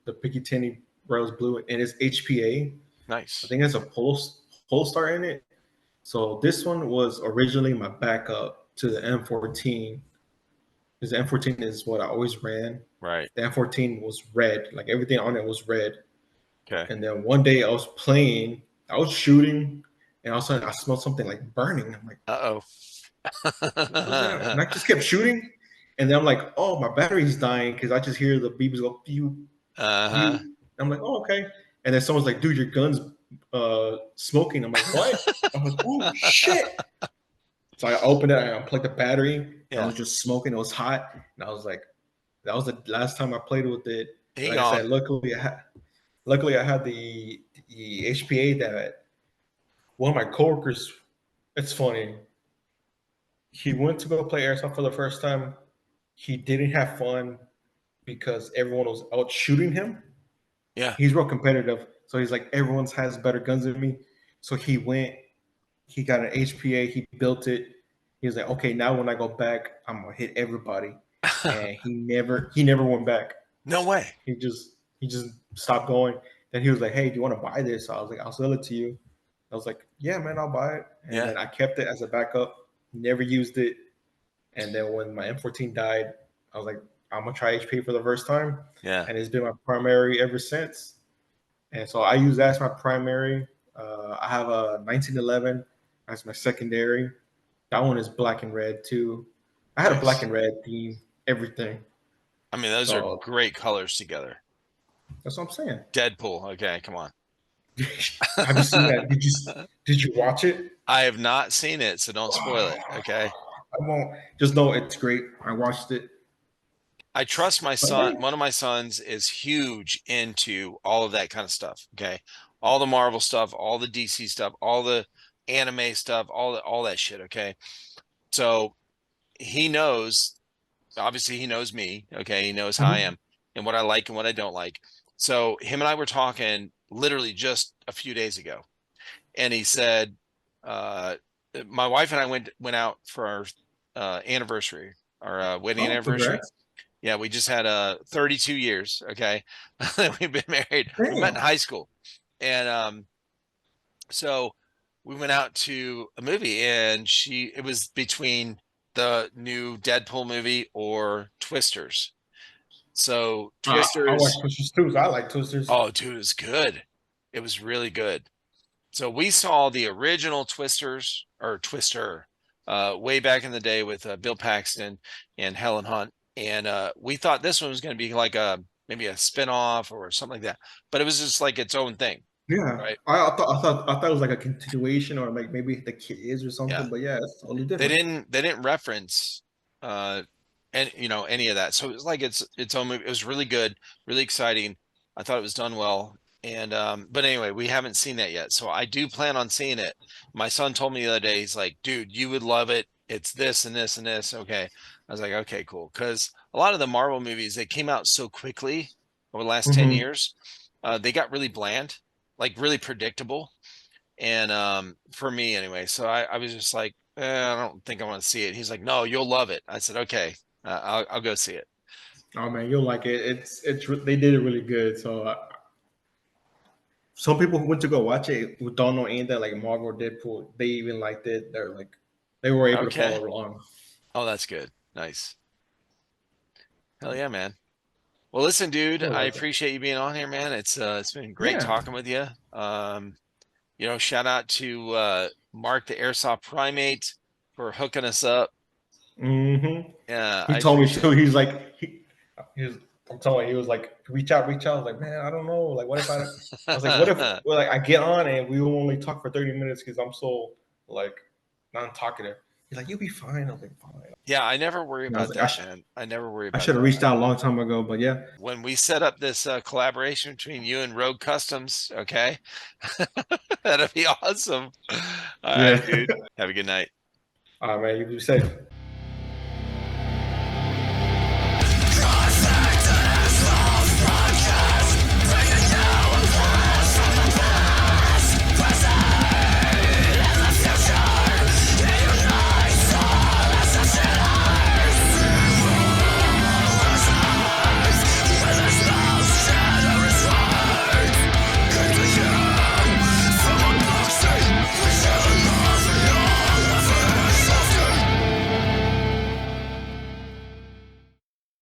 The Picatinny rail's blue, and it's HPA. I Nice. think it's a Polestar in it. So this one was originally my backup to the M14 because the M14 is what I always ran. Right. The M14 was red, like everything on it was red. Okay. And then one day I was playing, I was shooting, and all of a sudden I smelled something like burning. I'm like, Uh-oh. what was that? And I just kept shooting. And then I'm like, oh, my battery's dying because I just hear the beepers go pew, Uh-huh. pew. I'm like, oh, okay. And then someone's like, dude, your gun's smoking. I'm like, what? I'm like, oh shit. So I opened it, I unplugged the battery, and it Yeah. was just smoking. It was hot. And I was like, that was the last time I played with it. Hang Like I on. said, luckily I had the HPA that one of my coworkers, it's funny. He went to go play airsoft for the first time. He didn't have fun because everyone was out shooting him. Yeah. He's real competitive. So he's like, everyone has better guns than me. So he went, he got an HPA, he built it. He was like, okay, now when I go back, I'm gonna hit everybody. And he never went back. No way. He just stopped going. Then he was like, hey, do you want to buy this? So I was like, I'll sell it to you. I was like, yeah, man, I'll buy it. And Yeah. then I kept it as a backup, never used it. And then when my M14 died, I was like, I'm gonna try HP for the first time, Yeah. and it's been my primary ever since. And so I use that as my primary. I have a 1911 as my secondary. That one is black and red too. I had a black Nice. and red theme, everything. I mean, those are So great colors together. that's what I'm saying. Deadpool. Okay, come on. Have you seen that? Did you watch it? I have not seen it, so don't spoil it. Okay. I won't. Just know it's great. I watched it. I trust my But son. yeah. One of my sons is huge into all of that kind of stuff. Okay. All the Marvel stuff, all the DC stuff, all the anime stuff, all that shit. Okay. So he knows, obviously he knows me. Okay. He knows how I Mhm. am and what I like and what I don't like. So him and I were talking literally just a few days ago. And he said, uh, my wife and I went out for our anniversary, our wedding Oh, anniversary. congrats. Yeah, we just had 32 years. Okay. We've been married. We met in Damn. high school. And so we went out to a movie and it was between the new Deadpool movie or Twisters. So I watch Twisters, Twisters too. So I like Twisters. oh dude, it was good. It was really good. So we saw the original Twisters or Twister way back in the day with Bill Paxton and Helen Hunt. And we thought this one was going to be like maybe a spin-off or something like that. But it was just like its own thing, Yeah, right? I thought it was like a continuation or like maybe the kids or Yeah. something. But yeah, it's totally They different. didn't reference uh and you know any of that. So it was like its own movie. It was really good, really exciting. I thought it was done well. And but anyway, we haven't seen that yet. So I do plan on seeing it. My son told me the other day, he's like, dude, you would love it. it's this and this and this. Okay. I was like, okay, cool. Because a lot of the Marvel movies, they came out so quickly over the last 10 Hmm. years. They got really bland, like really predictable. And for me anyway, so I was just like, I don't think I want to see it. He's like, no, you'll love it. I said, okay, I'll go see it. Oh man, you'll like it. They did it really good. So some people who went to go watch it who don't know anything like Marvel or Deadpool, they even liked it. They're like they were able to Okay. follow along. Oh, that's good. Nice. Hell yeah, man. Well, listen, dude, What I was it? appreciate you being on here, man. It's been great Yeah. talking with you. Shout out to Mark the Airsoft Primate for hooking us up. Hmm. Yeah, He I told me appreciate too. it. He's like he was. I'm telling you, he was like, reach out, reach out. I was like, man, I don't know. Like, what if I was like, what if well, like I get on and we will only talk for 30 minutes because I'm so like non-talkative. He's like, you'll be fine. I was like, fine. Yeah, I never worry And I was about like, that, man. I never worry I about should have that. reached out a long time ago, but yeah. When we set up this collaboration between you and Rogue Customs, okay? That'd be awesome. All right, Yeah. dude. Have a good night. All right, man. You be safe.